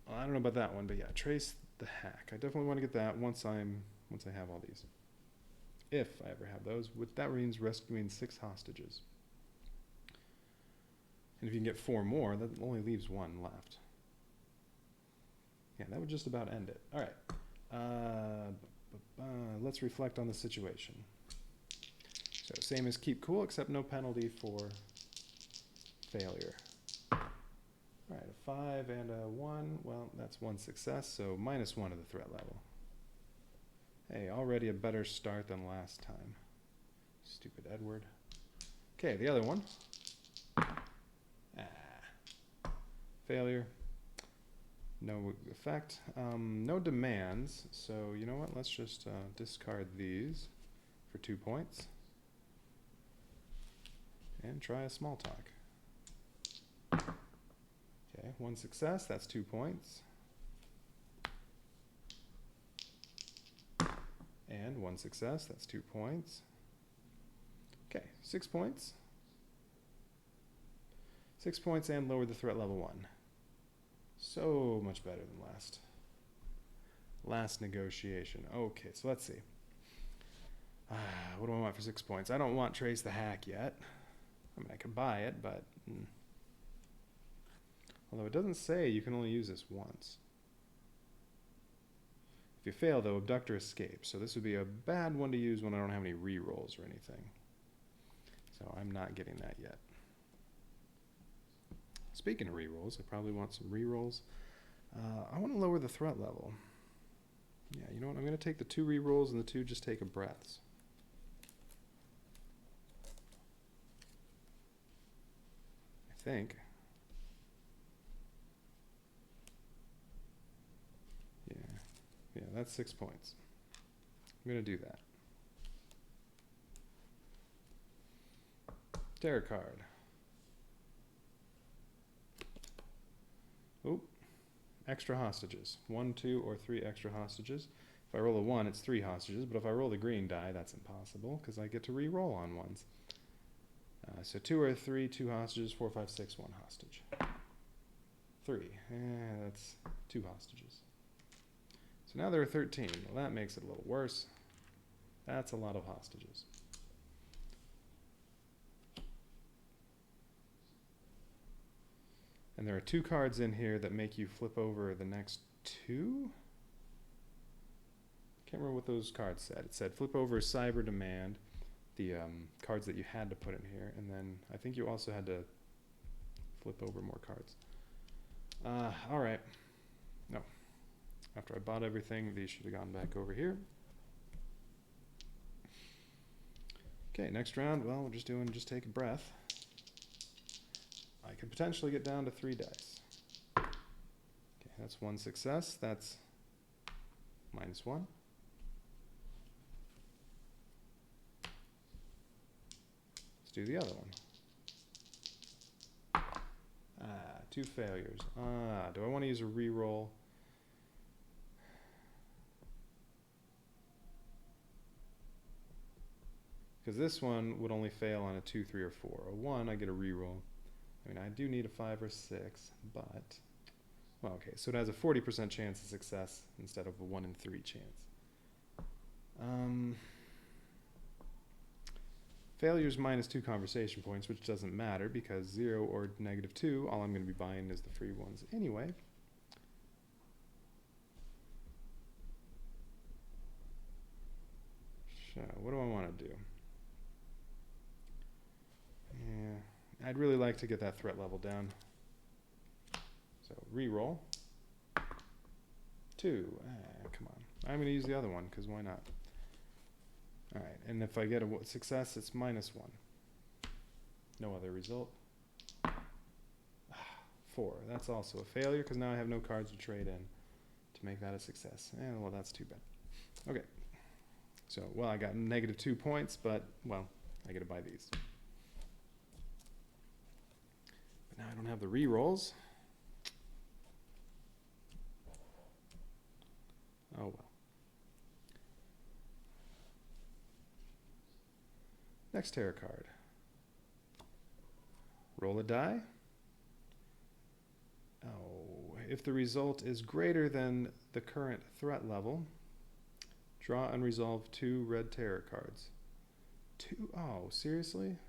[SPEAKER 1] Well, I don't know about that one, but yeah, trace the hack. I definitely want to get that once I have all these. If I ever have those. That means rescuing 6 hostages. And if you can get 4 more, that only leaves 1 left. Yeah, that would just about end it. All right. Let's reflect on the situation. So same as keep cool, except no penalty for failure. All right, a 5 and a 1. Well, that's 1 success, so -1 of the threat level. Hey, already a better start than last time. Stupid Edward. Okay, the other one. Failure. No effect. No demands, so you know what? Let's just discard these for 2 points. And try a small talk. Okay, 1 success, that's 2 points. And 1 success, that's 2 points. Okay, 6 points. 6 points and lower the threat level 1. So much better than last negotiation. Okay, so let's see. What do I want for 6 points? I don't want Trace the Hack yet. I mean, I could buy it, but... Although it doesn't say you can only use this once. If you fail, though, Abductor escapes. So this would be a bad one to use when I don't have any rerolls or anything. So I'm not getting that yet. Speaking of rerolls, I probably want some rerolls. I want to lower the threat level. Yeah, you know what? I'm going to take the 2 rerolls and the 2 just take a breaths. I think. Yeah, that's 6 points. I'm going to do that. Terror card. Oop. Extra hostages. 1, 2, or 3 extra hostages. If I roll a 1, it's 3 hostages, but if I roll the green die, that's impossible, because I get to re-roll on ones. So 2 or 3, 2 hostages, 4, 5, 6, 1 hostage. 3. That's 2 hostages. So now there are 13. Well, that makes it a little worse. That's a lot of hostages. And there are 2 cards in here that make you flip over the next 2? Can't remember what those cards said. It said flip over Cyber Demand, the cards that you had to put in here, and then I think you also had to flip over more cards. All right. No. After I bought everything, these should have gone back over here. Okay, next round, well, we're just take a breath. I can potentially get down to 3 dice. Okay, that's 1 success. That's -1. Let's do the other one. 2 failures. Do I want to use a reroll? Because this one would only fail on a 2, 3, or 4. A 1, I get a reroll. I mean, I do need a 5 or 6, but... Well, okay, so it has a 40% chance of success instead of a 1 in 3 chance. Failures -2 conversation points, which doesn't matter because 0 or -2, all I'm going to be buying is the free ones anyway. So, what do I want to do? Yeah, I'd really like to get that threat level down. So, reroll. 2. Come on. I'm going to use the other one because why not? Alright, and if I get a success, it's -1. No other result. 4. That's also a failure because now I have no cards to trade in to make that a success. Well, that's too bad. Okay. So, well, I got -2 points, but, well, I get to buy these. But now I don't have the re-rolls. Oh, well. Next tarot card. Roll a die. Oh, if the result is greater than the current threat level, draw and resolve 2 red tarot cards. 2? Oh, seriously?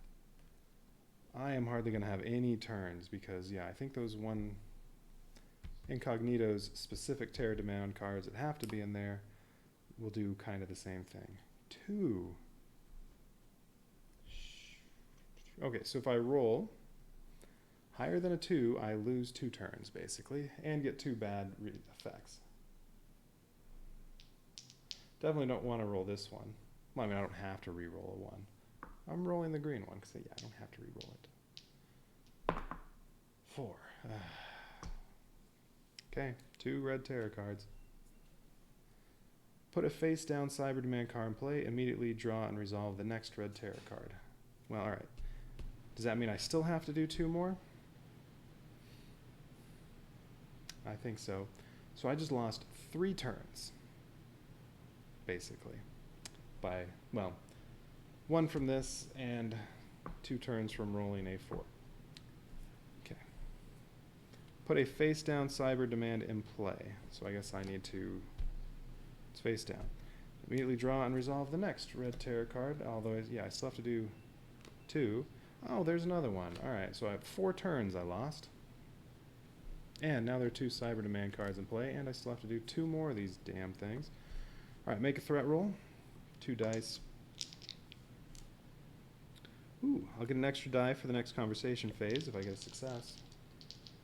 [SPEAKER 1] I am hardly going to have any turns because, yeah, I think those one Incognito's specific tarot demand cards that have to be in there will do kind of the same thing. 2. Okay, so if I roll higher than a 2, I lose 2 turns, basically, and get 2 bad effects. Definitely don't want to roll this one. Well, I mean, I don't have to re-roll a 1. I'm rolling the green one, because, yeah, I don't have to re-roll it. 4. Okay, 2 red tarot cards. Put a face-down Cyber Demand card in play, immediately draw and resolve the next red tarot card. Well, alright. Does that mean I still have to do 2 more? I think so. So I just lost 3 turns, basically. By, well, 1 from this and 2 turns from rolling a 4. Okay. Put a face-down Cyber Demand in play. So I guess I need to... It's face down. Immediately draw and resolve the next red tarot card. Although, yeah, I still have to do 2. Oh, there's another one. Alright, so I have 4 turns I lost. And now there are 2 Cyber Demand cards in play, and I still have to do 2 more of these damn things. Alright, make a threat roll. 2 dice. Ooh, I'll get an extra die for the next conversation phase if I get a success.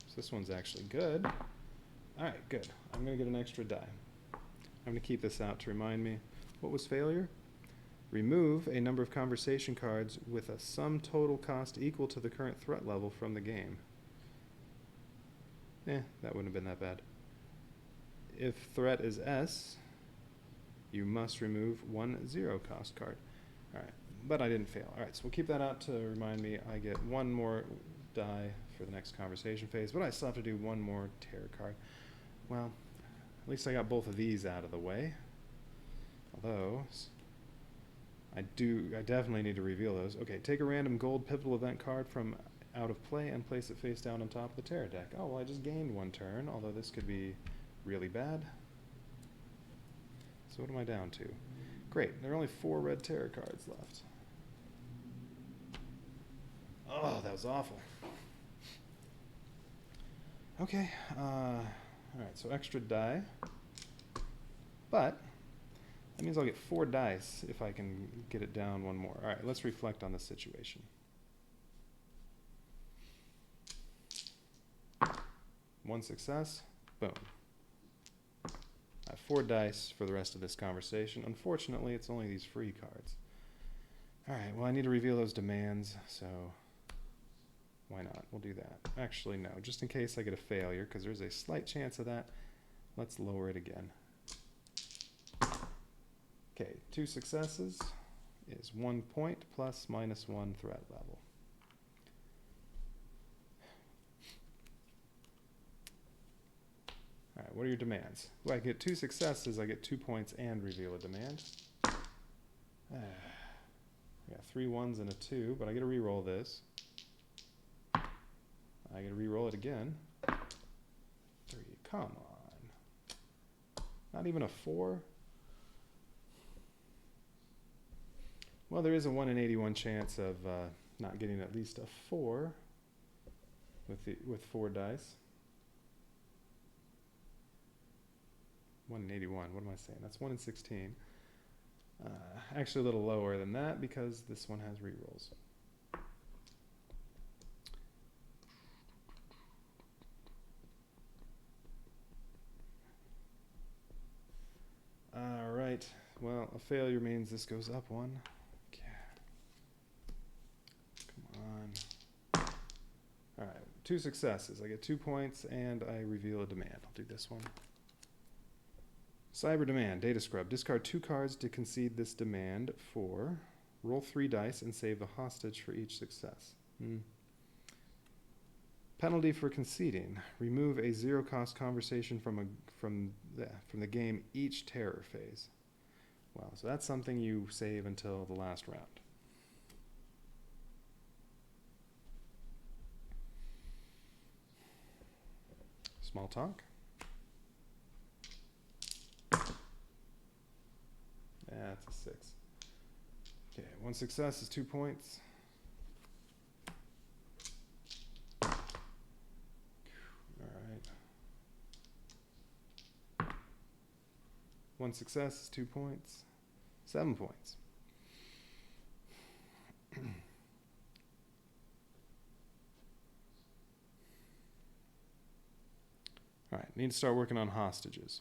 [SPEAKER 1] So this one's actually good. Alright, good. I'm going to get an extra die. I'm going to keep this out to remind me. What was failure? Remove a number of conversation cards with a sum total cost equal to the current threat level from the game. That wouldn't have been that bad. If threat is S, you must remove 1 0 cost card. Alright, but I didn't fail. Alright, so we'll keep that out to remind me I get 1 more die for the next conversation phase, but I still have to do 1 more tarot card. Well, at least I got both of these out of the way. Although, I definitely need to reveal those. Okay, take a random gold pivotal event card from out of play and place it face down on top of the terror deck. Oh, well, I just gained 1 turn, although this could be really bad. So what am I down to? Great, there are only 4 red terror cards left. Oh, that was awful. Okay, alright, so extra die. But that means I'll get 4 dice if I can get it down 1 more. Alright, let's reflect on the situation. 1 success, boom. I have 4 dice for the rest of this conversation. Unfortunately, it's only these free cards. Alright, well I need to reveal those demands, so why not? We'll do that. Actually, no, just in case I get a failure, because there's a slight chance of that, let's lower it again. Okay, 2 successes is 1 point plus minus 1 threat level. Alright, what are your demands? Well, I get 2 successes, I get 2 points and reveal a demand. I got 3 1s and a 2, but I get to re-roll this. I get to re-roll it again. 3, come on. Not even a 4? Well, there is a 1 in 81 chance of not getting at least a 4 with 4 dice. 1 in 81, what am I saying? That's 1 in 16. Actually a little lower than that because this one has rerolls. Alright, well, a failure means this goes up 1. Okay. Come on. Alright, 2 successes. I get 2 points and I reveal a demand. I'll do this one. Cyber demand, data scrub. Discard 2 cards to concede this demand for roll 3 dice and save the hostage for each success. Penalty for conceding. Remove a 0-cost conversation from the game each terror phase. Wow, so that's something you save until the last round. Small talk. That's a 6. Okay, 1 success is 2 points. Alright. 1 success is 2 points. 7 points. Alright, need to start working on hostages.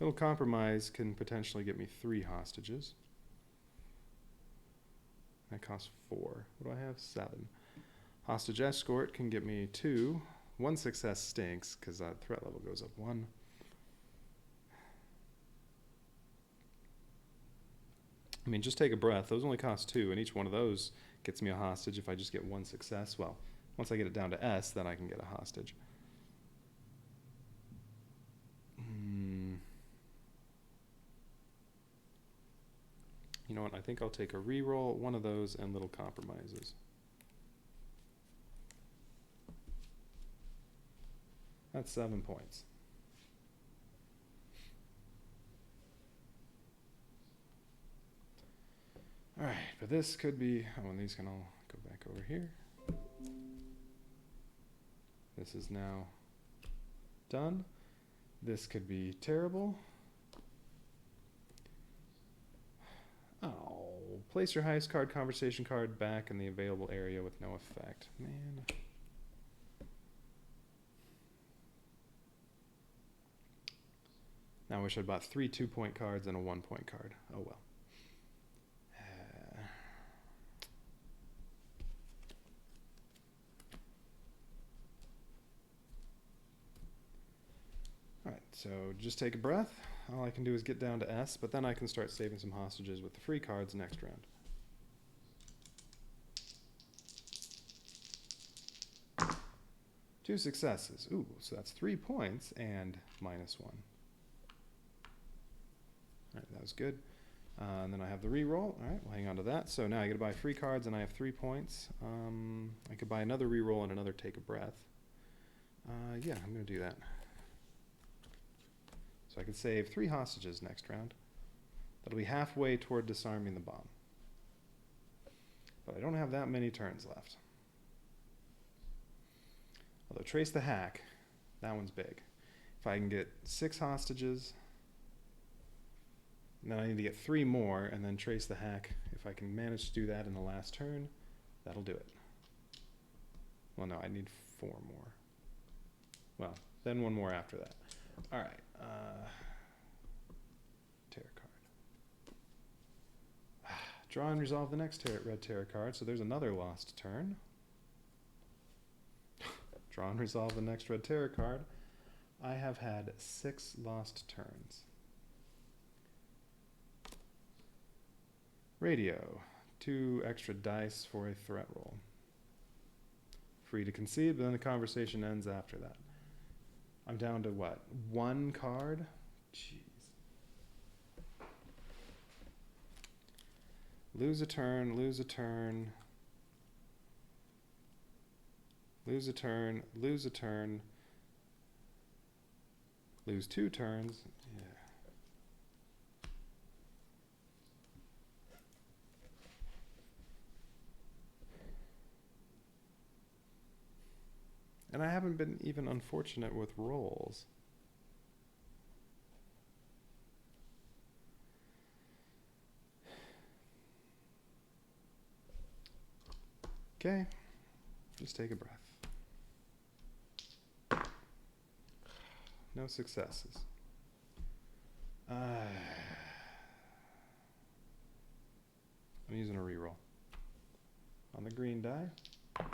[SPEAKER 1] Little compromise can potentially get me 3 hostages. That costs 4. What do I have? 7. Hostage escort can get me 2. 1 success stinks because that threat level goes up 1. I mean, just take a breath. Those only cost 2, and each one of those gets me a hostage if I just get 1 success. Well, once I get it down to S, then I can get a hostage. You know what, I think I'll take a reroll, 1 of those, and little compromises. That's 7 points. Alright, but this could be, oh, and these can all go back over here. This is now done. This could be terrible. Oh, place your highest card conversation card back in the available area with no effect. Man. Now I wish I'd bought 3 2-point cards and a 1-point card. Oh well. Alright, so just take a breath. All I can do is get down to S, but then I can start saving some hostages with the free cards next round. Two successes. Ooh, so that's 3 points and -1. Alright, that was good. And then I have the reroll. All right, we'll hang on to that. So now I get to buy free cards, and I have 3 points. I could buy another reroll and another take a breath. Yeah, I'm going to do that. So I can save 3 hostages next round. That'll be halfway toward disarming the bomb. But I don't have that many turns left. Although Trace the Hack, that one's big. If I can get 6 hostages, and then I need to get 3 more, and then Trace the Hack. If I can manage to do that in the last turn, that'll do it. Well, no, I need 4 more. Well, then 1 more after that. All right. Terror card. Draw and resolve the next red terror card, so there's another lost turn. Draw and resolve the next red terror card. I have had 6 lost turns. Radio. 2 extra dice for a threat roll. Free to concede, but then the conversation ends after that. I'm down to what? 1 card? Jeez. Lose a turn, lose a turn. Lose a turn, lose a turn. Lose 2 turns. Yeah. And I haven't been even unfortunate with rolls. Okay, just take a breath. No successes. I'm using a reroll. On the green die. Okay.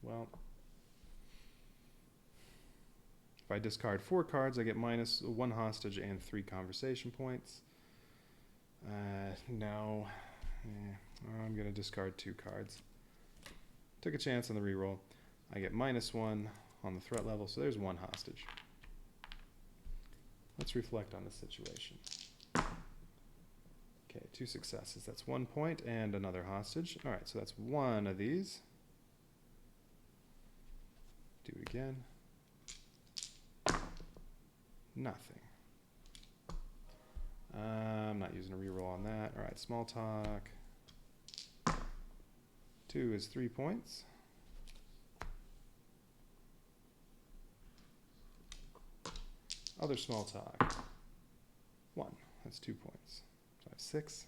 [SPEAKER 1] Well, if I discard 4 cards, I get minus 1 hostage and 3 conversation points. No. I'm going to discard 2 cards. Took a chance on the reroll. I get minus 1 on the threat level, so there's 1 hostage. Let's reflect on the situation. Okay, 2 successes. That's 1 point and another hostage. All right, so that's 1 of these. Do it again. Nothing. I'm not using a reroll on that. All right, small talk. 2 is 3 points. Other small talk. 1. That's 2 points. So I have 6.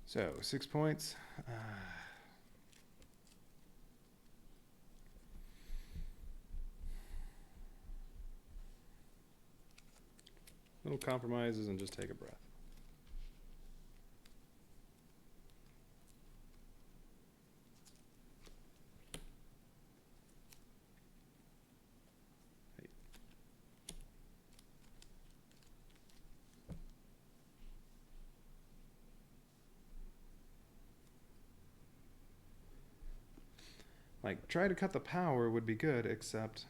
[SPEAKER 1] So 6 points. Little compromises and just take a breath. Like, try to cut the power would be good, except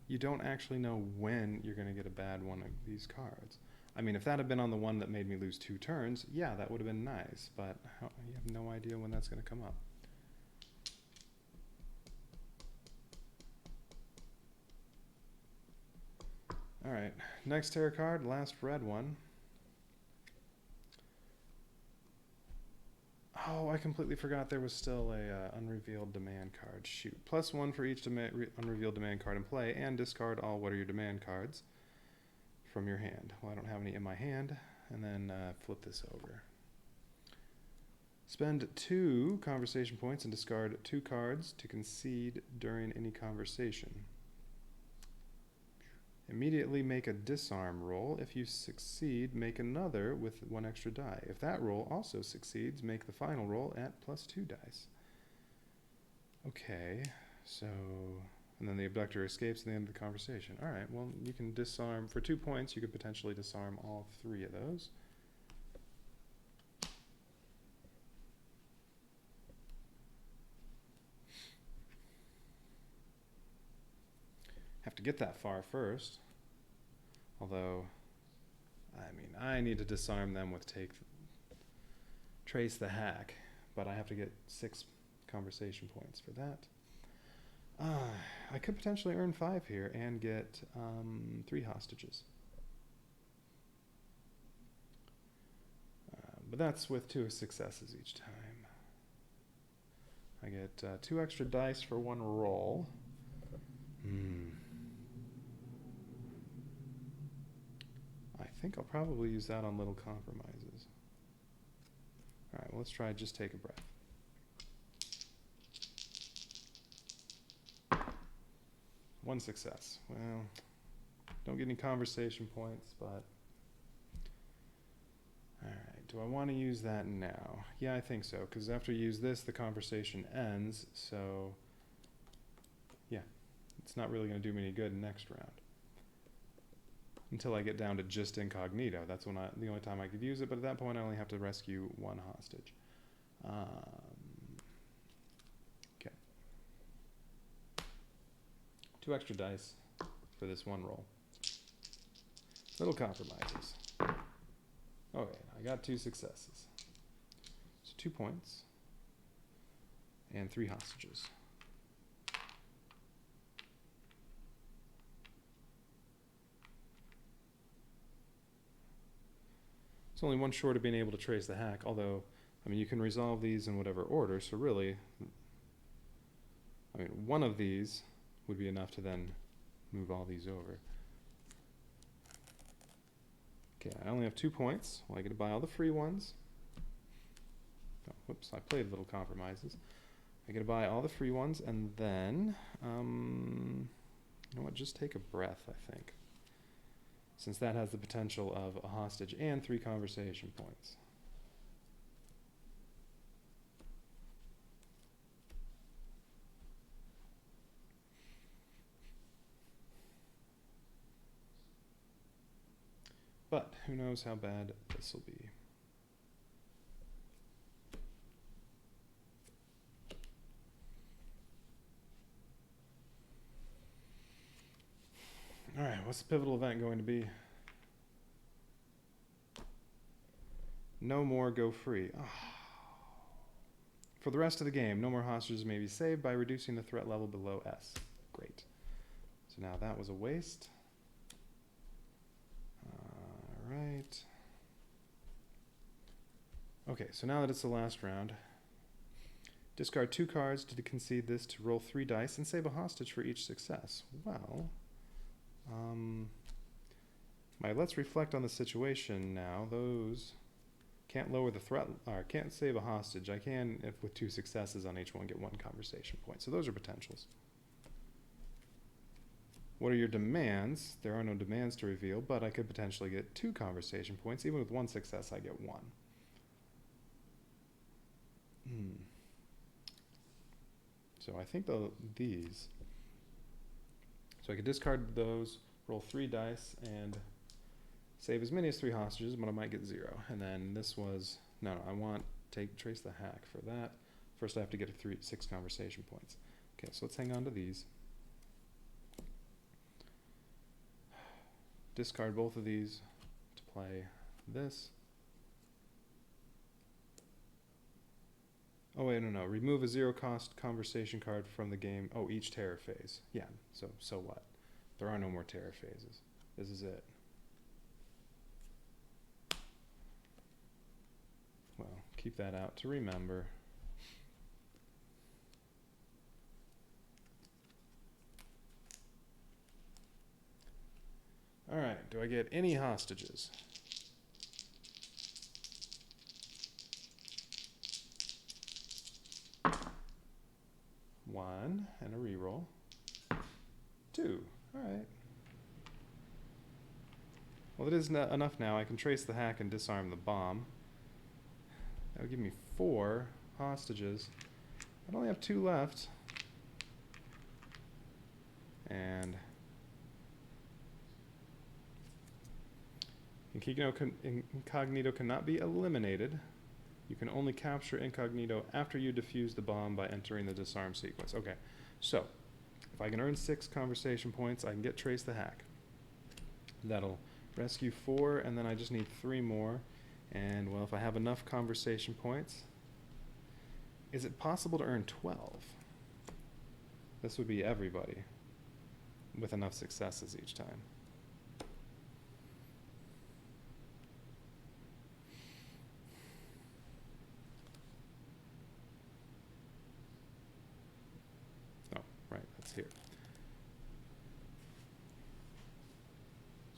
[SPEAKER 1] you don't actually know when you're going to get a bad one of these cards. I mean, if that had been on the one that made me lose 2 turns, yeah, that would have been nice, but you have no idea when that's going to come up. All right, next tarot card, last red one. Oh, I completely forgot there was still a unrevealed demand card. Shoot. +1 for each unrevealed demand card in play, and discard all what are your demand cards from your hand. Well, I don't have any in my hand, and then flip this over. Spend 2 conversation points and discard 2 cards to concede during any conversation. Immediately make a disarm roll. If you succeed, make another with 1 extra die. If that roll also succeeds, make the final roll at +2 dice. Okay, so, and then the abductor escapes at the end of the conversation. All right, well, you can disarm, for 2 points, you could potentially disarm all 3 of those. have to get that far first. Although, I mean, I need to disarm them with trace the hack, but I have to get 6 conversation points for that. I could potentially earn 5 here and get 3 hostages. But that's with 2 successes each time. I get 2 extra dice for 1 roll. I think I'll probably use that on little compromises. Alright, well, let's try just take a breath. 1 success. Well, don't get any conversation points, but... Alright, do I want to use that now? Yeah, I think so, because after you use this, the conversation ends, so... Yeah, it's not really going to do me any good next round. Until I get down to just incognito. That's when the only time I could use it, but at that point I only have to rescue 1 hostage. Okay. 2 extra dice for this 1 roll. Little compromises. Okay, I got 2 successes. So 2 points. And 3 hostages. It's only 1 short of being able to trace the hack, although, I mean, you can resolve these in whatever order, so really, I mean, 1 of these would be enough to then move all these over. Okay, I only have 2 points. Well, I get to buy all the free ones. Oh, whoops, I played little compromises. I get to buy all the free ones, and then, you know what, just take a breath, I think. Since that has the potential of a hostage and 3 conversation points. But who knows how bad this will be. Alright, what's the pivotal event going to be? No more go free. Oh. For the rest of the game, no more hostages may be saved by reducing the threat level below S. Great. So now that was a waste. Alright. Okay, so now that it's the last round, discard 2 cards to concede this to roll 3 dice and save a hostage for each success. Well... let's reflect on the situation now. Those can't lower the threat, or can't save a hostage. I can, if with 2 successes on each one, get 1 conversation point. So those are potentials. What are your demands? There are no demands to reveal, but I could potentially get 2 conversation points. Even with 1 success, I get 1. So I think these... So I could discard those, roll 3 dice, and save as many as 3 hostages, but I might get 0. And then this was, no, I want trace the hack for that. First I have to get 6 conversation points. Okay, so let's hang on to these. Discard both of these to play this. Oh wait, no. Remove a 0-cost conversation card from the game. Oh, each terror phase. Yeah, so what? There are no more terror phases. This is it. Well, keep that out to remember. Alright, do I get any hostages? One, and a reroll. 2. Alright. Well, it is enough now. I can trace the hack and disarm the bomb. That would give me 4 hostages. I only have 2 left. And incognito cannot be eliminated. You can only capture incognito after you defuse the bomb by entering the disarm sequence. Okay, so If I can earn 6 conversation points, I can get Trace the Hack. That'll rescue 4, and then I just need 3 more. And, well, if I have enough conversation points... Is it possible to earn 12? This would be everybody with enough successes each time. Oh, right, that's here.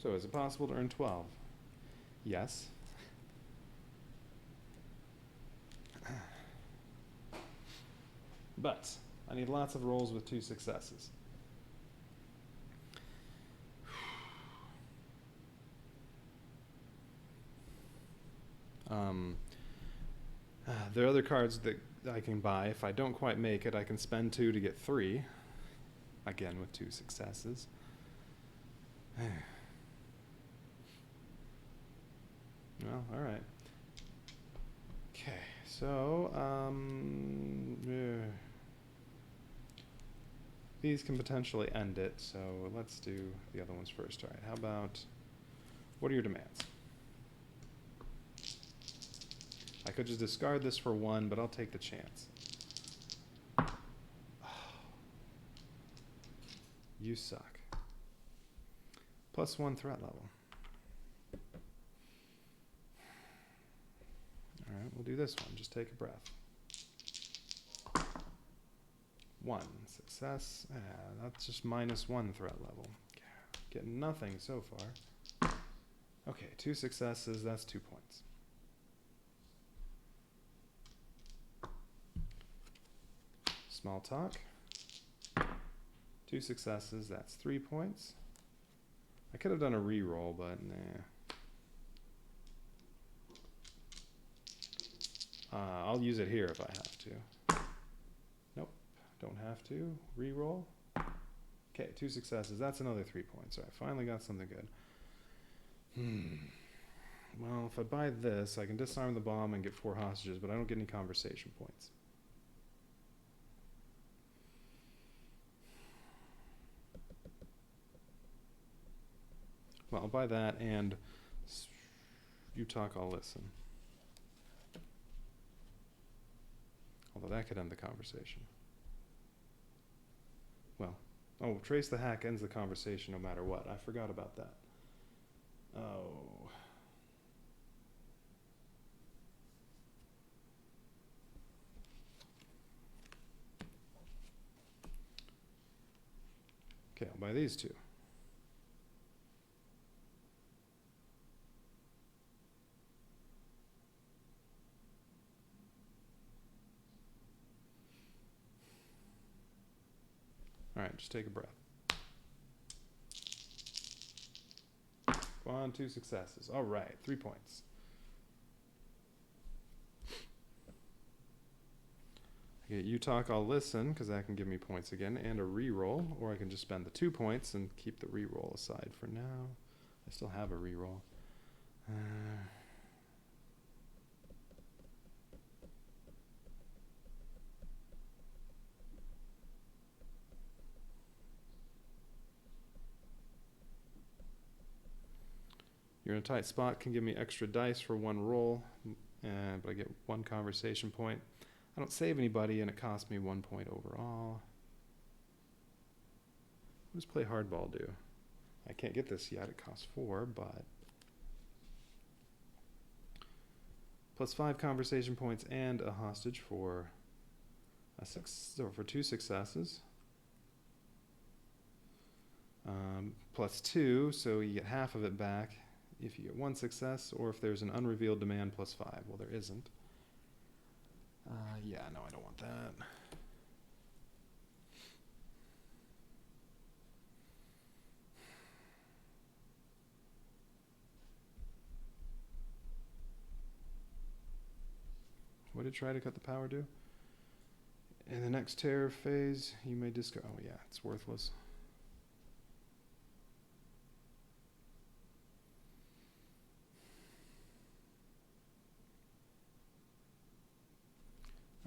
[SPEAKER 1] So is it possible to earn 12? Yes. But I need lots of rolls with 2 successes. There are other cards that I can buy. If I don't quite make it, I can spend 2 to get 3. Again, with 2 successes. Well, alright. Okay, so, these can potentially end it, so let's do the other ones first. Alright, how about, what are your demands? I could just discard this for 1, but I'll take the chance. You suck. +1 threat level. Alright, we'll do this one. Just take a breath. 1 success. That's just -1 threat level. Getting nothing so far. Okay, 2 successes. That's 2 points. Small talk. 2 successes. That's 3 points. I could have done a reroll, but nah. I'll use it here if I have to. Nope, don't have to. Reroll. Okay, 2 successes. That's another 3 points. All right, finally got something good. Well, if I buy this, I can disarm the bomb and get 4 hostages, but I don't get any conversation points. Well, I'll buy that, and you talk, I'll listen. Although that could end the conversation. Well, oh, Trace the Hack ends the conversation no matter what. I forgot about that. Oh. Okay, I'll buy these 2. All right, just take a breath. Go on, 2 successes. All right, 3 points. I get you talk, I'll listen, because that can give me points again, and a reroll, or I can just spend the 2 points and keep the reroll aside for now. I still have a reroll. You're in a tight spot, can give me extra dice for 1 roll, but I get 1 conversation point. I don't save anybody, and it costs me 1 point overall. What does play hardball do? I can't get this yet, it costs 4, but... +5 conversation points and a hostage for for 2 successes. +2, so you get half of it back if you get 1 success, or if there's an unrevealed demand +5. Well, there isn't. Yeah, no, I don't want that. What did try to cut the power do? In the next terror phase, you may discard. Oh yeah, it's worthless.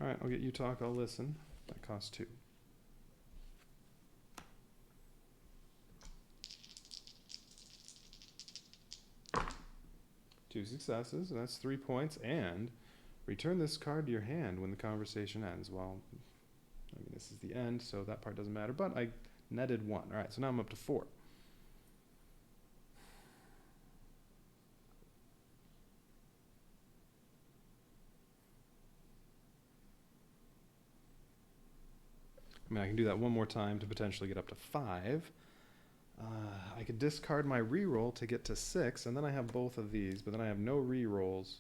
[SPEAKER 1] Alright, I'll get you talk, I'll listen. That costs 2. 2 successes, and that's 3 points, and return this card to your hand when the conversation ends. Well, I mean, this is the end, so that part doesn't matter, but I netted 1. All right, so now I'm up to 4. I mean, I can do that one more time to potentially get up to 5. I could discard my reroll to get to 6, and then I have both of these, but then I have no rerolls.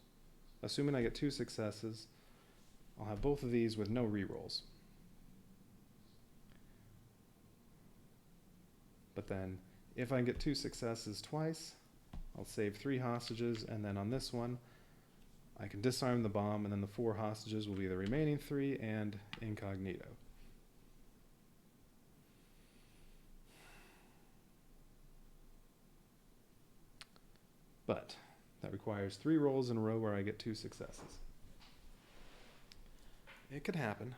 [SPEAKER 1] Assuming I get 2 successes, I'll have both of these with no rerolls. But then, if I can get 2 successes twice, I'll save 3 hostages, and then on this one, I can disarm the bomb, and then the 4 hostages will be the remaining 3 and incognito. But that requires 3 rolls in a row where I get 2 successes. It could happen.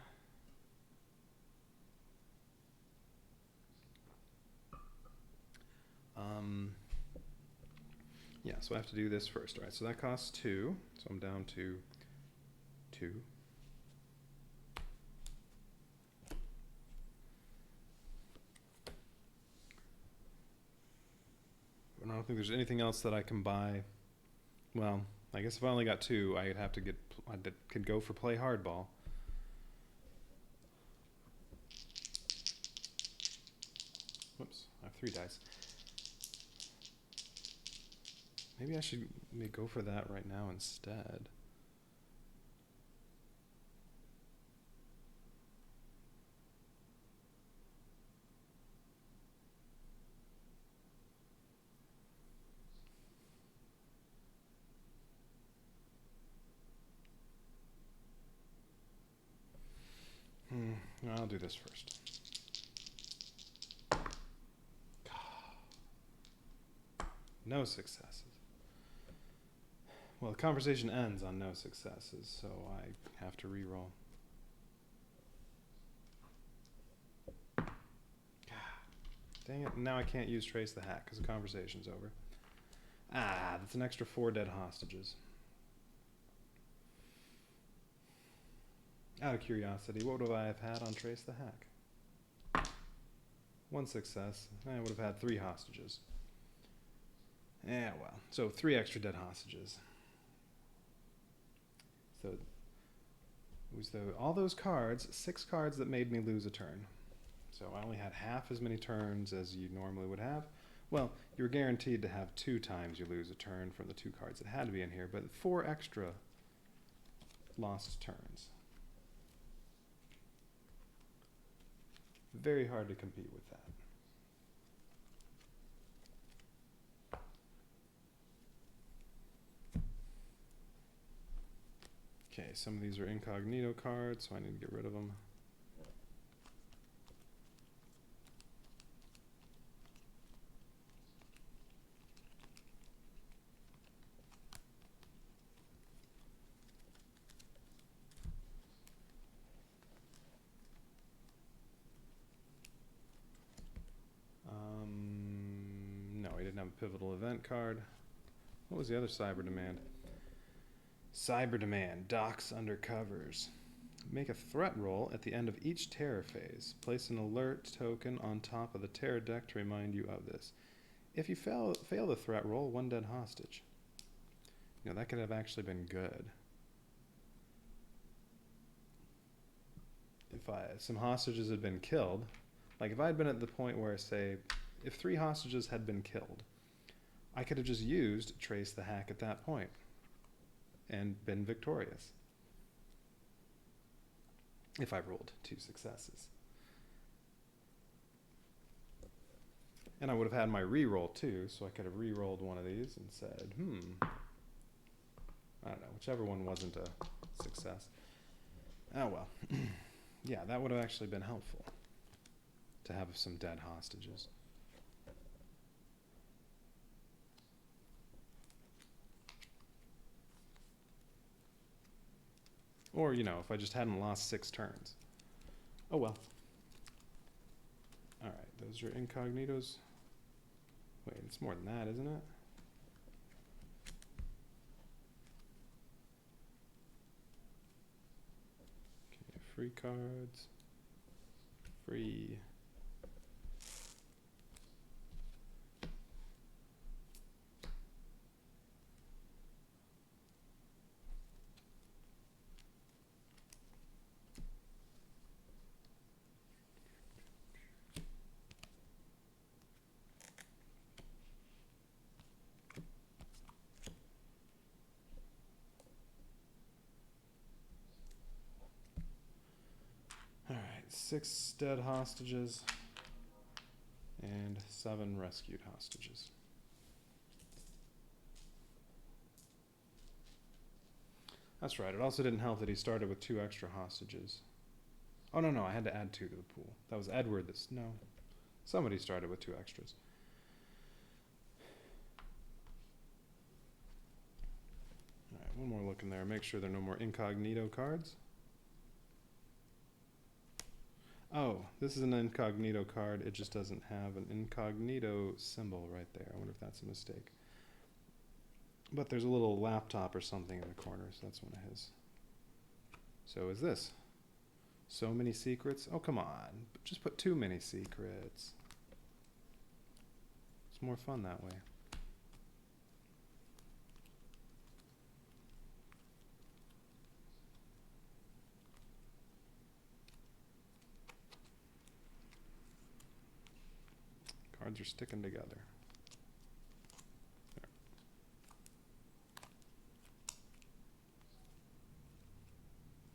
[SPEAKER 1] Yeah, so I have to do this first. All right, so that costs 2. So I'm down to 2. I don't think there's anything else that I can buy. Well, I guess if I only got 2, I'd have to could go for play hardball. Whoops, I have 3 dice. Maybe I should go for that right now instead. I'll do this first. No successes. Well, the conversation ends on no successes, so I have to re-roll. Dang it, now I can't use Trace the Hack because the conversation's over. Ah, that's an extra 4 dead hostages. Out of curiosity, what would I have had on Trace the Hack? 1 success. I would have had 3 hostages. Yeah, well, so 3 extra dead hostages. So it was all those cards, 6 cards that made me lose a turn. So I only had half as many turns as you normally would have. Well, you're guaranteed to have 2 times you lose a turn from the 2 cards that had to be in here, but 4 extra lost turns. Very hard to compete with that. Okay, some of these are incognito cards, so I need to get rid of them. No, I didn't have a pivotal event card. What was the other cyber demand? Cyber demand, docks undercovers. Make a threat roll at the end of each terror phase. Place an alert token on top of the terror deck to remind you of this. If you fail the threat roll, 1 dead hostage. You know, that could have actually been good. If some hostages had been killed, like if I had been at the point where, say, if 3 hostages had been killed, I could have just used Trace the Hack at that point and been victorious if I rolled 2 successes. And I would have had my re-roll too, so I could have re-rolled one of these and said, I don't know, whichever one wasn't a success. Oh well. Yeah, that would have actually been helpful to have some dead hostages. Or, you know, if I just hadn't lost 6 turns. Oh well. Alright, those are incognitos. Wait, it's more than that, isn't it? free cards. Free. Alright, 6 dead hostages and 7 rescued hostages. That's right, it also didn't help that he started with 2 extra hostages. Oh, no, I had to add 2 to the pool. That was Edward no. Somebody started with 2 extras. Alright, one more look in there. Make sure there are no more incognito cards. Oh, this is an incognito card. It just doesn't have an incognito symbol right there. I wonder if that's a mistake. But there's a little laptop or something in the corner, so that's one of his. So is this. So many secrets? Oh, come on. Just put too many secrets. It's more fun that way. Cards are sticking together. There.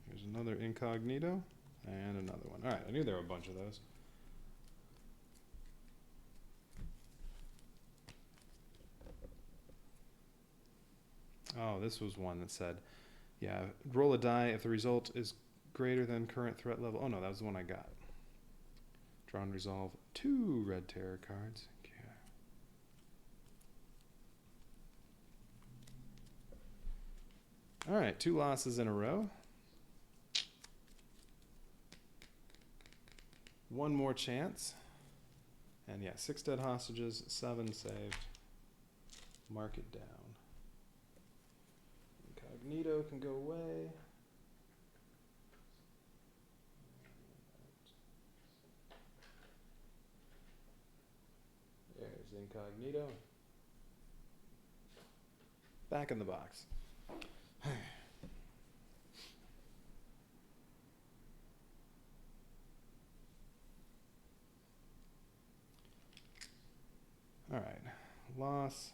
[SPEAKER 1] Here's another incognito and another one. All right, I knew there were a bunch of those. Oh, this was one that said, yeah, roll a die if the result is greater than current threat level. Oh no, that was the one I got. Draw and resolve 2 red terror cards. Okay. All right, 2 losses in a row. One more chance. And yeah, 6 dead hostages, 7 saved. Mark it down. Incognito can go away. There's incognito. Back in the box. All right, loss.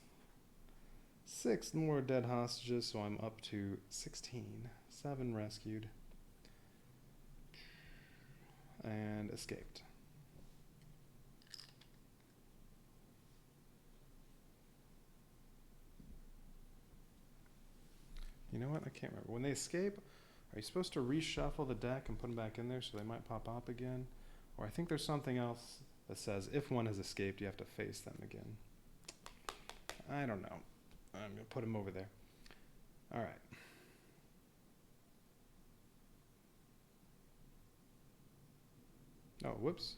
[SPEAKER 1] 6 more dead hostages, so I'm up to 16. 7 rescued. And escaped. You know what? I can't remember. When they escape, are you supposed to reshuffle the deck and put them back in there so they might pop up again? Or I think there's something else that says if one has escaped, you have to face them again. I don't know. I'm going to put them over there. All right. Oh, whoops.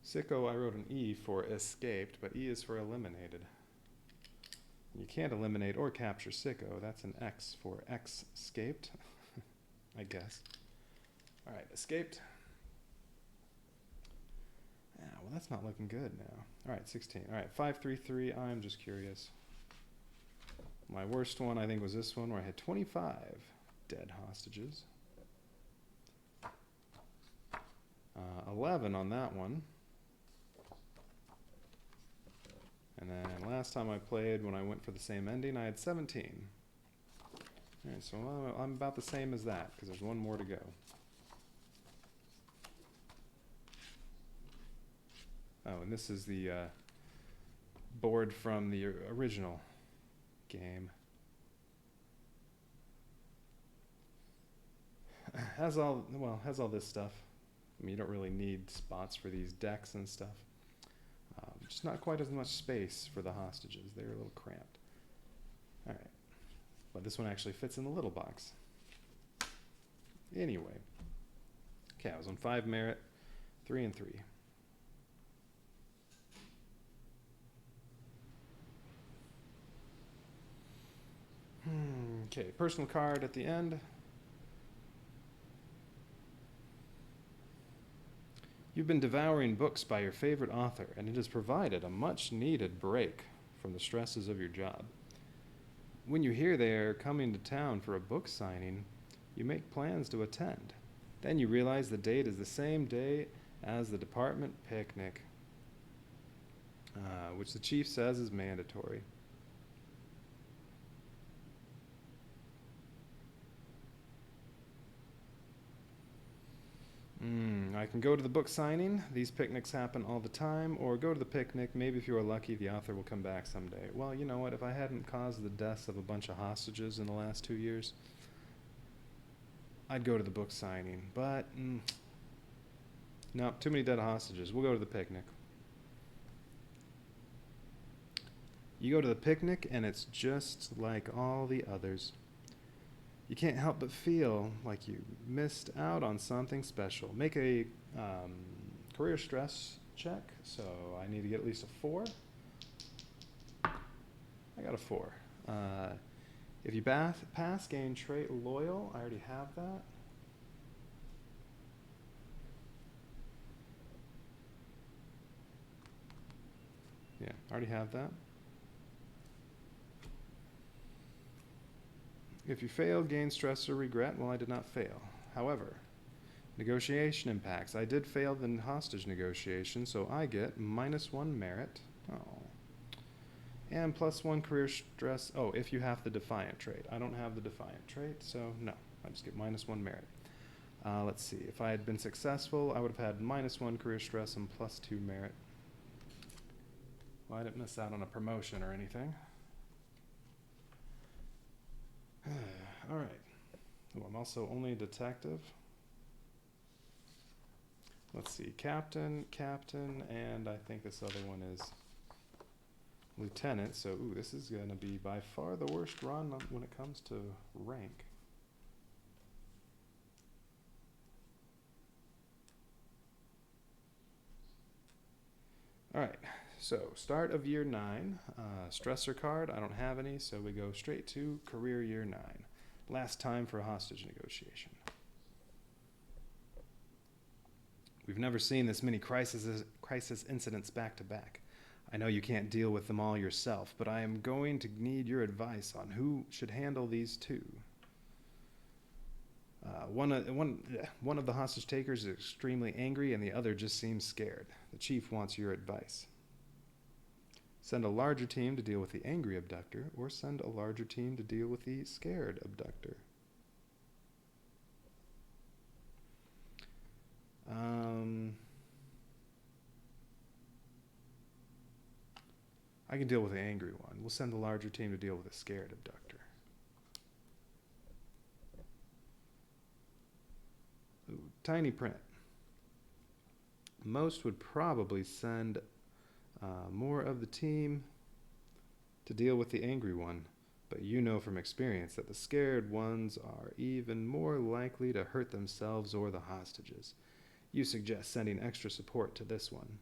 [SPEAKER 1] Sicko, I wrote an E for escaped, but E is for eliminated. You can't eliminate or capture Sicko. That's an X for escaped, I guess. All right, escaped. Yeah, well, that's not looking good now. All right, 16. All right, 533. I'm just curious. My worst one, I think, was this one where I had 25 dead hostages. 11 on that one. And then last time I played, when I went for the same ending, I had 17. All right, so I'm about the same as that, because there's one more to go. Oh, and this is the board from the original game. Has all this stuff. I mean, you don't really need spots for these decks and stuff. Just not quite as much space for the hostages. They're a little cramped. All right. But this one actually fits in the little box. Anyway. Okay, I was on 5 merit, 3 and 3. Okay, personal card at the end. You've been devouring books by your favorite author, and it has provided a much-needed break from the stresses of your job. When you hear they are coming to town for a book signing, you make plans to attend. Then you realize the date is the same day as the department picnic, which the chief says is mandatory. I can go to the book signing. These picnics happen all the time. Or go to the picnic. Maybe if you are lucky, the author will come back someday. Well, you know what? If I hadn't caused the deaths of a bunch of hostages in the last 2 years, I'd go to the book signing. But, no, too many dead hostages. We'll go to the picnic. You go to the picnic, and it's just like all the others. You can't help but feel like you missed out on something special. Make a career stress check. So I need to get at least a 4. I got a 4. If you pass, gain trait loyal. I already have that. Yeah, I already have that. If you fail, gain stress or regret. Well, I did not fail. However, negotiation impacts. I did fail the hostage negotiation, so I get -1 merit. Oh. And +1 career stress. Oh, if you have the defiant trait. I don't have the defiant trait, so no. I just get -1 merit. Let's see. If I had been successful, I would have had -1 career stress and +2 merit. Well, I didn't miss out on a promotion or anything. All right. Oh, I'm also only a detective. Let's see. Captain, and I think this other one is lieutenant. So, this is going to be by far the worst run when it comes to rank. All right. So, start of year 9, stressor card, I don't have any, so we go straight to career year 9. Last time for a hostage negotiation. We've never seen this many crisis incidents back to back. I know you can't deal with them all yourself, but I am going to need your advice on who should handle these two. One of the hostage takers is extremely angry and the other just seems scared. The chief wants your advice. Send a larger team to deal with the angry abductor, or send a larger team to deal with the scared abductor. I can deal with the angry one. We'll send the larger team to deal with the scared abductor. Ooh, tiny print. Most would probably send more of the team to deal with the angry one, but you know from experience that the scared ones are even more likely to hurt themselves or the hostages. You suggest sending extra support to this one.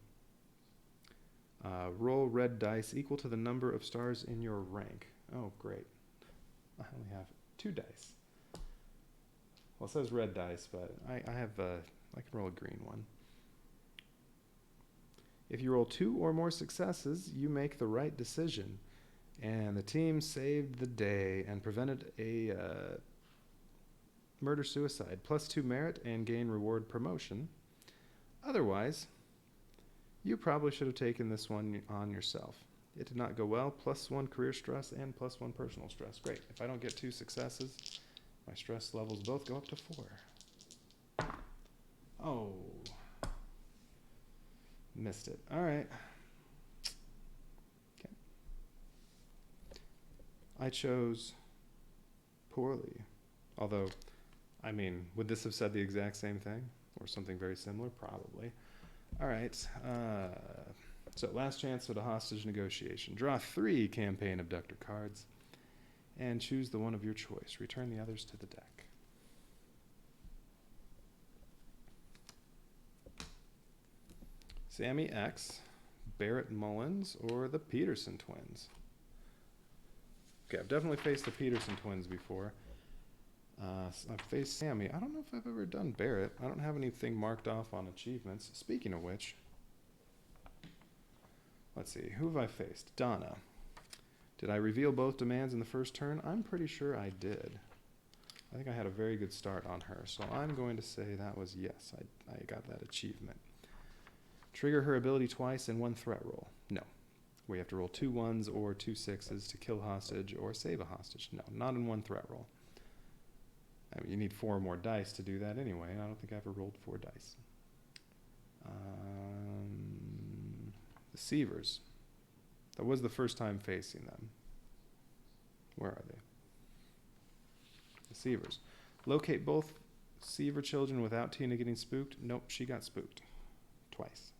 [SPEAKER 1] Roll red dice equal to the number of stars in your rank. Oh, great. I only have 2 dice. Well, it says red dice, but I can roll a green one. If you roll 2 or more successes, you make the right decision. And the team saved the day and prevented a murder-suicide. +2 merit and gain reward promotion. Otherwise, you probably should have taken this one on yourself. It did not go well. +1 career stress and +1 personal stress. Great. If I don't get 2 successes, my stress levels both go up to 4. Oh. Missed it. All right. Okay. I chose poorly. Although, I mean, would this have said the exact same thing? Or something very similar? Probably. All right. So last chance for the hostage negotiation. Draw 3 campaign abductor cards and choose the one of your choice. Return the others to the deck. Sammy X, Barrett Mullins, or the Peterson twins. Okay, I've definitely faced the Peterson twins before. I've faced Sammy. I don't know if I've ever done Barrett. I don't have anything marked off on achievements. Speaking of which, let's see. Who have I faced? Donna. Did I reveal both demands in the first turn? I'm pretty sure I did. I think I had a very good start on her, so I'm going to say that was yes. I got that achievement. Trigger her ability twice in one threat roll. No. We have to roll 2 1s or 2 6s to kill hostage or save a hostage. No, not in one threat roll. I mean, you need 4 more dice to do that anyway. I don't think I ever rolled 4 dice. The Sievers. That was the first time facing them. Where are they? The Sievers. Locate both Siever children without Tina getting spooked. Nope, she got spooked. Twice.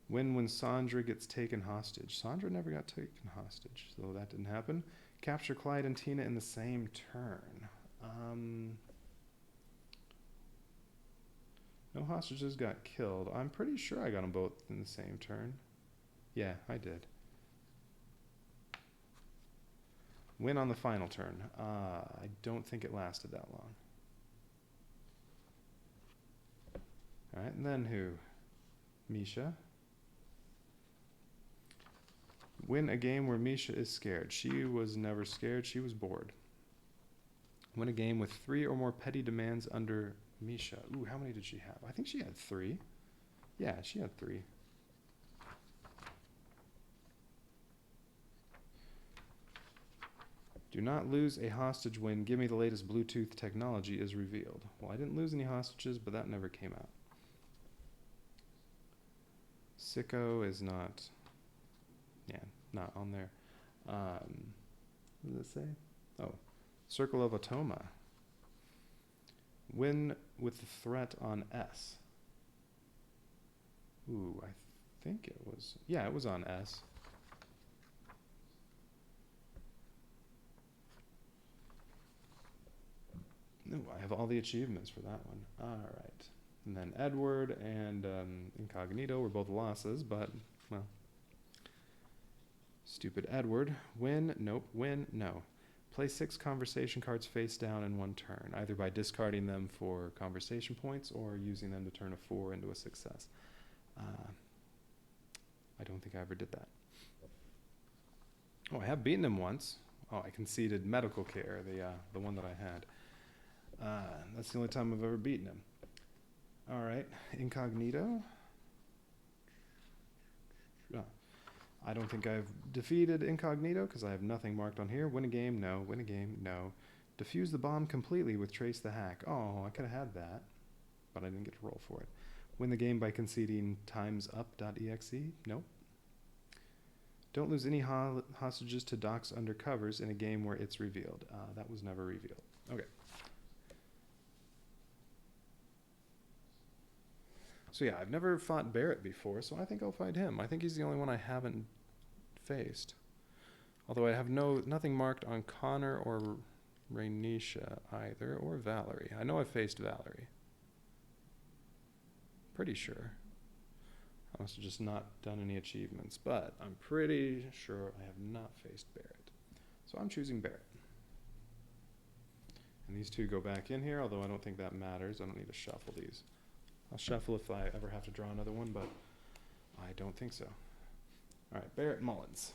[SPEAKER 1] When Sandra gets taken hostage. Sandra never got taken hostage, so that didn't happen. Capture Clyde and Tina in the same turn. No hostages got killed. I'm pretty sure I got them both in the same turn. Yeah, I did. Win on the final turn. I don't think it lasted that long. Alright, and then who? Misha. Win a game where Misha is scared. She was never scared, she was bored. Win a game with 3 or more petty demands under Misha. Ooh, how many did she have? I think she had 3. Yeah, she had 3. Do not lose a hostage when Give Me the Latest Bluetooth Technology is revealed. Well, I didn't lose any hostages, but that never came out. Sicko is not... Yeah, not on there. What does it say? Oh, Circle of Atoma. Win with the threat on S. Ooh, I think it was... Yeah, it was on S. Ooh, I have all the achievements for that one. Alright. And then Edward and Incognito were both losses, but, well... Stupid Edward. Win, nope. Win, no. Play 6 conversation cards face down in one turn, either by discarding them for conversation points or using them to turn a 4 into a success. I don't think I ever did that. Oh, I have beaten him once. Oh, I conceded medical care, the one that I had. That's the only time I've ever beaten him. Alright, Incognito. I don't think I've defeated Incognito because I have nothing marked on here. Win a game, no. Win a game, no. Defuse the bomb completely with Trace the Hack. Oh, I could have had that, but I didn't get to roll for it. Win the game by conceding timesup.exe. Nope. Don't lose any hostages to Doc's undercovers in a game where it's revealed. That was never revealed. Okay. So yeah, I've never fought Barrett before, so I think I'll fight him. I think he's the only one I haven't faced. Although I have nothing marked on Connor or Rainisha either, or Valerie. I know I've faced Valerie. Pretty sure. I must have just not done any achievements, but I'm pretty sure I have not faced Barrett. So I'm choosing Barrett. And these two go back in here, although I don't think that matters. I don't need to shuffle these. I'll shuffle if I ever have to draw another one, but I don't think so. All right, Barrett Mullins.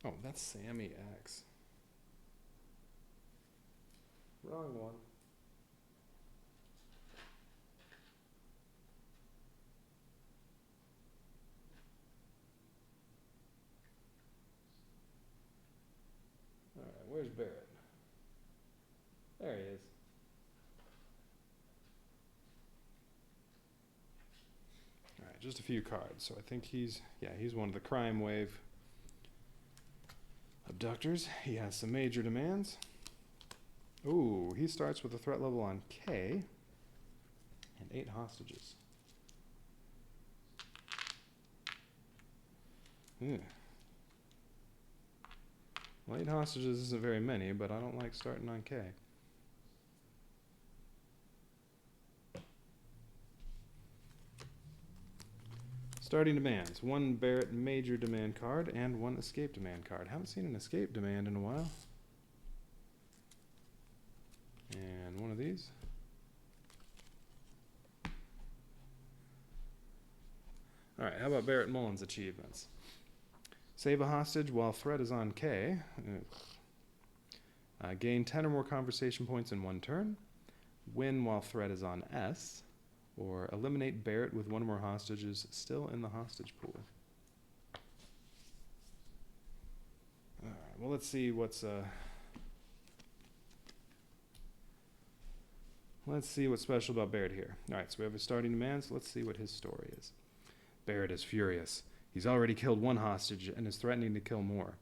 [SPEAKER 1] Oh, that's Sammy X. Wrong one. Alright, where's Barrett? There he is. Alright, just a few cards. So I think he's one of the crime wave abductors. He has some major demands. Ooh, he starts with a threat level on K and 8 hostages. Well, 8 hostages isn't very many, but I don't like starting on K. Starting demands. 1 Barrett major demand card and 1 escape demand card. Haven't seen an escape demand in a while. And 1 of these. Alright, how about Barrett Mullins achievements? Save a hostage while threat is on K. Gain 10 or more conversation points in 1 turn. Win while threat is on S. Or eliminate Barrett with 1 or more hostages still in the hostage pool. Alright, well let's see what's special about Barrett here. Alright, so we have a starting demand, so let's see what his story is. Barrett is furious. He's already killed 1 hostage and is threatening to kill more.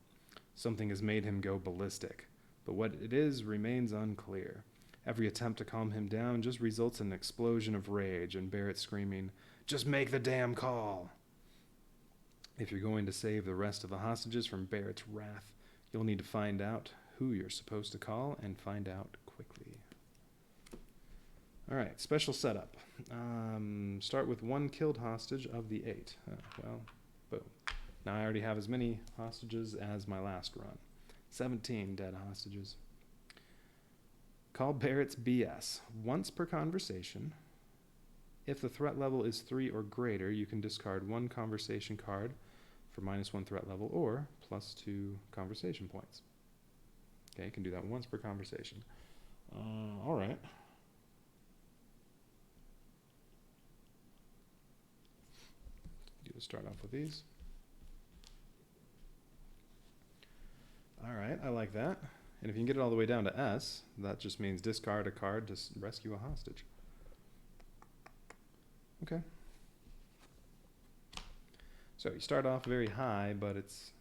[SPEAKER 1] Something has made him go ballistic, but what it is remains unclear. Every attempt to calm him down just results in an explosion of rage and Barrett screaming, "Just make the damn call!" If you're going to save the rest of the hostages from Barrett's wrath, you'll need to find out who you're supposed to call and find out quickly. Alright, special setup. Start with 1 killed hostage of the 8. Well, boom. Now I already have as many hostages as my last run. 17 dead hostages. Call Barrett's BS once per conversation. If the threat level is 3 or greater, you can discard 1 conversation card for -1 threat level or +2 conversation points. Okay, you can do that once per conversation. Alright. Start off with these. Alright, I like that. And if you can get it all the way down to S, that just means discard a card to rescue a hostage. Okay. So you start off very high, but it's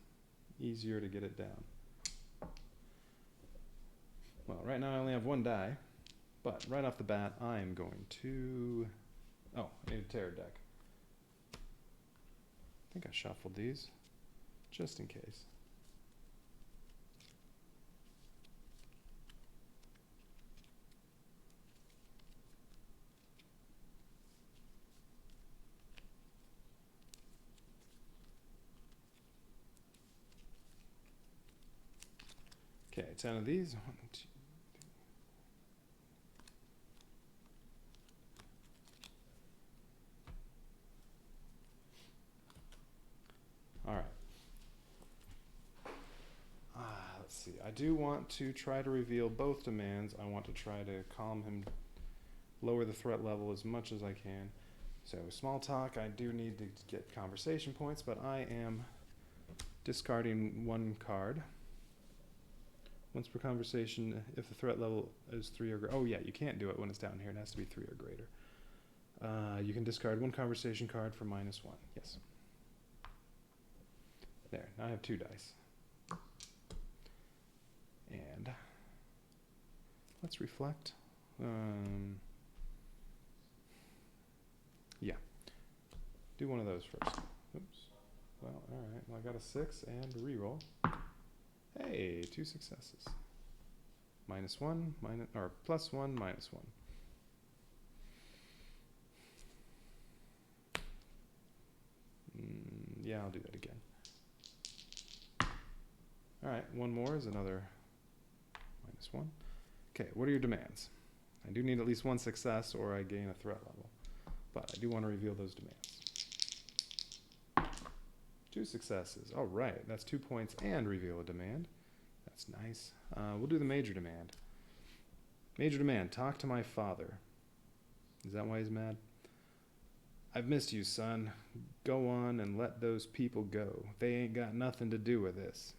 [SPEAKER 1] easier to get it down. Well, right now I only have 1 die, but right off the bat I am going to... Oh, I need a terror deck. I think I shuffled these, just in case. Okay, 10 of these. 1, 2, 3. All right. Let's see. I do want to try to reveal both demands. I want to try to calm him, lower the threat level as much as I can. So small talk, I do need to get conversation points, but I am discarding 1 card. Once per conversation, if the threat level is 3 or greater. Oh yeah, you can't do it when it's down here. It has to be 3 or greater. You can discard 1 conversation card for -1. Yes. There, now I have 2 dice. And let's reflect. Yeah. Do 1 of those first. Oops. Well, alright. Well, I got a 6 and reroll. Hey, 2 successes. -1, or +1, -1. Yeah, I'll do that again. Alright, 1 more is another -1. Okay, what are your demands? I do need at least 1 success or I gain a threat level. But I do want to reveal those demands. 2 successes. Alright, that's 2 points and reveal a demand. That's nice. We'll do the major demand. Major demand, talk to my father. Is that why he's mad? I've missed you, son. Go on and let those people go. They ain't got nothing to do with this.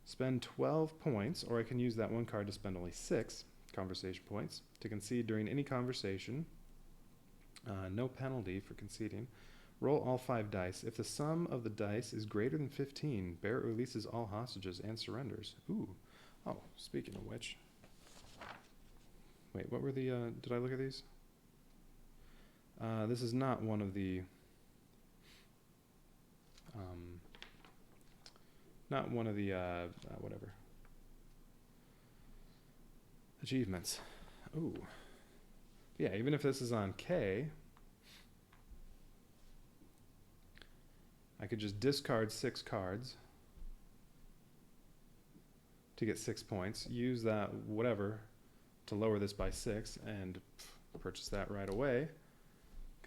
[SPEAKER 1] Spend 12 points, or I can use that 1 card to spend only 6 conversation points to concede during any conversation. No penalty for conceding. Roll all 5 dice. If the sum of the dice is greater than 15, Barrett releases all hostages and surrenders. Ooh. Oh, speaking of which. Wait, what were the, did I look at these? This is not one of the, whatever. Achievements. Ooh. Yeah, even if this is on K, I could just discard 6 cards to get 6 points, use that whatever to lower this by 6, and purchase that right away.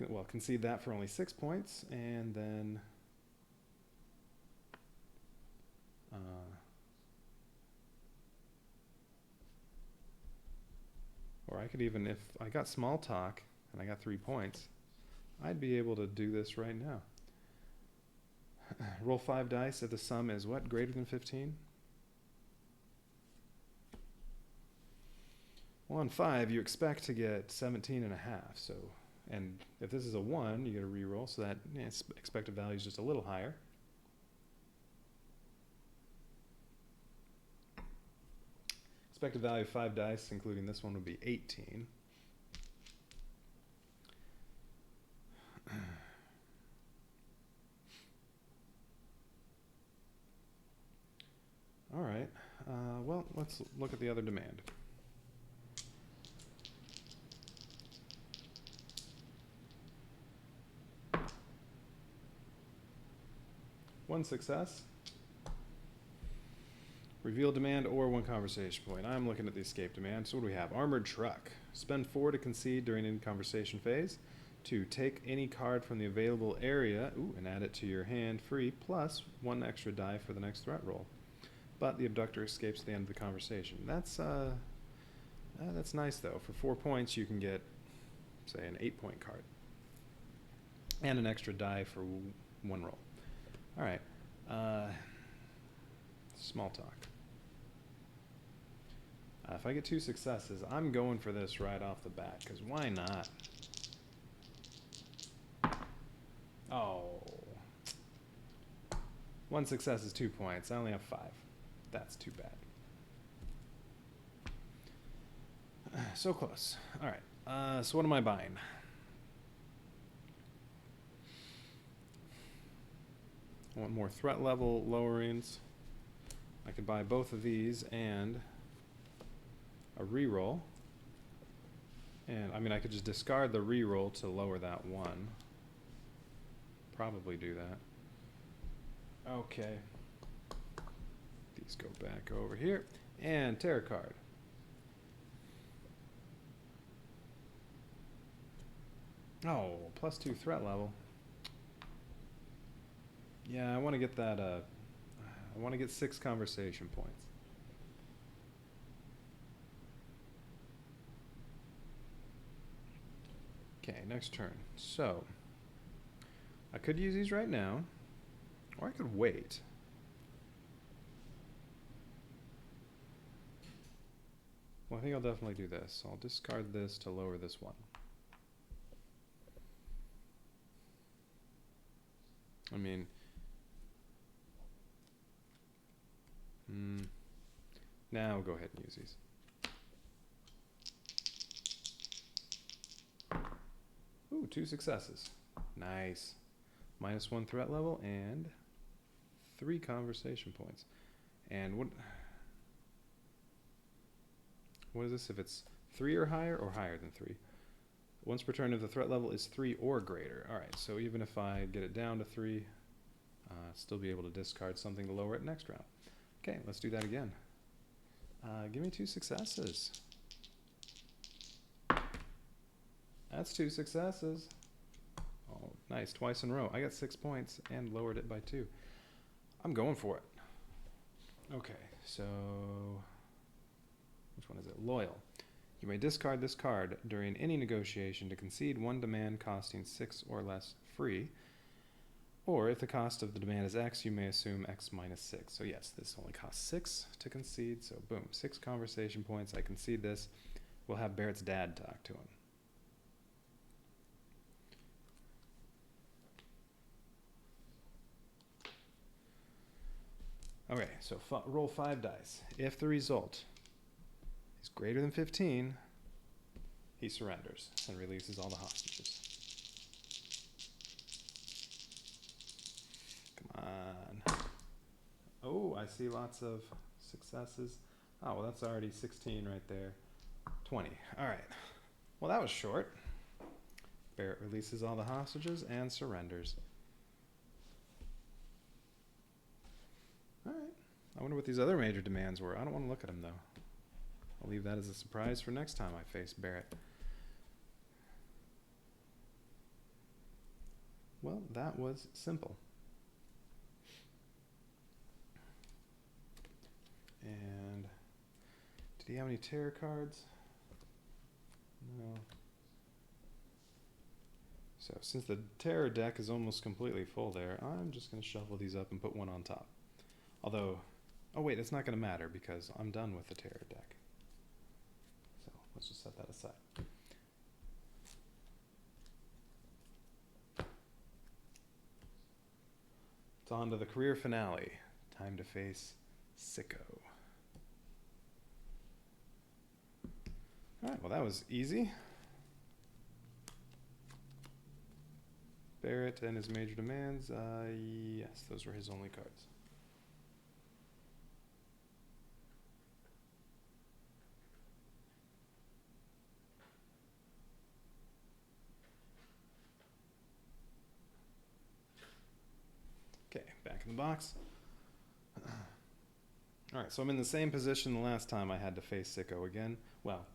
[SPEAKER 1] Well, concede that for only 6 points, and then or I could even, if I got small talk and I got 3 points, I'd be able to do this right now. Roll 5 dice if the sum is what? Greater than 15? Well, on 5, you expect to get 17 and a half. So, and if this is a 1, you get a reroll, so that expected value is just a little higher. Expected value of 5 dice, including this one, would be 18. All right. Well, let's look at the other demand. One success. Reveal demand or 1 conversation point. I'm looking at the escape demand. So what do we have? Armored truck. Spend 4 to concede during any conversation phase. 2, take any card from the available area and add it to your hand free, plus 1 extra die for the next threat roll. But the abductor escapes at the end of the conversation. That's nice though. For 4 points, you can get, say, an 8-point card and an extra die for 1 roll. All right. Small talk. If I get 2 successes, I'm going for this right off the bat, because why not? Oh. 1 success is 2 points. I only have 5. That's too bad. So close. All right. So what am I buying? I want more threat level lowerings. I could buy both of these and a reroll. And I mean, I could just discard the reroll to lower that 1. Probably do that. Okay. These go back over here. And terror card. Oh, +2 threat level. Yeah, I want to get that, I want to get 6 conversation points. Okay, next turn. So, I could use these right now, or I could wait. Well, I think I'll definitely do this. I'll discard this to lower this 1. I mean, now go ahead and use these. Ooh, 2 successes. Nice. -1 threat level and 3 conversation points. And what is this if it's 3 or higher than 3? Once per turn if the threat level is 3 or greater. All right, so even if I get it down to 3, still be able to discard something to lower it next round. Okay, let's do that again. Give me 2 successes. That's 2 successes. Oh, nice, twice in a row. I got 6 points and lowered it by 2. I'm going for it. Okay, so which one is it? Loyal. You may discard this card during any negotiation to concede 1 demand costing 6 or less free. Or if the cost of the demand is X, you may assume X minus 6. So yes, this only costs 6 to concede. So boom, 6 conversation points. I concede this. We'll have Barrett's dad talk to him. Okay, so roll 5 dice. If the result is greater than 15, he surrenders and releases all the hostages. Come on. Oh, I see lots of successes. Oh, well, that's already 16 right there. 20. All right. Well, that was short. Barrett releases all the hostages and surrenders. I wonder what these other major demands were. I don't want to look at them, though. I'll leave that as a surprise for next time I face Barrett. Well, that was simple. And did he have any terror cards? No. So since the terror deck is almost completely full there, I'm just going to shuffle these up and put one on top. Although, oh wait, it's not going to matter because I'm done with the terror deck. So let's just set that aside. It's on to the career finale. Time to face Sicko. Alright, well that was easy. Barrett and his major demands, yes, those were his only cards. Okay, back in the box. Alright, so I'm in the same position the last time I had to face Sicko again. Well,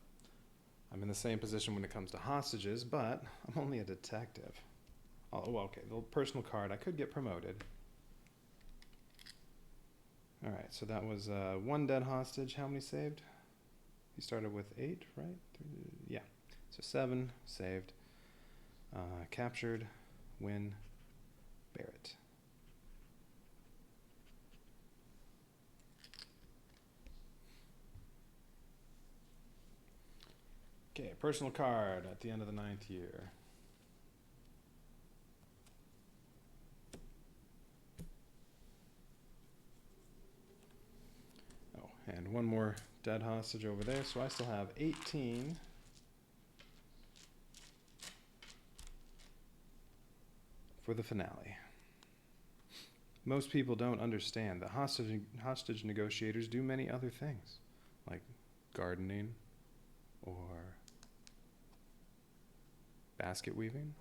[SPEAKER 1] I'm in the same position when it comes to hostages, but I'm only a detective. Oh, well, okay, the personal card, I could get promoted. Alright, so that was one dead hostage. How many saved? He started with 8, right? 3, yeah, so 7 saved. Captured, win, Barrett. Okay, personal card at the end of the 9th year. Oh, and one more dead hostage over there, so I still have 18. For the finale. Most people don't understand that hostage negotiators do many other things, like gardening or basket weaving.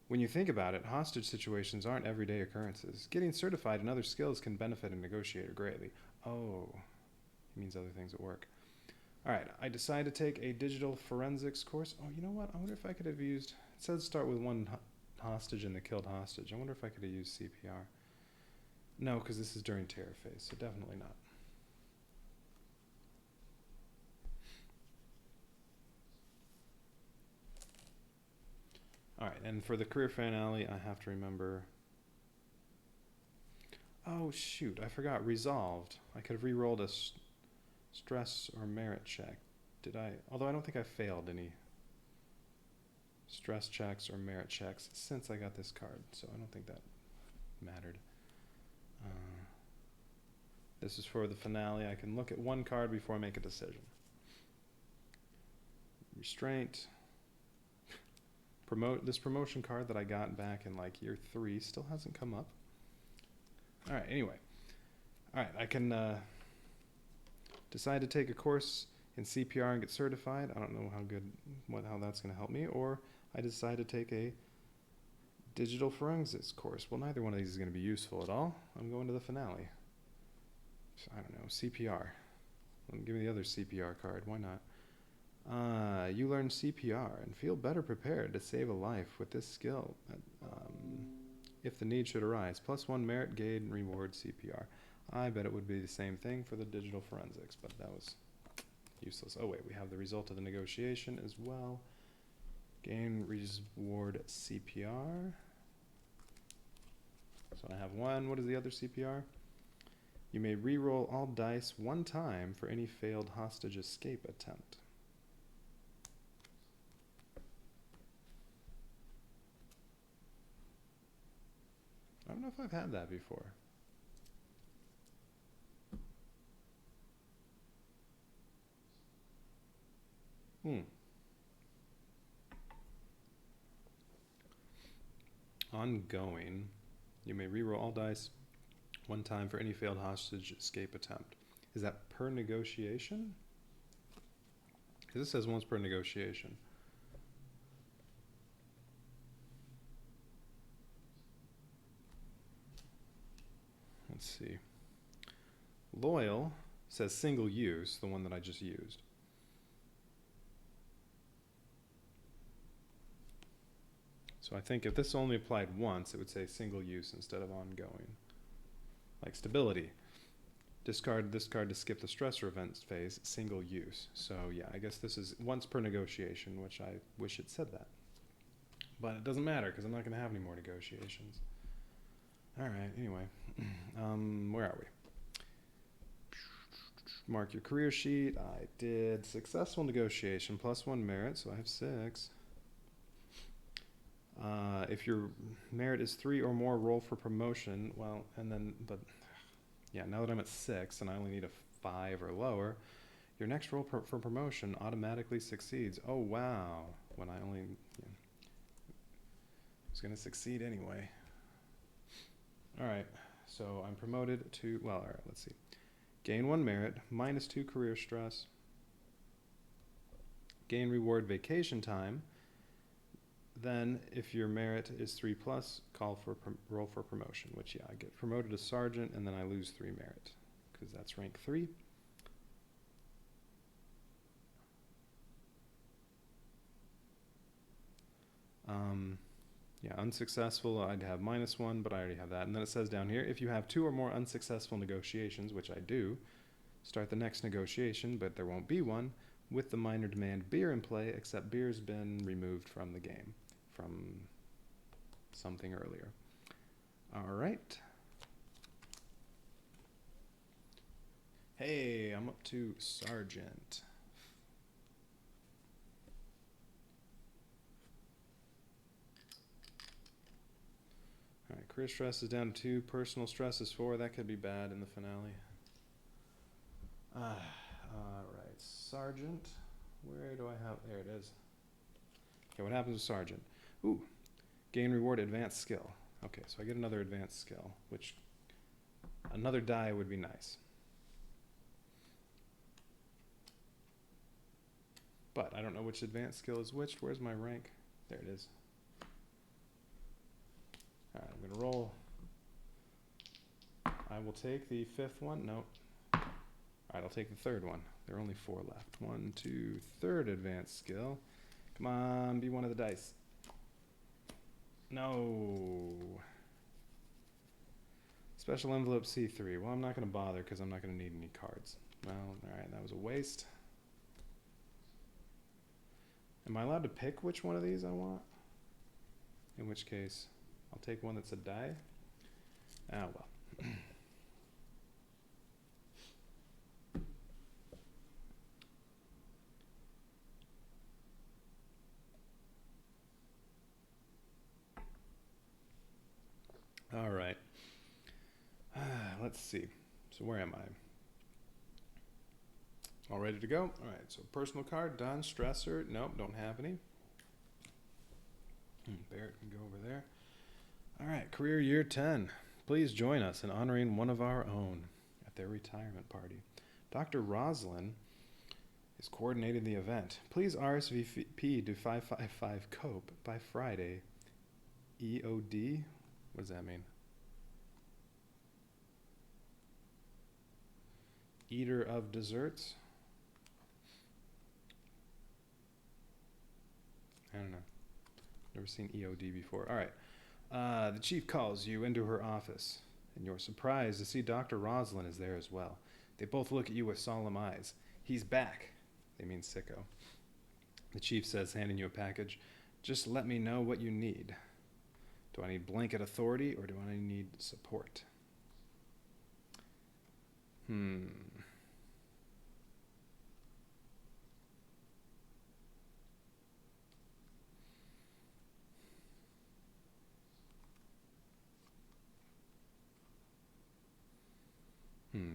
[SPEAKER 1] When you think about it, hostage situations aren't everyday occurrences. Getting certified in other skills can benefit a negotiator greatly. Oh, he means other things at work. Alright, I decided to take a digital forensics course. Oh, you know what? I wonder if I could have used... It says start with one hostage and the killed hostage. I wonder if I could have used CPR. No, because this is during terror phase, so definitely not. Alright, and for the career finale, I have to remember... Oh, shoot, I forgot. Resolved. I could have re-rolled a stress or merit check. Did I? Although I don't think I failed any stress checks or merit checks since I got this card, so I don't think that mattered. This is for the finale. I can look at one card before I make a decision. Restraint. This promotion card that I got back in like year 3 still hasn't come up. Alright, anyway. Alright, I can decide to take a course in CPR and get certified. I don't know how that's going to help me. Or I decide to take a digital forensics course. Well, neither one of these is going to be useful at all. I'm going to the finale. So, I don't know, CPR. Give me the other CPR card. Why not? You learn CPR and feel better prepared to save a life with this skill if the need should arise. +1 merit gain reward CPR. I bet it would be the same thing for the digital forensics, but that was useless. Oh wait, we have the result of the negotiation as well. Gain reward CPR. So I have 1. What is the other CPR? You may re-roll all dice 1 time for any failed hostage escape attempt. I don't know if I've had that before. Ongoing. You may re-roll all dice 1 time for any failed hostage escape attempt. Is that per negotiation? Because it says once per negotiation. Let's see. Loyal says single use, the one that I just used. So I think if this only applied once, it would say single use instead of ongoing. Like stability. Discard this card to skip the stressor events phase, single use. So yeah, I guess this is once per negotiation, which I wish it said that. But it doesn't matter because I'm not going to have any more negotiations. All right, anyway. Where are we? Mark your career sheet. I did successful negotiation, +1 merit, so I have 6. If your merit is 3 or more, roll for promotion. Well, but yeah, now that I'm at 6 and I only need a 5 or lower, your next roll for promotion automatically succeeds. Oh, wow. When I only was going to succeed anyway. All right, so I'm promoted to, well, all right, let's see. Gain 1 merit, -2 career stress. Gain reward vacation time. Then, if your merit is 3+, roll for promotion, which, yeah, I get promoted to sergeant, and then I lose 3 merit, because that's rank 3. Yeah, unsuccessful, I'd have -1, but I already have that. And then it says down here, if you have 2 or more unsuccessful negotiations, which I do, start the next negotiation, but there won't be one, with the minor demand beer in play, except beer's been removed from the game, from something earlier. All right. Hey, I'm up to sergeant. All right, career stress is down to 2, personal stress is 4. That could be bad in the finale. All right, sergeant. Where do I have? There it is. Okay, what happens with sergeant? Ooh, gain reward advanced skill. Okay, so I get another advanced skill, which another die would be nice. But I don't know which advanced skill is which. Where's my rank? There it is. All right, I'm going to roll. I will take the 5th one. Nope. All right, I'll take the 3rd one. There are only 4 left. 1, 2, 3rd advanced skill. Come on, be one of the dice. No. Special envelope C3. Well, I'm not going to bother because I'm not going to need any cards. Well, all right, that was a waste. Am I allowed to pick which one of these I want? In which case, I'll take one that's a die. Ah, well. All right. Let's see. So where am I? All ready to go? All right, so personal card, done. Stressor, nope, don't have any. Barrett can go over there. All right, career year 10. Please join us in honoring one of our own at their retirement party. Dr. Roslyn is coordinating the event. Please RSVP to 555 COPE by Friday. EOD? What does that mean? Eater of desserts? I don't know. Never seen EOD before. All right. The chief calls you into her office, and you're surprised to see Dr. Roslyn is there as well. They both look at you with solemn eyes. He's back. They mean Sicko. The chief says, handing you a package, just let me know what you need. Do I need blanket authority, or do I need support?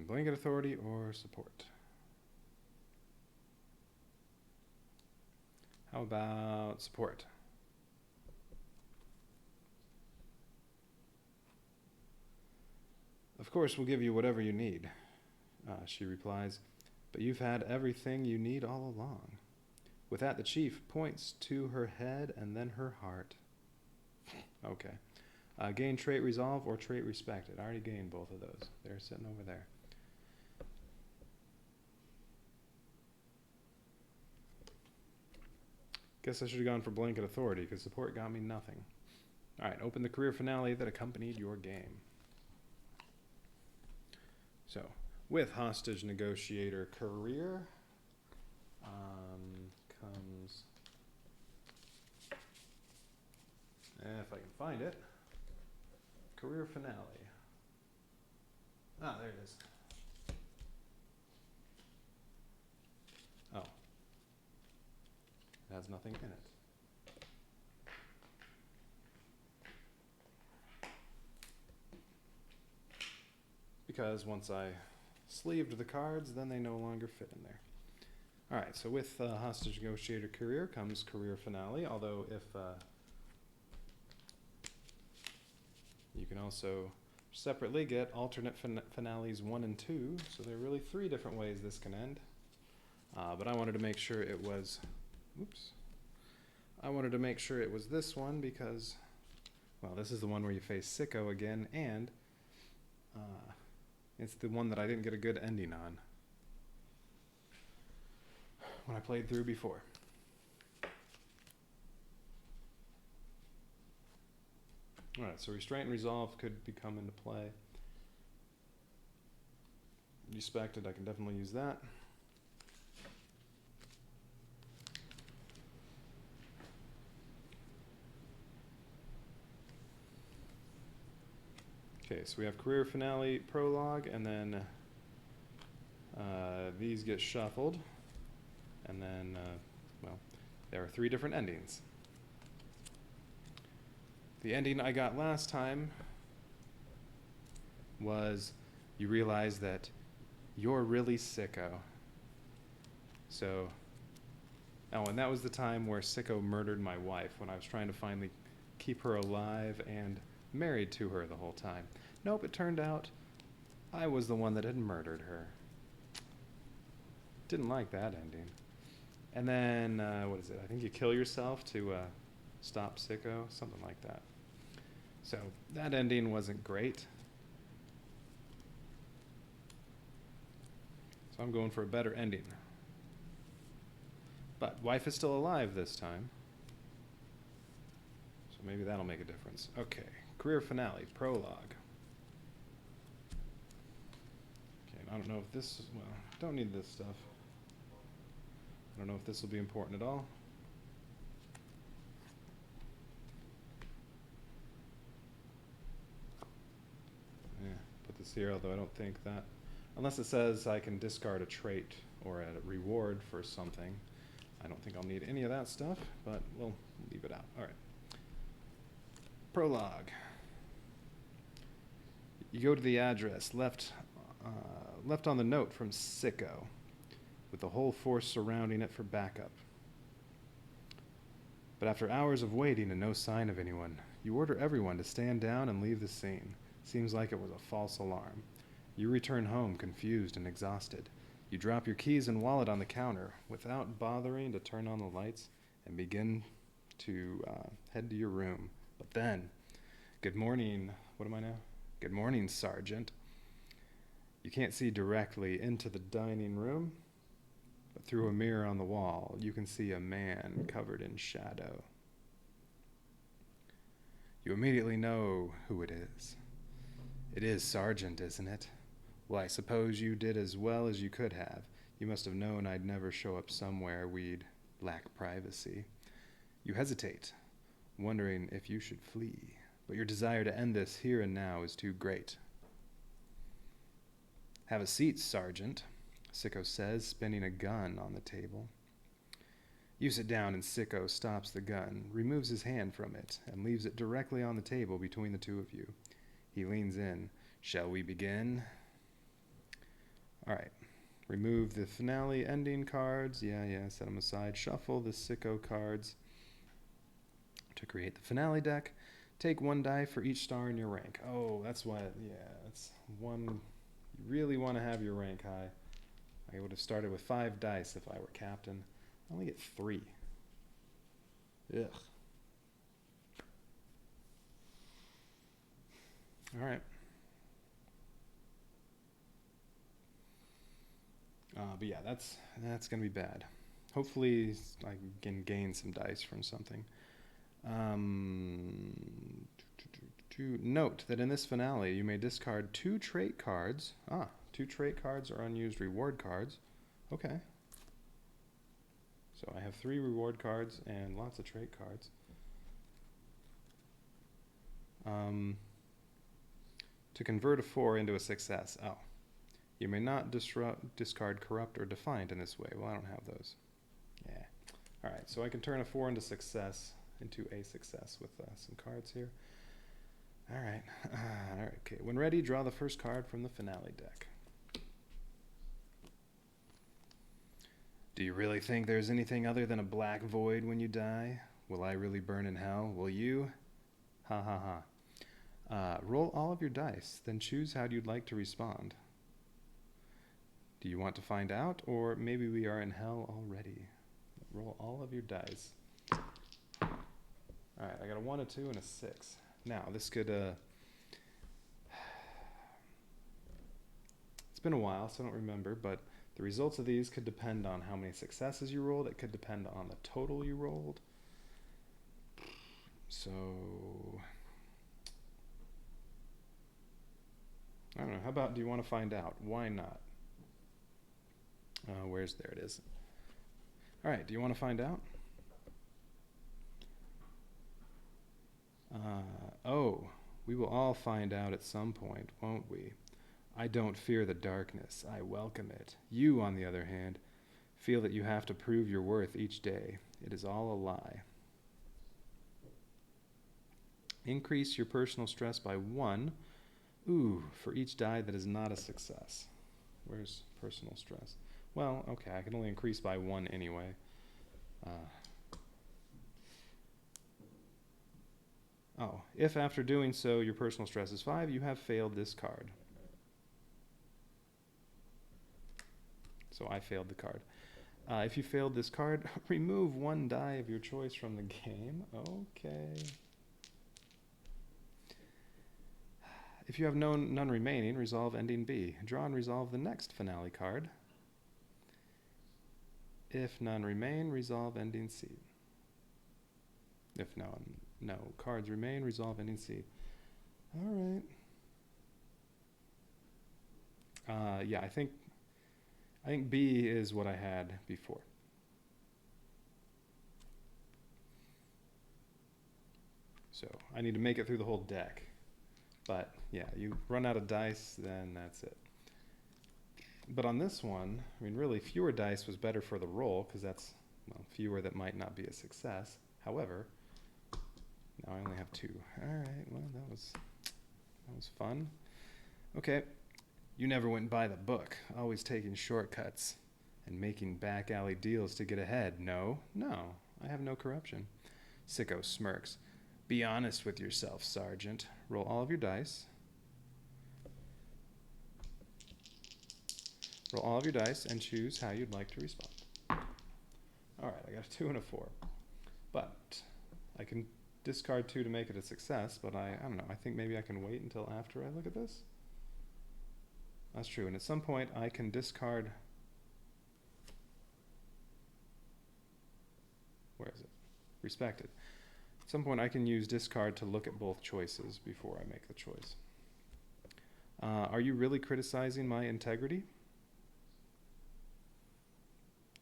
[SPEAKER 1] Blanket authority or support? How about support? Of course, we'll give you whatever you need, she replies, but you've had everything you need all along. With that, the chief points to her head and then her heart. Okay. Gain trait resolve or trait respected. I already gained both of those. They're sitting over there. Guess I should have gone for blanket authority because support got me nothing. All right, open the career finale that accompanied your game. So, with hostage negotiator career comes, if I can find it, career finale. Ah, there it is. Oh, it has nothing in it. Because once I sleeved the cards, then they no longer fit in there. All right, so with hostage negotiator career comes career finale, although if you can also separately get alternate finales 1 and 2, so there are really 3 different ways this can end. But I wanted to make sure it was, I wanted to make sure it was this one because, well, this is the one where you face Sicko again, and it's the one that I didn't get a good ending on when I played through before. Alright, so restraint and resolve could come into play. Respected, I can definitely use that. Okay, so we have career finale, prologue, and then these get shuffled. And then, well, there are 3 different endings. The ending I got last time was you realize that you're really Sicko. So, oh, and that was the time where Sicko murdered my wife when I was trying to finally keep her alive and married to her the whole time. Nope, it turned out I was the one that had murdered her. Didn't like that ending. And then, what is it? I think you kill yourself to stop Sicko, something like that. So that ending wasn't great. So I'm going for a better ending. But wife is still alive this time. So maybe that'll make a difference. Okay, career finale, prologue. Okay, I don't know if this, well, don't need this stuff. I don't know if this will be important at all. Yeah, put this here, although I don't think that, unless it says I can discard a trait or a reward for something. I don't think I'll need any of that stuff, but we'll leave it out. All right. Prologue. You go to the address left on the note from Sicko, with the whole force surrounding it for backup. But after hours of waiting and no sign of anyone, you order everyone to stand down and leave the scene. Seems like it was a false alarm. You return home confused and exhausted. You drop your keys and wallet on the counter without bothering to turn on the lights and begin to head to your room. But then, good morning, what am I now? Good morning, Sergeant. You can't see directly into the dining room, but through a mirror on the wall, you can see a man covered in shadow. You immediately know who it is. It is Sergeant, isn't it? Well, I suppose you did as well as you could have. You must have known I'd never show up somewhere we'd lack privacy. You hesitate, wondering if you should flee, but your desire to end this here and now is too great. Have a seat, Sergeant, Sicko says, spinning a gun on the table. You sit down and Sicko stops the gun, removes his hand from it, and leaves it directly on the table between the two of you. He leans in. Shall we begin? All right. Remove the finale ending cards. Yeah, set them aside. Shuffle the Sicko cards to create the finale deck. Take 1 die for each star in your rank. Oh, that's why, that's one. You really want to have your rank high. I would have started with 5 dice if I were captain. I only get 3. Ugh. All right. But yeah, that's going to be bad. Hopefully I can gain some dice from something. To note that in this finale, you may discard 2 trait cards. 2 trait cards are unused reward cards. Okay. So I have 3 reward cards and lots of trait cards. To convert a 4 into a success. Oh. You may not discard corrupt or defiant in this way. Well, I don't have those. Yeah. Alright, so I can turn a 4 into a success with some cards here. Alright. Alright, okay. When ready, draw the first card from the finale deck. Do you really think there's anything other than a black void when you die? Will I really burn in hell? Will you? Ha ha ha. Roll all of your dice, then choose how you'd like to respond. Do you want to find out, or maybe we are in hell already? Roll all of your dice. Alright, I got a 1, a 2, and a 6. Now, this could, it's been a while, so I don't remember, but the results of these could depend on how many successes you rolled. It could depend on the total you rolled. So, I don't know. How about, do you want to find out? Why not? There it is. All right, do you want to find out? We will all find out at some point, won't we? I don't fear the darkness. I welcome it. You, on the other hand, feel that you have to prove your worth each day. It is all a lie. Increase your personal stress by 1. For each die that is not a success. Where's personal stress? Well, okay, I can only increase by 1 anyway. If after doing so your personal stress is 5, you have failed this card. So I failed the card. If you failed this card, remove 1 die of your choice from the game. Okay. If you have none remaining, resolve ending B. Draw and resolve the next finale card. If none remain, resolve ending C. If no cards remain, resolve ending C. All right. Yeah, I think B is what I had before. So I need to make it through the whole deck. But yeah, you run out of dice, then that's it. But on this one, I mean, really, fewer dice was better for the roll, because that's, well, fewer that might not be a success. However, now I only have 2. All right, well, that was fun. Okay, you never went by the book, always taking shortcuts and making back alley deals to get ahead. No, I have no corruption. Sicko smirks. Be honest with yourself, Sergeant. Roll all of your dice. Roll all of your dice and choose how you'd like to respond. Alright, I got a 2 and a 4. But I can discard 2 to make it a success, but I don't know. I think maybe I can wait until after I look at this. That's true. And at some point I can discard... Where is it? Respected. At some point I can use discard to look at both choices before I make the choice. Are you really criticizing my integrity?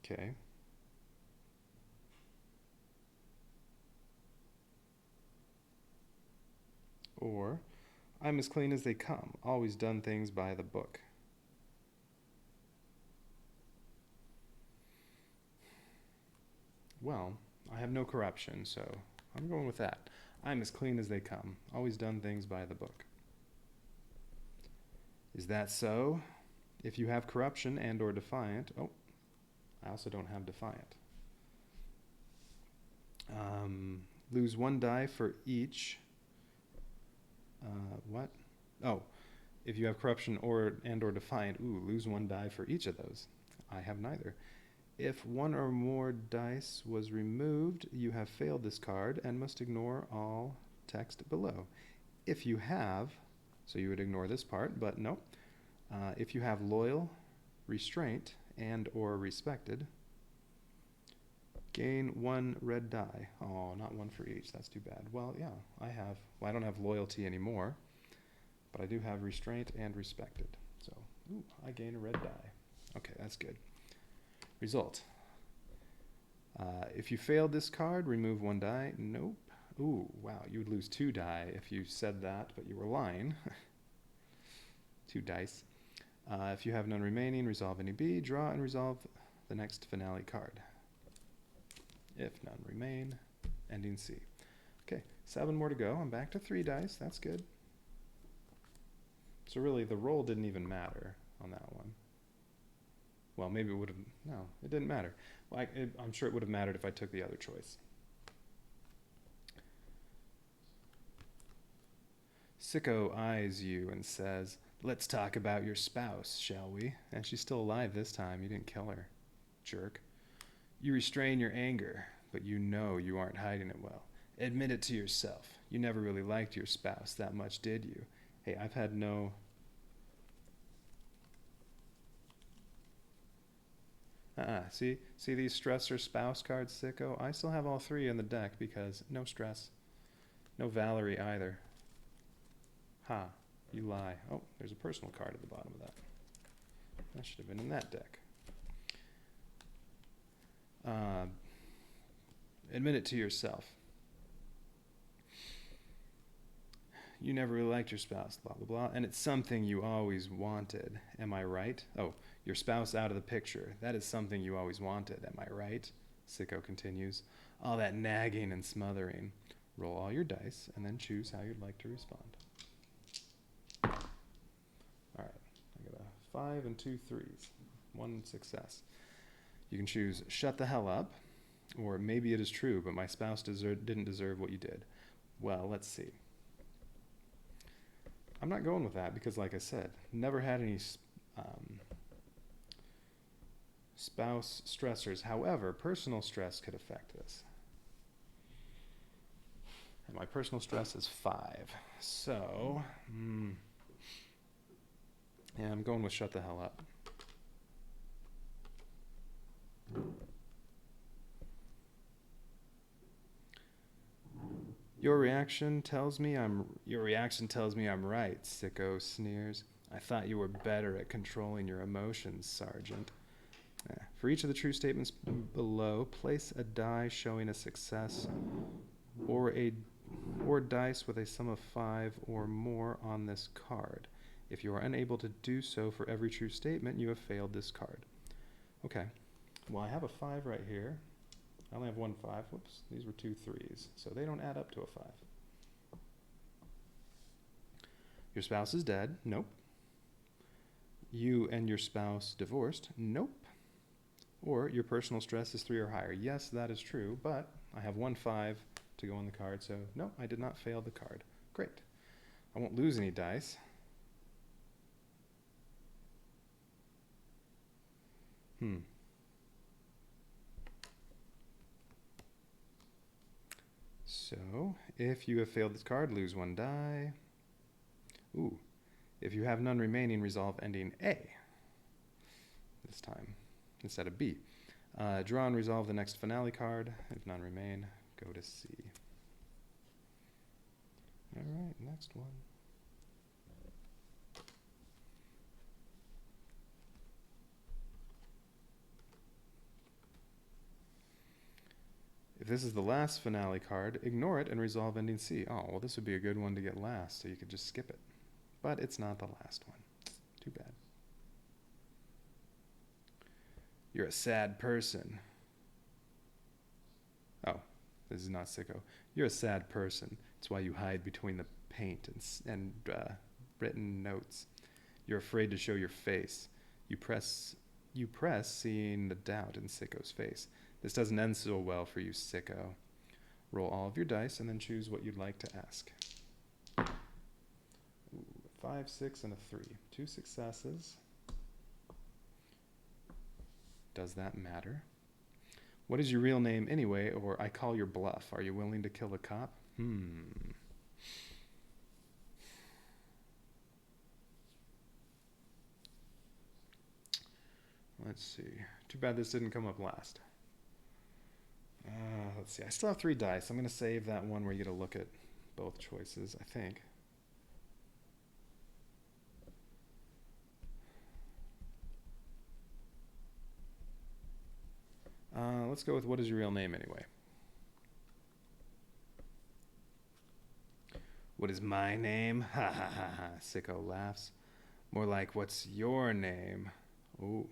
[SPEAKER 1] Okay. Or, I'm as clean as they come, always done things by the book. Well, I have no corruption, so I'm going with that. I'm as clean as they come, always done things by the book. Is that so? If you have corruption and or defiant, I also don't have defiant. Lose 1 die for each. What? If you have corruption and or defiant, lose 1 die for each of those. I have neither. If 1 or more dice was removed, you have failed this card and must ignore all text below. If you have, so you would ignore this part, but no. If you have loyal, restraint, and or respected, Gain 1 red die. Oh, not one for each. That's too bad. Well, yeah, I don't have loyalty anymore, but I do have restraint and respected. So, ooh, I gain a red die. Okay, that's good. Result. If you failed this card, remove 1 die. Nope. Ooh, wow, you would lose 2 die if you said that, but you were lying. 2 dice. If you have none remaining, resolve any B, draw and resolve the next finale card. If none remain, ending C. Okay, 7 more to go. I'm back to 3 dice. That's good. So really, the roll didn't even matter on that one. Well, maybe it would have... No, it didn't matter. Well, I'm sure it would have mattered if I took the other choice. Sicko eyes you and says, "Let's talk about your spouse, shall we?" And she's still alive this time. You didn't kill her, jerk. You restrain your anger, but you know you aren't hiding it well. Admit it to yourself. You never really liked your spouse that much, did you? Hey, I've had no... See these stressor spouse cards, Sicko? I still have all 3 in the deck because no stress. No Valerie either. Ha, you lie. Oh, there's a personal card at the bottom of that. That should have been in that deck. Admit it to yourself. You never really liked your spouse, blah, blah, blah, and it's something you always wanted. Am I right? Oh, your spouse out of the picture. That is something you always wanted. Am I right? Sicko continues. All that nagging and smothering. Roll all your dice and then choose how you'd like to respond. All right, I got a 5 and 2 3s. 1 success. You can choose shut the hell up, or maybe it is true, but my spouse didn't deserve what you did. Well, let's see. I'm not going with that because, like I said, never had any spouse stressors. However, personal stress could affect this. And my personal stress is 5. So, yeah, I'm going with shut the hell up. Your reaction tells me I'm right, Sicko sneers. I thought you were better at controlling your emotions, Sergeant. For each of the true statements below, place a die showing a success or dice with a sum of 5 or more on this card. If you are unable to do so for every true statement, you have failed this card. Okay. Well, I have a 5 right here. I only have 1 5. Whoops, these were 2 3s, so they don't add up to a 5. Your spouse is dead. Nope. You and your spouse divorced. Nope. Or your personal stress is 3 or higher. Yes, that is true, but I have 1 5 to go on the card, so no, I did not fail the card. Great. I won't lose any dice. So, if you have failed this card, lose 1 die. Ooh. If you have none remaining, resolve ending A. This time, instead of B. Draw and resolve the next finale card. If none remain, go to C. Alright, next one. If this is the last finale card, ignore it and resolve ending C. Oh, well, this would be a good one to get last, so you could just skip it. But it's not the last one. Too bad. You're a sad person. Oh, this is not Sicko. You're a sad person. It's why you hide between the paint and written notes. You're afraid to show your face. You press, seeing the doubt in Sicko's face. This doesn't end so well for you, Sicko. Roll all of your dice and then choose what you'd like to ask. Ooh, 5, 6, and a 3. 2 successes. Does that matter? What is your real name anyway, or I call your bluff? Are you willing to kill a cop? Let's see. Too bad this didn't come up last. Let's see. I still have 3 dice. I'm going to save that one where you get to look at both choices, I think. Let's go with what is your real name anyway? What is my name? Ha ha ha ha. Sicko laughs. More like, what's your name? Ooh.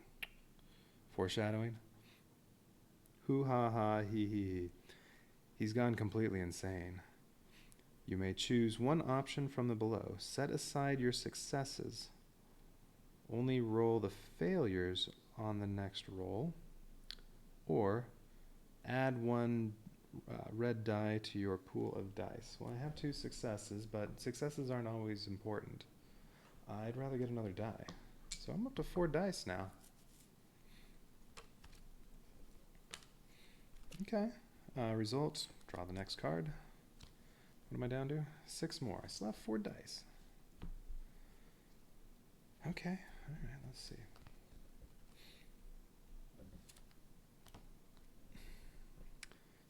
[SPEAKER 1] Foreshadowing. Hoo ha ha hee hee hee. He's gone completely insane. You may choose one option from the below. Set aside your successes. Only roll the failures on the next roll. Or add 1 red die to your pool of dice. Well, I have 2 successes, but successes aren't always important. I'd rather get another die. So I'm up to 4 dice now. Okay. Results. Draw the next card. What am I down to? 6 more. I still have 4 dice. Okay. All right. Let's see.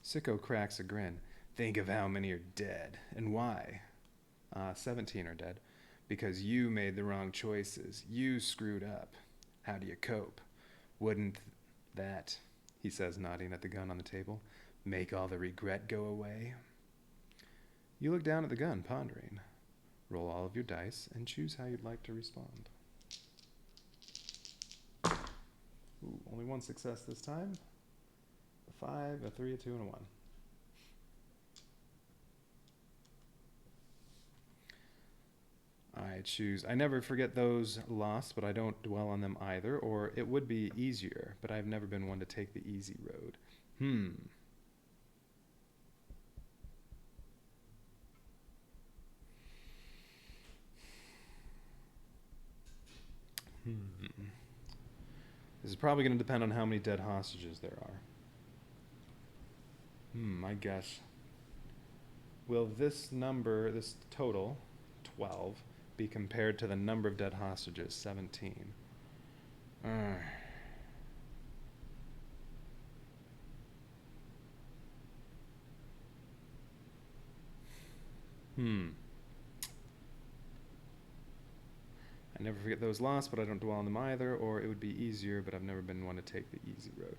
[SPEAKER 1] Sicko cracks a grin. Think of how many are dead and why. 17 are dead. Because you made the wrong choices. You screwed up. How do you cope? Wouldn't that, he says, nodding at the gun on the table, make all the regret go away? You look down at the gun, pondering. Roll all of your dice and choose how you'd like to respond. Ooh, only 1 success this time. A 5, a 3, a 2, and a 1. I choose, I never forget those lost, but I don't dwell on them either, or it would be easier, but I've never been one to take the easy road. This is probably going to depend on how many dead hostages there are. I guess. Will this number, this total, 12, be compared to the number of dead hostages, 17? I never forget those lost, but I don't dwell on them either, or it would be easier, but I've never been one to take the easy road.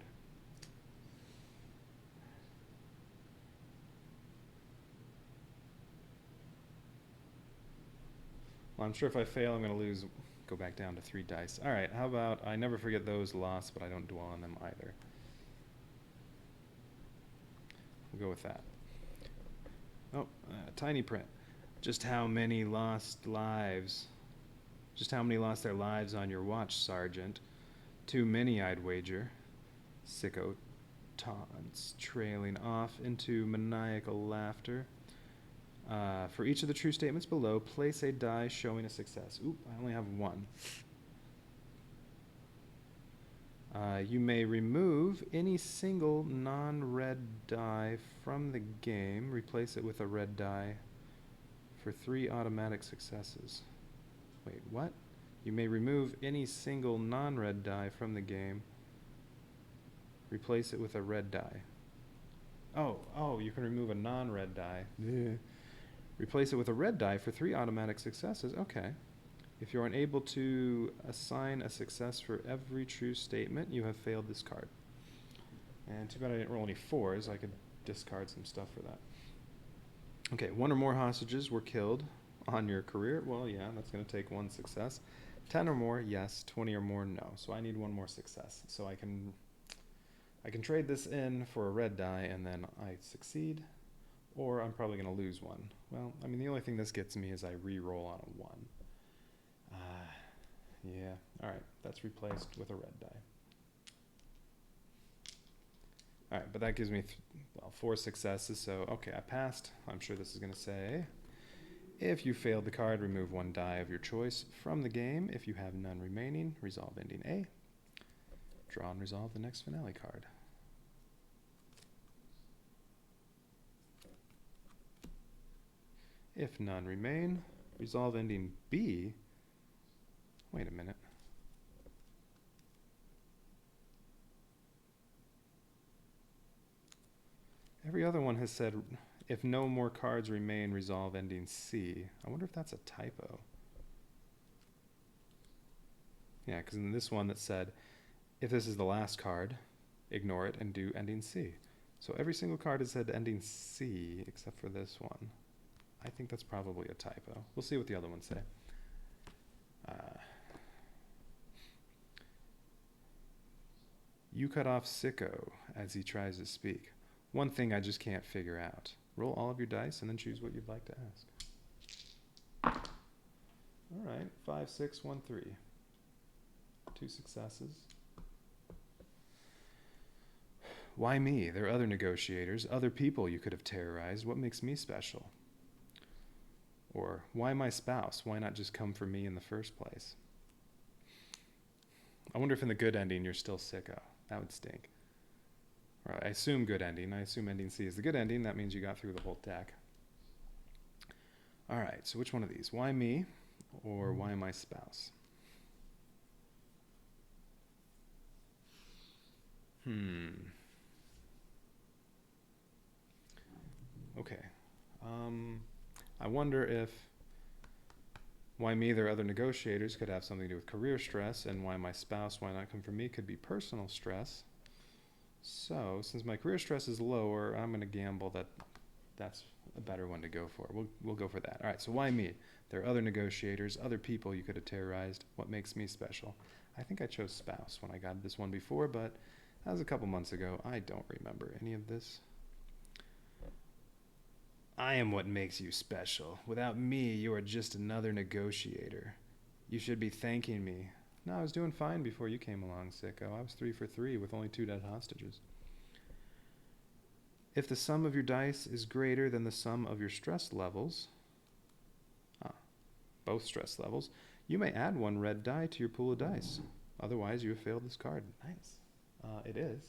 [SPEAKER 1] Well, I'm sure if I fail, I'm going to lose, go back down to 3 dice. All right, how about I never forget those lost, but I don't dwell on them either. We'll go with that. Oh, tiny print. Just how many lost lives? Just how many lost their lives on your watch, Sergeant? Too many, I'd wager. Sicko taunts, trailing off into maniacal laughter. For each of the true statements below, place a die showing a success. Oop, I only have 1. You may remove any single non-red die from the game. Replace it with a red die for 3 automatic successes. Wait, what? You may remove any single non-red die from the game. Replace it with a red die. Oh, you can remove a non-red die. Replace it with a red die for 3 automatic successes. Okay. If you're unable to assign a success for every true statement, you have failed this card. And too bad I didn't roll any 4s. I could discard some stuff for that. Okay, 1 or more hostages were killed on your career. Well, yeah, that's going to take 1 success. 10 or more, yes. 20 or more, no. So I need 1 more success. So I can trade this in for a red die, and then I succeed. Or I'm probably going to lose 1. Well, I mean, the only thing this gets me is I re-roll on a 1. Yeah, alright, that's replaced with a red die. Alright, but that gives me 4 successes, so okay, I passed. I'm sure this is going to say, if you failed the card, remove 1 die of your choice from the game. If you have none remaining, resolve ending A. Draw and resolve the next finale card. If none remain, resolve ending B. Wait a minute. Every other one has said, if no more cards remain, resolve ending C. I wonder if that's a typo. Yeah, because in this one that said, if this is the last card, ignore it and do ending C. So every single card has said ending C except for this one. I think that's probably a typo. We'll see what the other ones say. You cut off Sicko as he tries to speak. One thing I just can't figure out. Roll all of your dice and then choose what you'd like to ask. All right, 5, 6, 1, 3. 2 successes. Why me? There are other negotiators, other people you could have terrorized. What makes me special? Or, why my spouse? Why not just come for me in the first place? I wonder if in the good ending you're still Sicko. That would stink. Or I assume good ending. I assume ending C is the good ending. That means you got through the whole deck. All right, so which one of these? Why me or why my spouse? Okay. I wonder if why me, there are other negotiators could have something to do with career stress, and why my spouse, why not come from me, could be personal stress. So, since my career stress is lower, I'm going to gamble that that's a better one to go for. We'll go for that. All right, so why me? There are other negotiators, other people you could have terrorized. What makes me special? I think I chose spouse when I got this one before, but that was a couple months ago. I don't remember any of this. I am what makes you special. Without me, you are just another negotiator. You should be thanking me. No, I was doing fine before you came along, Sicko. I was 3 for 3 with only 2 dead hostages. If the sum of your dice is greater than the sum of your stress levels, both stress levels, you may add 1 red die to your pool of dice. Otherwise, you have failed this card. Nice. It is.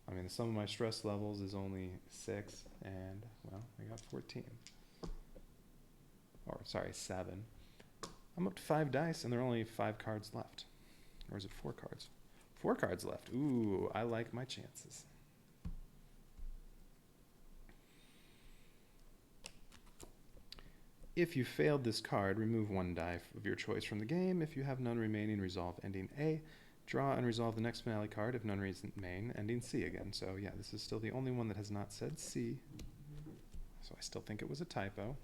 [SPEAKER 1] I mean, the sum of my stress levels is only 6, and, well, I got 14. Or, sorry, 7. I'm up to 5 dice, and there are only 5 cards left. Or is it 4 cards? 4 cards left. Ooh, I like my chances. If you failed this card, remove 1 die of your choice from the game. If you have none remaining, resolve ending A. Draw and resolve the next finale card if none remain, ending C again. So yeah, this is still the only one that has not said C. So I still think it was a typo.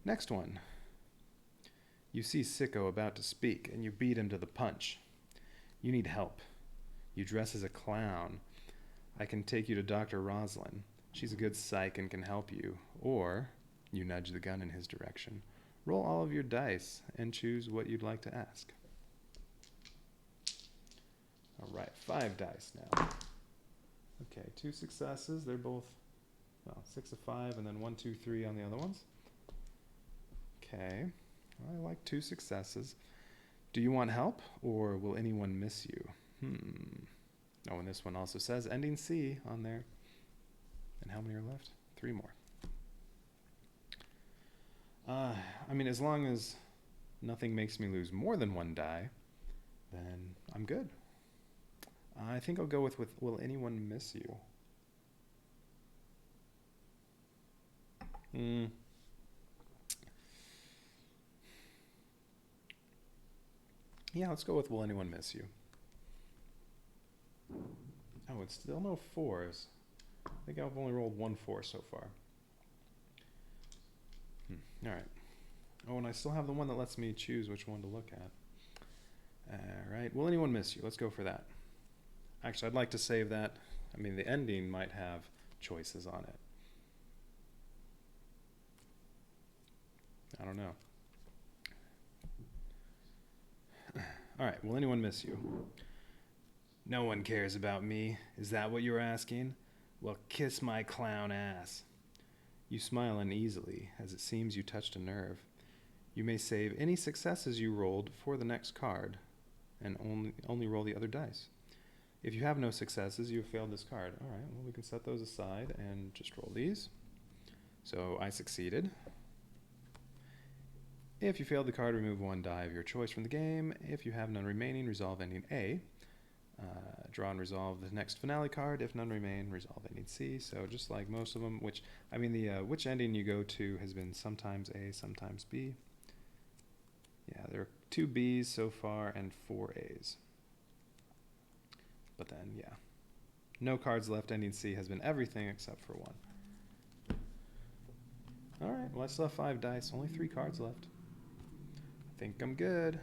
[SPEAKER 1] Next one. You see Sicko about to speak, and you beat him to the punch. You need help. You dress as a clown. I can take you to Dr. Roslyn. She's a good psych and can help you. Or you nudge the gun in his direction. Roll all of your dice and choose what you'd like to ask. All right, 5 dice now. Okay, 2 successes. They're both, well, 6 of 5, and then 1, 2, 3 on the other ones. Okay, I like 2 successes. Do you want help, or will anyone miss you? Oh, and this one also says ending C on there. And how many are left? 3 more. I mean, as long as nothing makes me lose more than 1 die, then I'm good. I think I'll go with will anyone miss you? Yeah, let's go with will anyone miss you? Oh, it's still no 4s. I think I've only rolled 1 4 so far. All right. Oh, and I still have the one that lets me choose which one to look at. All right. Will anyone miss you? Let's go for that. Actually, I'd like to save that. I mean, the ending might have choices on it. I don't know. All right. Will anyone miss you? No one cares about me. Is that what you're asking? Well, kiss my clown ass. You smile uneasily, as it seems you touched a nerve. You may save any successes you rolled for the next card, and only roll the other dice. If you have no successes, you have failed this card. All right, well, we can set those aside and just roll these. So I succeeded. If you failed the card, remove 1 die of your choice from the game. If you have none remaining, resolve ending A. Draw and resolve the next finale card. If none remain, resolve ending C. So just like most of them, which ending you go to has been sometimes A, sometimes B. Yeah, there are 2 B's so far and 4 A's. But then, yeah, no cards left. Ending C has been everything except for 1. All right, well, I still have 5 dice. Only 3 cards left. I think I'm good.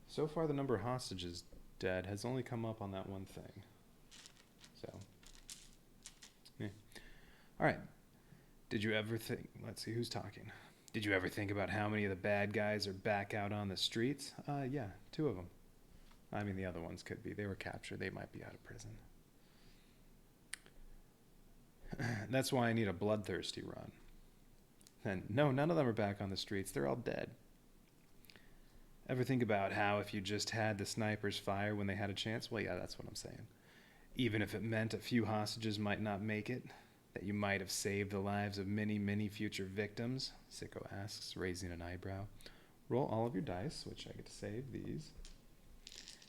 [SPEAKER 1] So far, the number of hostages dead has only come up on that one thing. So, yeah. All right. Did you ever think, let's see who's talking. Did you ever think about how many of the bad guys are back out on the streets? Yeah, 2 of them. I mean, the other ones could be. They were captured. They might be out of prison. That's why I need a bloodthirsty run. And no, none of them are back on the streets. They're all dead. Ever think about how if you just had the snipers fire when they had a chance? Well, yeah, that's what I'm saying. Even if it meant a few hostages might not make it, that you might have saved the lives of many, many future victims? Sicko asks, raising an eyebrow. Roll all of your dice, which I get to save these,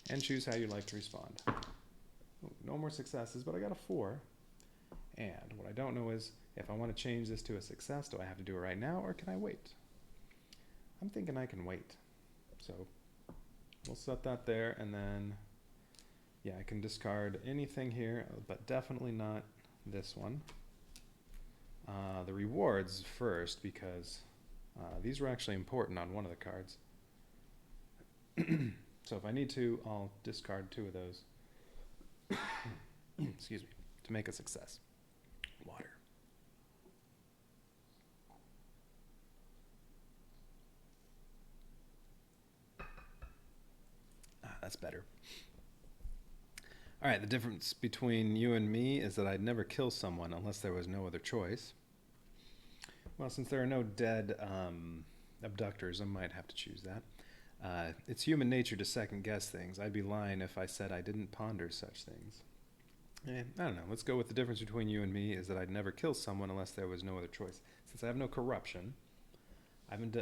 [SPEAKER 1] and choose how you'd like to respond. Oh, no more successes, but I got a 4. And what I don't know is, if I want to change this to a success, do I have to do it right now, or can I wait? I'm thinking I can wait. So we'll set that there, and then, yeah, I can discard anything here, but definitely not this one. The rewards first, because these were actually important on one of the cards. So if I need to, I'll discard 2 of those. Excuse me, to make a success. Water. That's better. All right, the difference between you and me is that I'd never kill someone unless there was no other choice. Well, since there are no dead abductors, I might have to choose that. It's human nature to second guess things. I'd be lying if I said I didn't ponder such things. I don't know. Let's go with the difference between you and me is that I'd never kill someone unless there was no other choice. Since I have no corruption, I haven't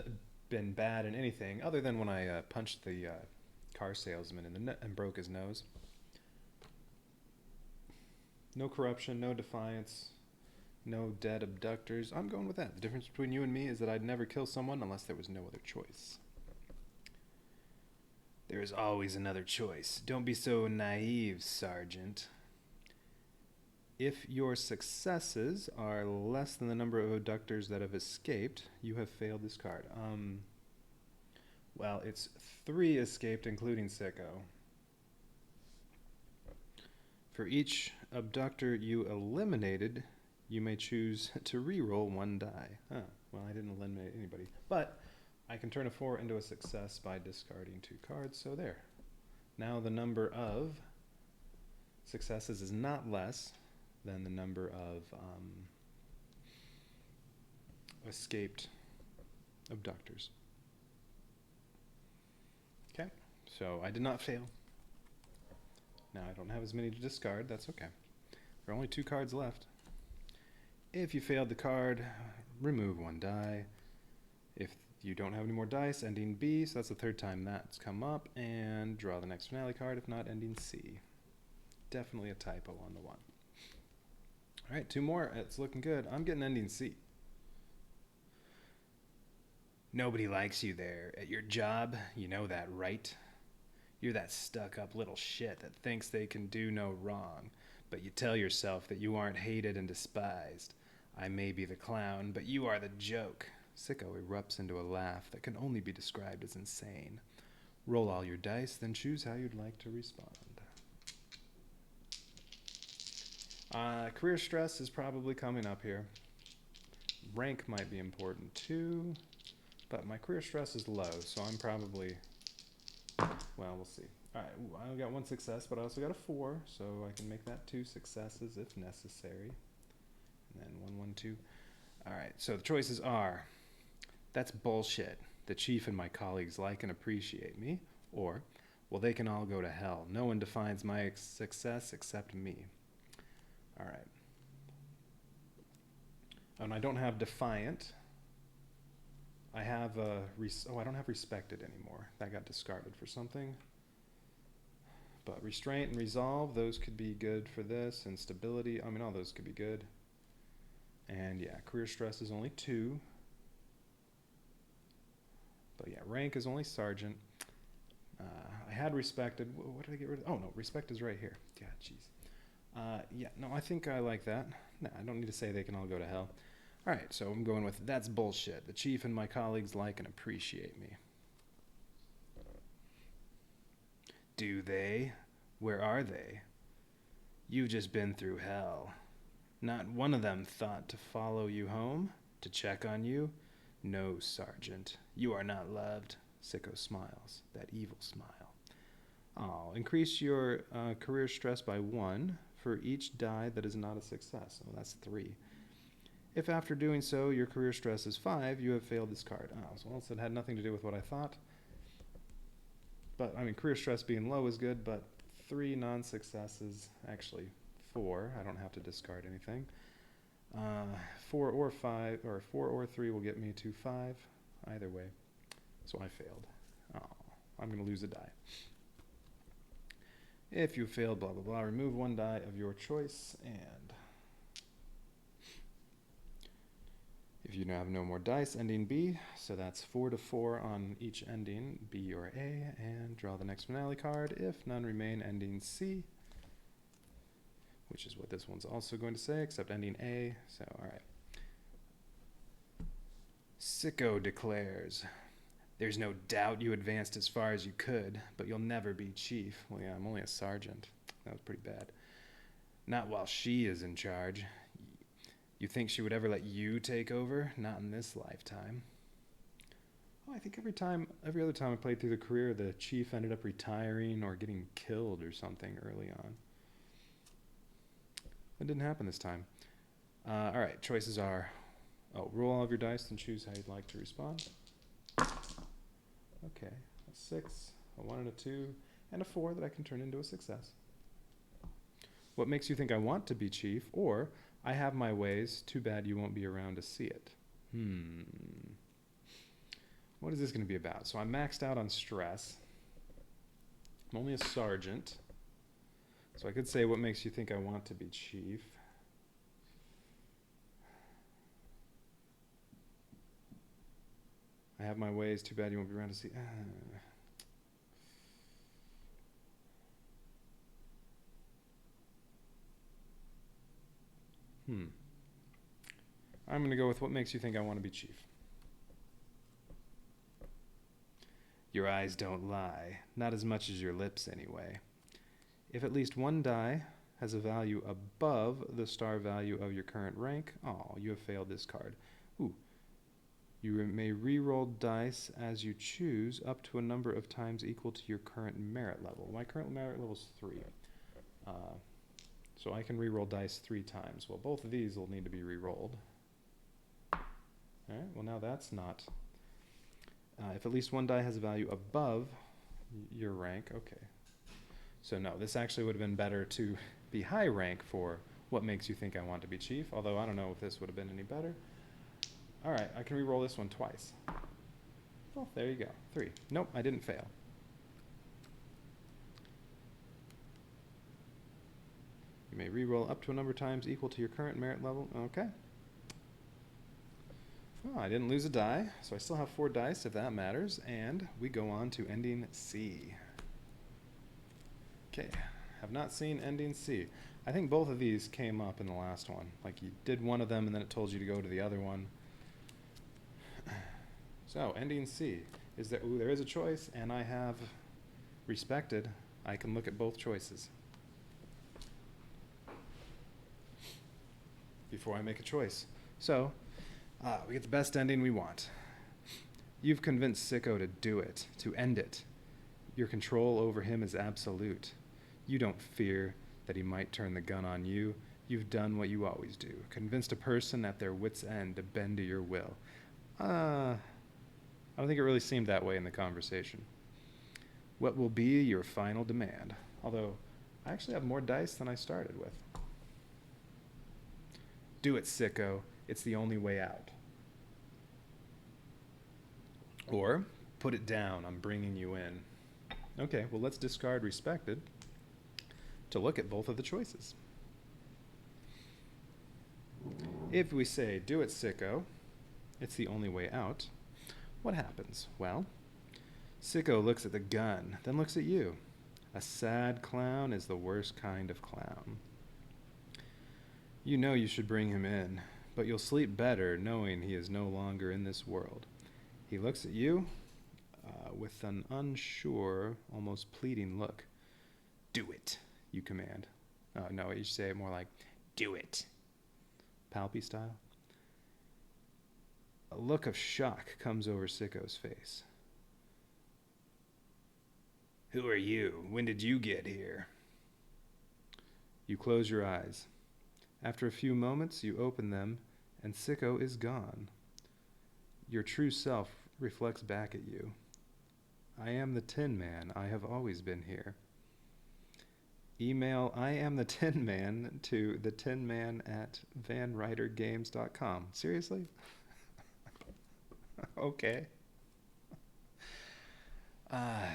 [SPEAKER 1] been bad in anything other than when I punched the car salesman in the and broke his nose. No corruption, no defiance, no dead abductors. I'm going with that. The difference between you and me is that I'd never kill someone unless there was no other choice. There is always another choice. Don't be so naive, Sergeant. If your successes are less than the number of abductors that have escaped, you have failed this card. Well, it's 3 escaped, including Sicko. For each abductor you eliminated, you may choose to re-roll 1 die. Huh. Well, I didn't eliminate anybody. But I can turn a 4 into a success by discarding 2 cards, so there. Now the number of successes is not less than the number of escaped abductors. Okay, so I did not fail. Now I don't have as many to discard, that's okay. There are only 2 cards left. If you failed the card, remove 1 die. If you don't have any more dice, ending B, so that's the 3rd time that's come up, and draw the next finale card, if not, ending C. Definitely a typo on the 1. All right, 2 more, it's looking good. I'm getting ending C. Nobody likes you there. At your job, you know that, right? You're that stuck-up little shit that thinks they can do no wrong, but you tell yourself that you aren't hated and despised. I may be the clown, but you are the joke. Sicko erupts into a laugh that can only be described as insane. Roll all your dice, then choose how you'd like to respond. Career stress is probably coming up here. Rank might be important too, but my career stress is low, so I'm probably, well, we'll see. All right, I got 1 success, but I also got a 4, so I can make that 2 successes if necessary. And then 1, 1, 2. All right, so the choices are, that's bullshit. The chief and my colleagues like and appreciate me. Or, well, they can all go to hell. No one defines my success except me. All right. And I don't have defiant. I have I don't have respected anymore. That got discarded for something. But restraint and resolve, those could be good for this. And stability, I mean, all those could be good. And yeah, career stress is only 2. But yeah, rank is only sergeant. I had respected. What did I get rid of? Oh no, respect is right here. Yeah, jeez. Yeah, no, I think I like that. No, I don't need to say they can all go to hell. All right, so I'm going with that's bullshit. The chief and my colleagues like and appreciate me. Do they? Where are they? You've just been through hell. Not one of them thought to follow you home, to check on you. No, Sergeant, you are not loved. Sicko smiles, that evil smile. Oh, increase your career stress by 1 for each die that is not a success. Oh, that's 3. If after doing so your career stress is 5, you have failed this card. Oh, so well, it had nothing to do with what I thought. But, I mean, career stress being low is good, but 3 non-successes, actually 4. I don't have to discard anything. 4 or 5, or 4 or 3 will get me to 5. Either way. So I failed. Oh, I'm going to lose a die. If you failed, blah, blah, blah, remove 1 die of your choice, and if you now have no more dice, ending B, so that's 4 to 4 on each ending, B or A, and draw the next finale card. If none remain, ending C, which is what this one's also going to say, except ending A, so all right. Sicko declares, there's no doubt you advanced as far as you could, but you'll never be chief. Well, yeah, I'm only a sergeant. That was pretty bad. Not while she is in charge. You think she would ever let you take over? Not in this lifetime. Oh, I think every other time I played through the career, the chief ended up retiring or getting killed or something early on. That didn't happen this time. All right, choices are, roll all of your dice and choose how you'd like to respond. Okay, a 6, a 1 and a 2, and a 4 that I can turn into a success. What makes you think I want to be chief? Or, I have my ways, too bad you won't be around to see it. What is this going to be about? So I'm maxed out on stress. I'm only a sergeant. So I could say what makes you think I want to be chief. I have my ways, too bad you won't be around to see. I'm going to go with what makes you think I want to be chief. Your eyes don't lie, not as much as your lips anyway. If at least 1 die has a value above the star value of your current rank, you have failed this card. Ooh. You may re-roll dice as you choose up to a number of times equal to your current merit level. My current merit level is 3. So I can re-roll dice 3 times. Well, both of these will need to be re-rolled. All right, well now that's not. If at least 1 die has a value above your rank, okay. So no, this actually would have been better to be high rank for what makes you think I want to be chief, although I don't know if this would have been any better. All right, I can re-roll this one twice. Well, there you go, 3. Nope, I didn't fail. You may re-roll up to a number of times equal to your current merit level. Okay. Oh, I didn't lose a die, so I still have 4 dice if that matters, and we go on to ending C. Okay, have not seen ending C. I think both of these came up in the last one. Like you did one of them and then it told you to go to the other one. So, ending C. Is there, there is a choice, and I have respected. I can look at both choices before I make a choice. So, we get the best ending we want. You've convinced Sicko to do it, to end it. Your control over him is absolute. You don't fear that he might turn the gun on you. You've done what you always do, convinced a person at their wit's end to bend to your will. I don't think it really seemed that way in the conversation. What will be your final demand? Although, I actually have more dice than I started with. Do it, Sicko. It's the only way out. Or, put it down. I'm bringing you in. Okay, well, let's discard respected. to look at both of the choices. If we say, do it, Sicko, it's the only way out, what happens? Well, Sicko looks at the gun, then looks at you. A sad clown is the worst kind of clown. You know you should bring him in, but you'll sleep better knowing he is no longer in this world. He looks at you with an unsure, almost pleading look. Do it, you command. No, you should say it more like, do it. Palpy style. A look of shock comes over Sicko's face. Who are you? When did you get here? You close your eyes. After a few moments, you open them, and Sicko is gone. Your true self reflects back at you. I am the Tin Man. I have always been here. Email I am the Tin Man to thetinman@vanwritergames.com. Seriously? Okay.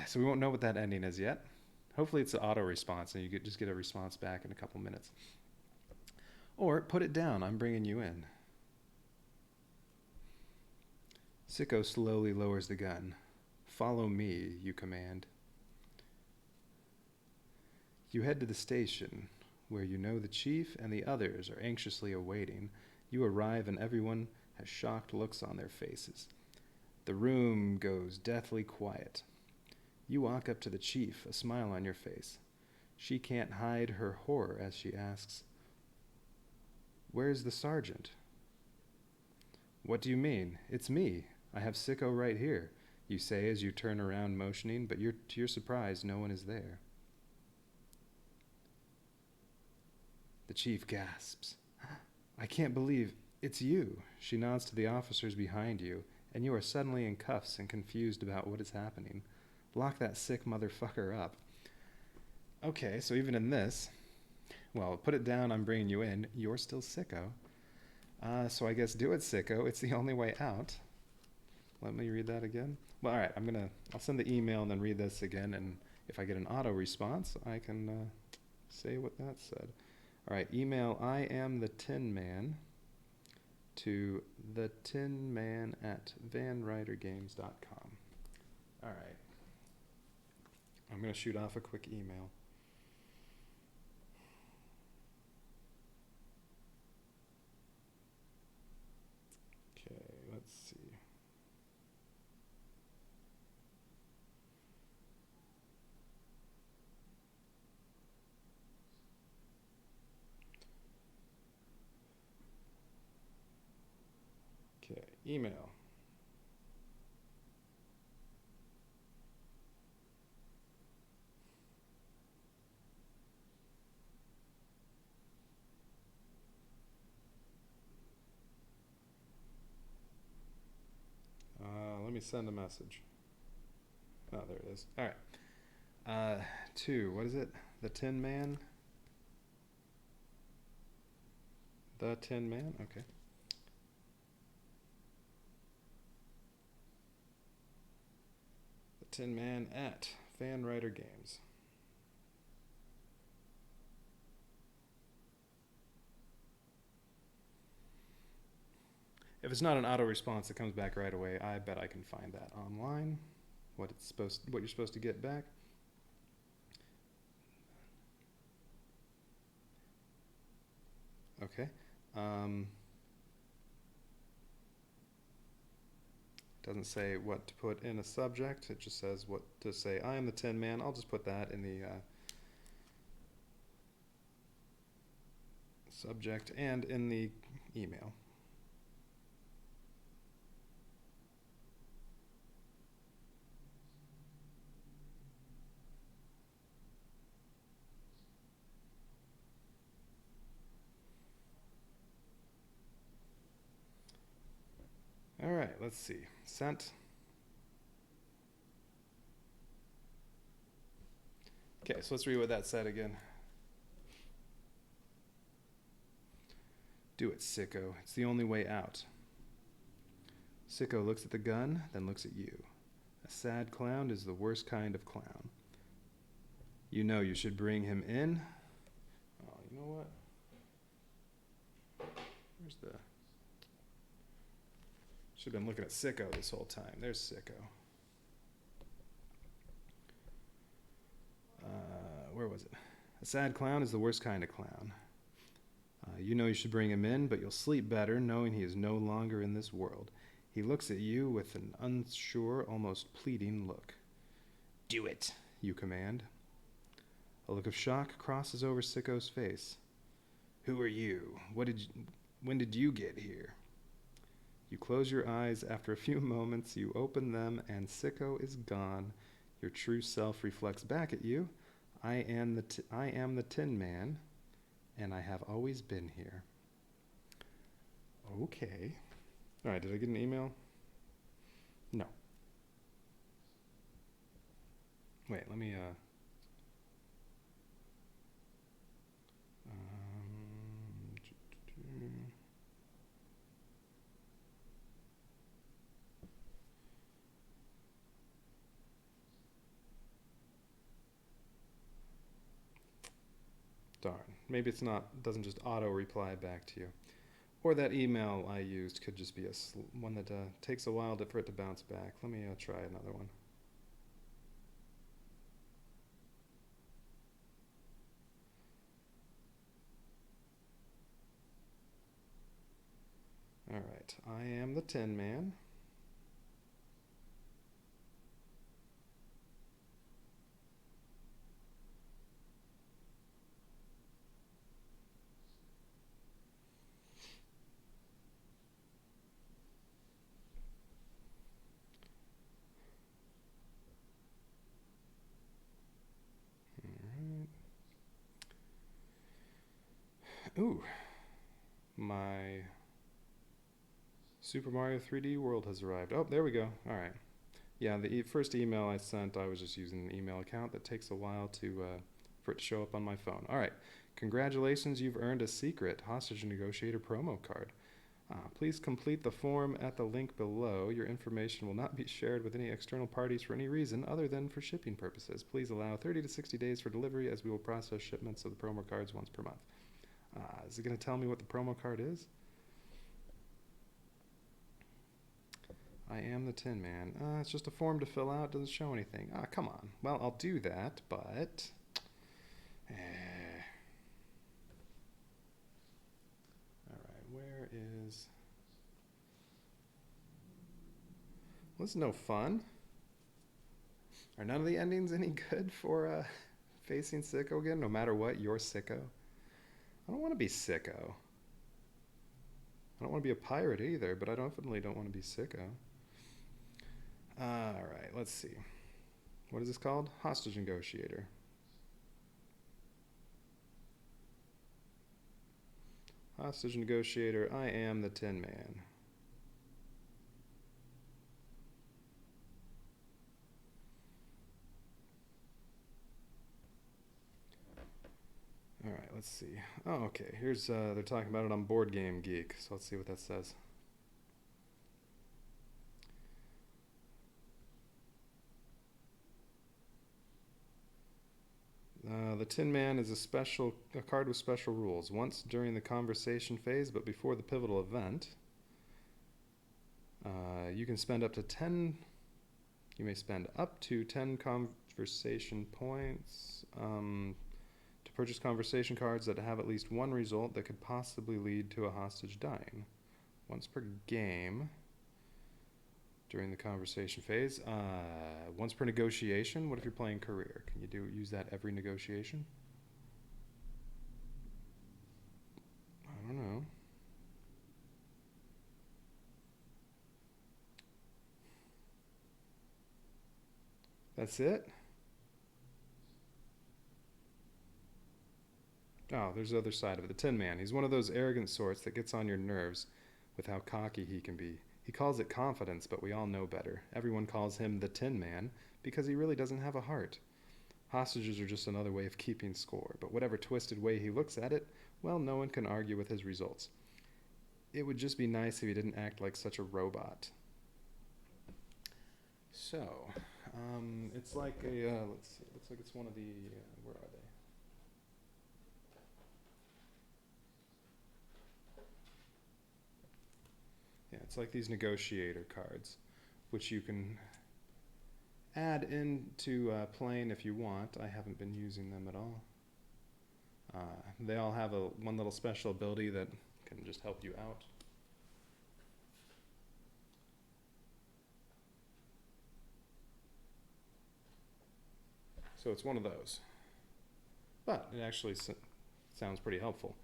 [SPEAKER 1] So we won't know what that ending is yet. Hopefully it's an auto response and you just get a response back in a couple minutes. Or put it down. I'm bringing you in. Sicko slowly lowers the gun. Follow me, you command. You head to the station, where you know the chief and the others are anxiously awaiting. You arrive and everyone has shocked looks on their faces. The room goes deathly quiet. You walk up to the chief, a smile on your face. She can't hide her horror as she asks, "Where's the sergeant?" What do you mean? It's me. I have Sicko right here, you say as you turn around motioning, but to your surprise, no one is there. The chief gasps. I can't believe it's you. She nods to the officers behind you, and you are suddenly in cuffs and confused about what is happening. Lock that sick motherfucker up. Okay, so even in this, well, put it down, I'm bringing you in. You're still Sicko. So I guess do it, Sicko. It's the only way out. Let me read that again. Well, all right, I'll send the email and then read this again, and if I get an auto response, I can say what that said. All right, email I am the Tin Man to thetinman@vanwritergames.com. All right. I'm going to shoot off a quick email. Okay, let's see. Okay, email. Let me send a message. Oh, there it is. All right. What is it? The Tin Man? The Tin Man? Okay. The Tin Man at Vanwriter Games. If it's not an auto response that comes back right away, I bet I can find that online. What you're supposed to get back. Okay. Doesn't say what to put in a subject. It just says what to say. I am the Tin Man. I'll just put that in the subject and in the email. All right, let's see. Sent. Okay, so let's read what that said again. Do it, Sicko. It's the only way out. Sicko looks at the gun, then looks at you. A sad clown is the worst kind of clown. You know you should bring him in, know what? Where's the... Should have been looking at Sicko this whole time. There's Sicko. Where was it? A sad clown is the worst kind of clown. You know you should bring him in, but you'll sleep better knowing he is no longer in this world. He looks at you with an unsure, almost pleading look. Do it, you command. A look of shock crosses over Sicko's face. Who are you? When did you get here? You close your eyes. After a few moments, you open them, and Sicko is gone. Your true self reflects back at you. I am the Tin Man, and I have always been here. Okay. All right, did I get an email? No. Wait, let me, darn. Maybe it's not, doesn't just auto reply back to you. Or that email I used could just be one that takes a while for it to bounce back. Let me try another one. All right, I am the Tin Man. Ooh, my Super Mario 3D World has arrived. Oh, there we go. All right. Yeah, the first email I sent, I was just using an email account that takes a while for it to show up on my phone. All right. Congratulations, you've earned a secret Hostage Negotiator promo card. Please complete the form at the link below. Your information will not be shared with any external parties for any reason other than for shipping purposes. Please allow 30 to 60 days for delivery, as we will process shipments of the promo cards once per month. Is it going to tell me what the promo card is? I am the Tin Man. It's just a form to fill out. Doesn't show anything. Come on. Well, I'll do that, but... Alright, where is... Well, this is no fun. Are none of the endings any good for facing Sicko again? No matter what, you're Sicko. I don't want to be Sicko. I don't want to be a pirate either, but I definitely don't want to be Sicko. Alright, let's see. What is this called? Hostage Negotiator. Hostage Negotiator, I am the Tin Man. All right, let's see. Oh, okay. Here's, they're talking about it on Board Game Geek, so let's see what that says. The Tin Man is a card with special rules. Once during the conversation phase, but before the pivotal event, you can spend up to 10. You may spend up to 10 conversation points to purchase conversation cards that have at least one result that could possibly lead to a hostage dying. Once per game during the conversation phase. Once per negotiation. What if you're playing career? Can you use that every negotiation? I don't know. That's it? Oh, there's the other side of it. The Tin Man. He's one of those arrogant sorts that gets on your nerves with how cocky he can be. He calls it confidence, but we all know better. Everyone calls him the Tin Man because he really doesn't have a heart. Hostages are just another way of keeping score, but whatever twisted way he looks at it, well, no one can argue with his results. It would just be nice if he didn't act like such a robot. So, it's like a, let's see, it looks like it's one of the, where are they? It's like these Negotiator cards, which you can add into playing if you want. I haven't been using them at all. They all have one little special ability that can just help you out. So it's one of those. But it actually sounds pretty helpful.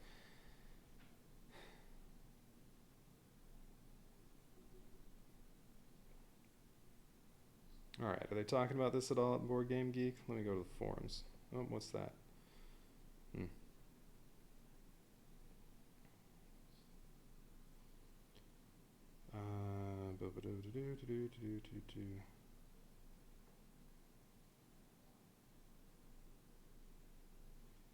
[SPEAKER 1] All right, are they talking about this at all at Board Game Geek? Let me go to the forums. Oh, what's that?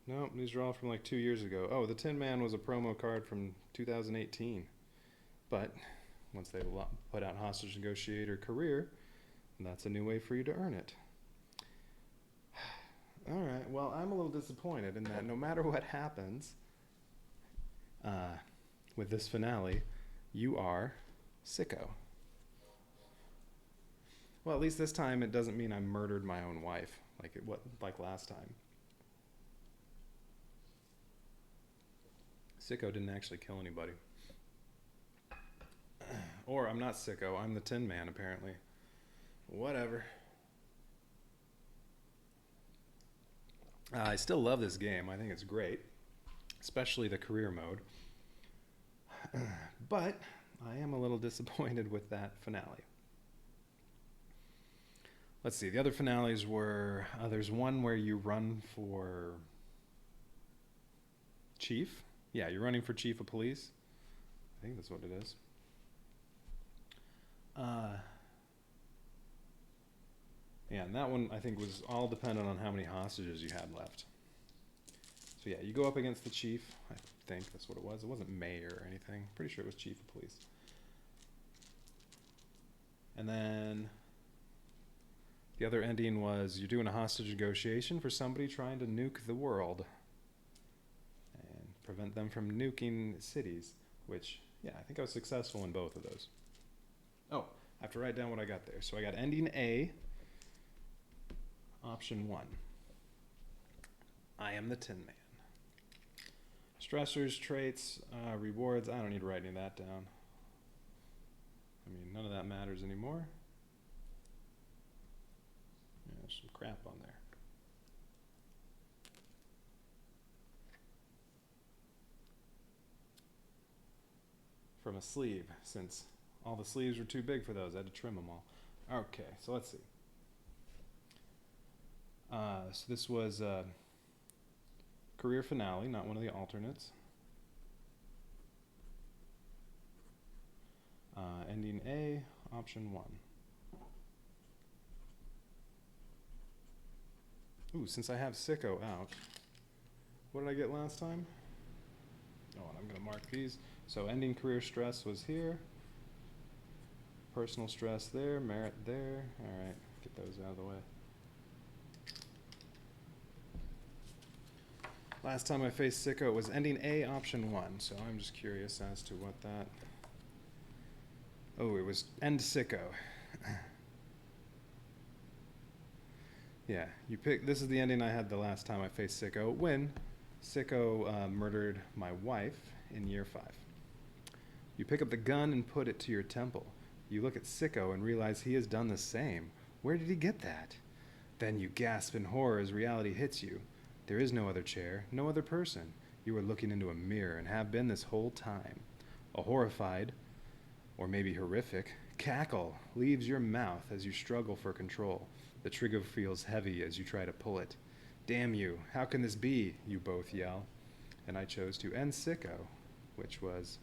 [SPEAKER 1] Nope, these are all from like 2 years ago. Oh, the Tin Man was a promo card from 2018. But once they put out Hostage Negotiator Career, that's a new way for you to earn it. All right, well, I'm a little disappointed in that no matter what happens with this finale, you are Sicko. Well, at least this time it doesn't mean I murdered my own wife like last time. Sicko didn't actually kill anybody. Or I'm not Sicko, I'm the Tin Man apparently. Whatever. I still love this game. I think it's great, especially the career mode. But I am a little disappointed with that finale. Let's see. The other finales were, there's one where you run for chief. Yeah, you're running for chief of police. I think that's what it is. Yeah, and that one I think was all dependent on how many hostages you had left. So yeah, you go up against the chief. I think that's what it was. It wasn't mayor or anything. Pretty sure it was chief of police. And then the other ending was you're doing a hostage negotiation for somebody trying to nuke the world and prevent them from nuking cities, which, yeah, I think I was successful in both of those. Oh, I have to write down what I got there. So I got ending A, option 1. I am the Tin Man. Stressors, traits, rewards. I don't need to write any of that down. I mean, none of that matters anymore. Yeah, there's some crap on there. From a sleeve, since all the sleeves were too big for those. I had to trim them all. Okay, so let's see. So this was career finale, not one of the alternates. Ending A, option 1. Ooh, since I have Sicko out, what did I get last time? Oh, and I'm going to mark these. So ending career stress was here. Personal stress there, merit there. All right, get those out of the way. Last time I faced Sicko, it was ending A, option 1. So I'm just curious as to what that... Oh, it was end Sicko. Yeah, you pick. This is the ending I had the last time I faced Sicko, when Sicko murdered my wife in year 5. You pick up the gun and put it to your temple. You look at Sicko and realize he has done the same. Where did he get that? Then you gasp in horror as reality hits you. There is no other chair, no other person. You are looking into a mirror and have been this whole time. A horrified, or maybe horrific, cackle leaves your mouth as you struggle for control. The trigger feels heavy as you try to pull it. Damn you, how can this be? You both yell. And I chose to end Sicko, which was,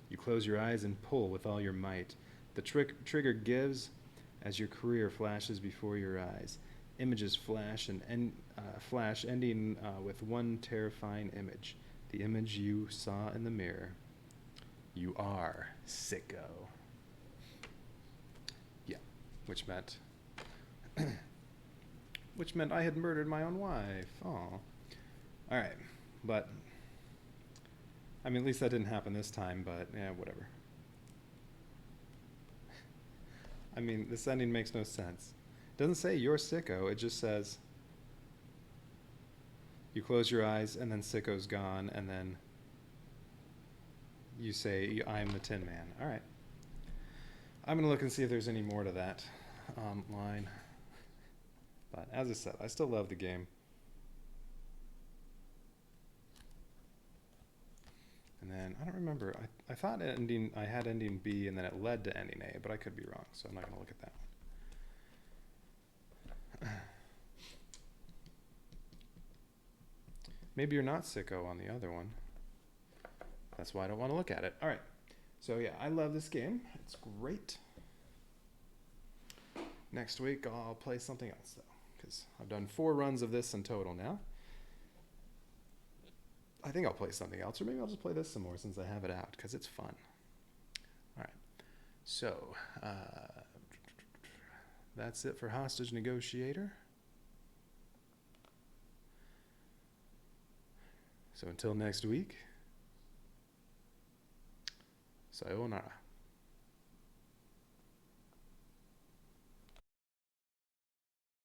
[SPEAKER 1] you close your eyes and pull with all your might. The trigger gives as your career flashes before your eyes. Images flash flash, ending with one terrifying image. The image you saw in the mirror. You are Sicko. Yeah, which meant I had murdered my own wife. Aw. All right, but I mean, at least that didn't happen this time. But yeah, whatever. I mean, this ending makes no sense. It doesn't say you're Sicko. It just says you close your eyes and then Sicko's gone, and then you say I'm the Tin Man. All right. I'm gonna look and see if there's any more to that line. But as I said, I still love the game. And then I don't remember. I thought I had ending B and then it led to ending A, but I could be wrong, so I'm not gonna look at that one. Maybe you're not Sicko on the other one. That's why I don't want to look at it. All right. So yeah, I love this game. It's great. Next week I'll play something else though, because I've done 4 runs of this in total now. I think I'll play something else, or maybe I'll just play this some more since I have it out, because it's fun. All right. So that's it for Hostage Negotiator. So until next week, sayonara.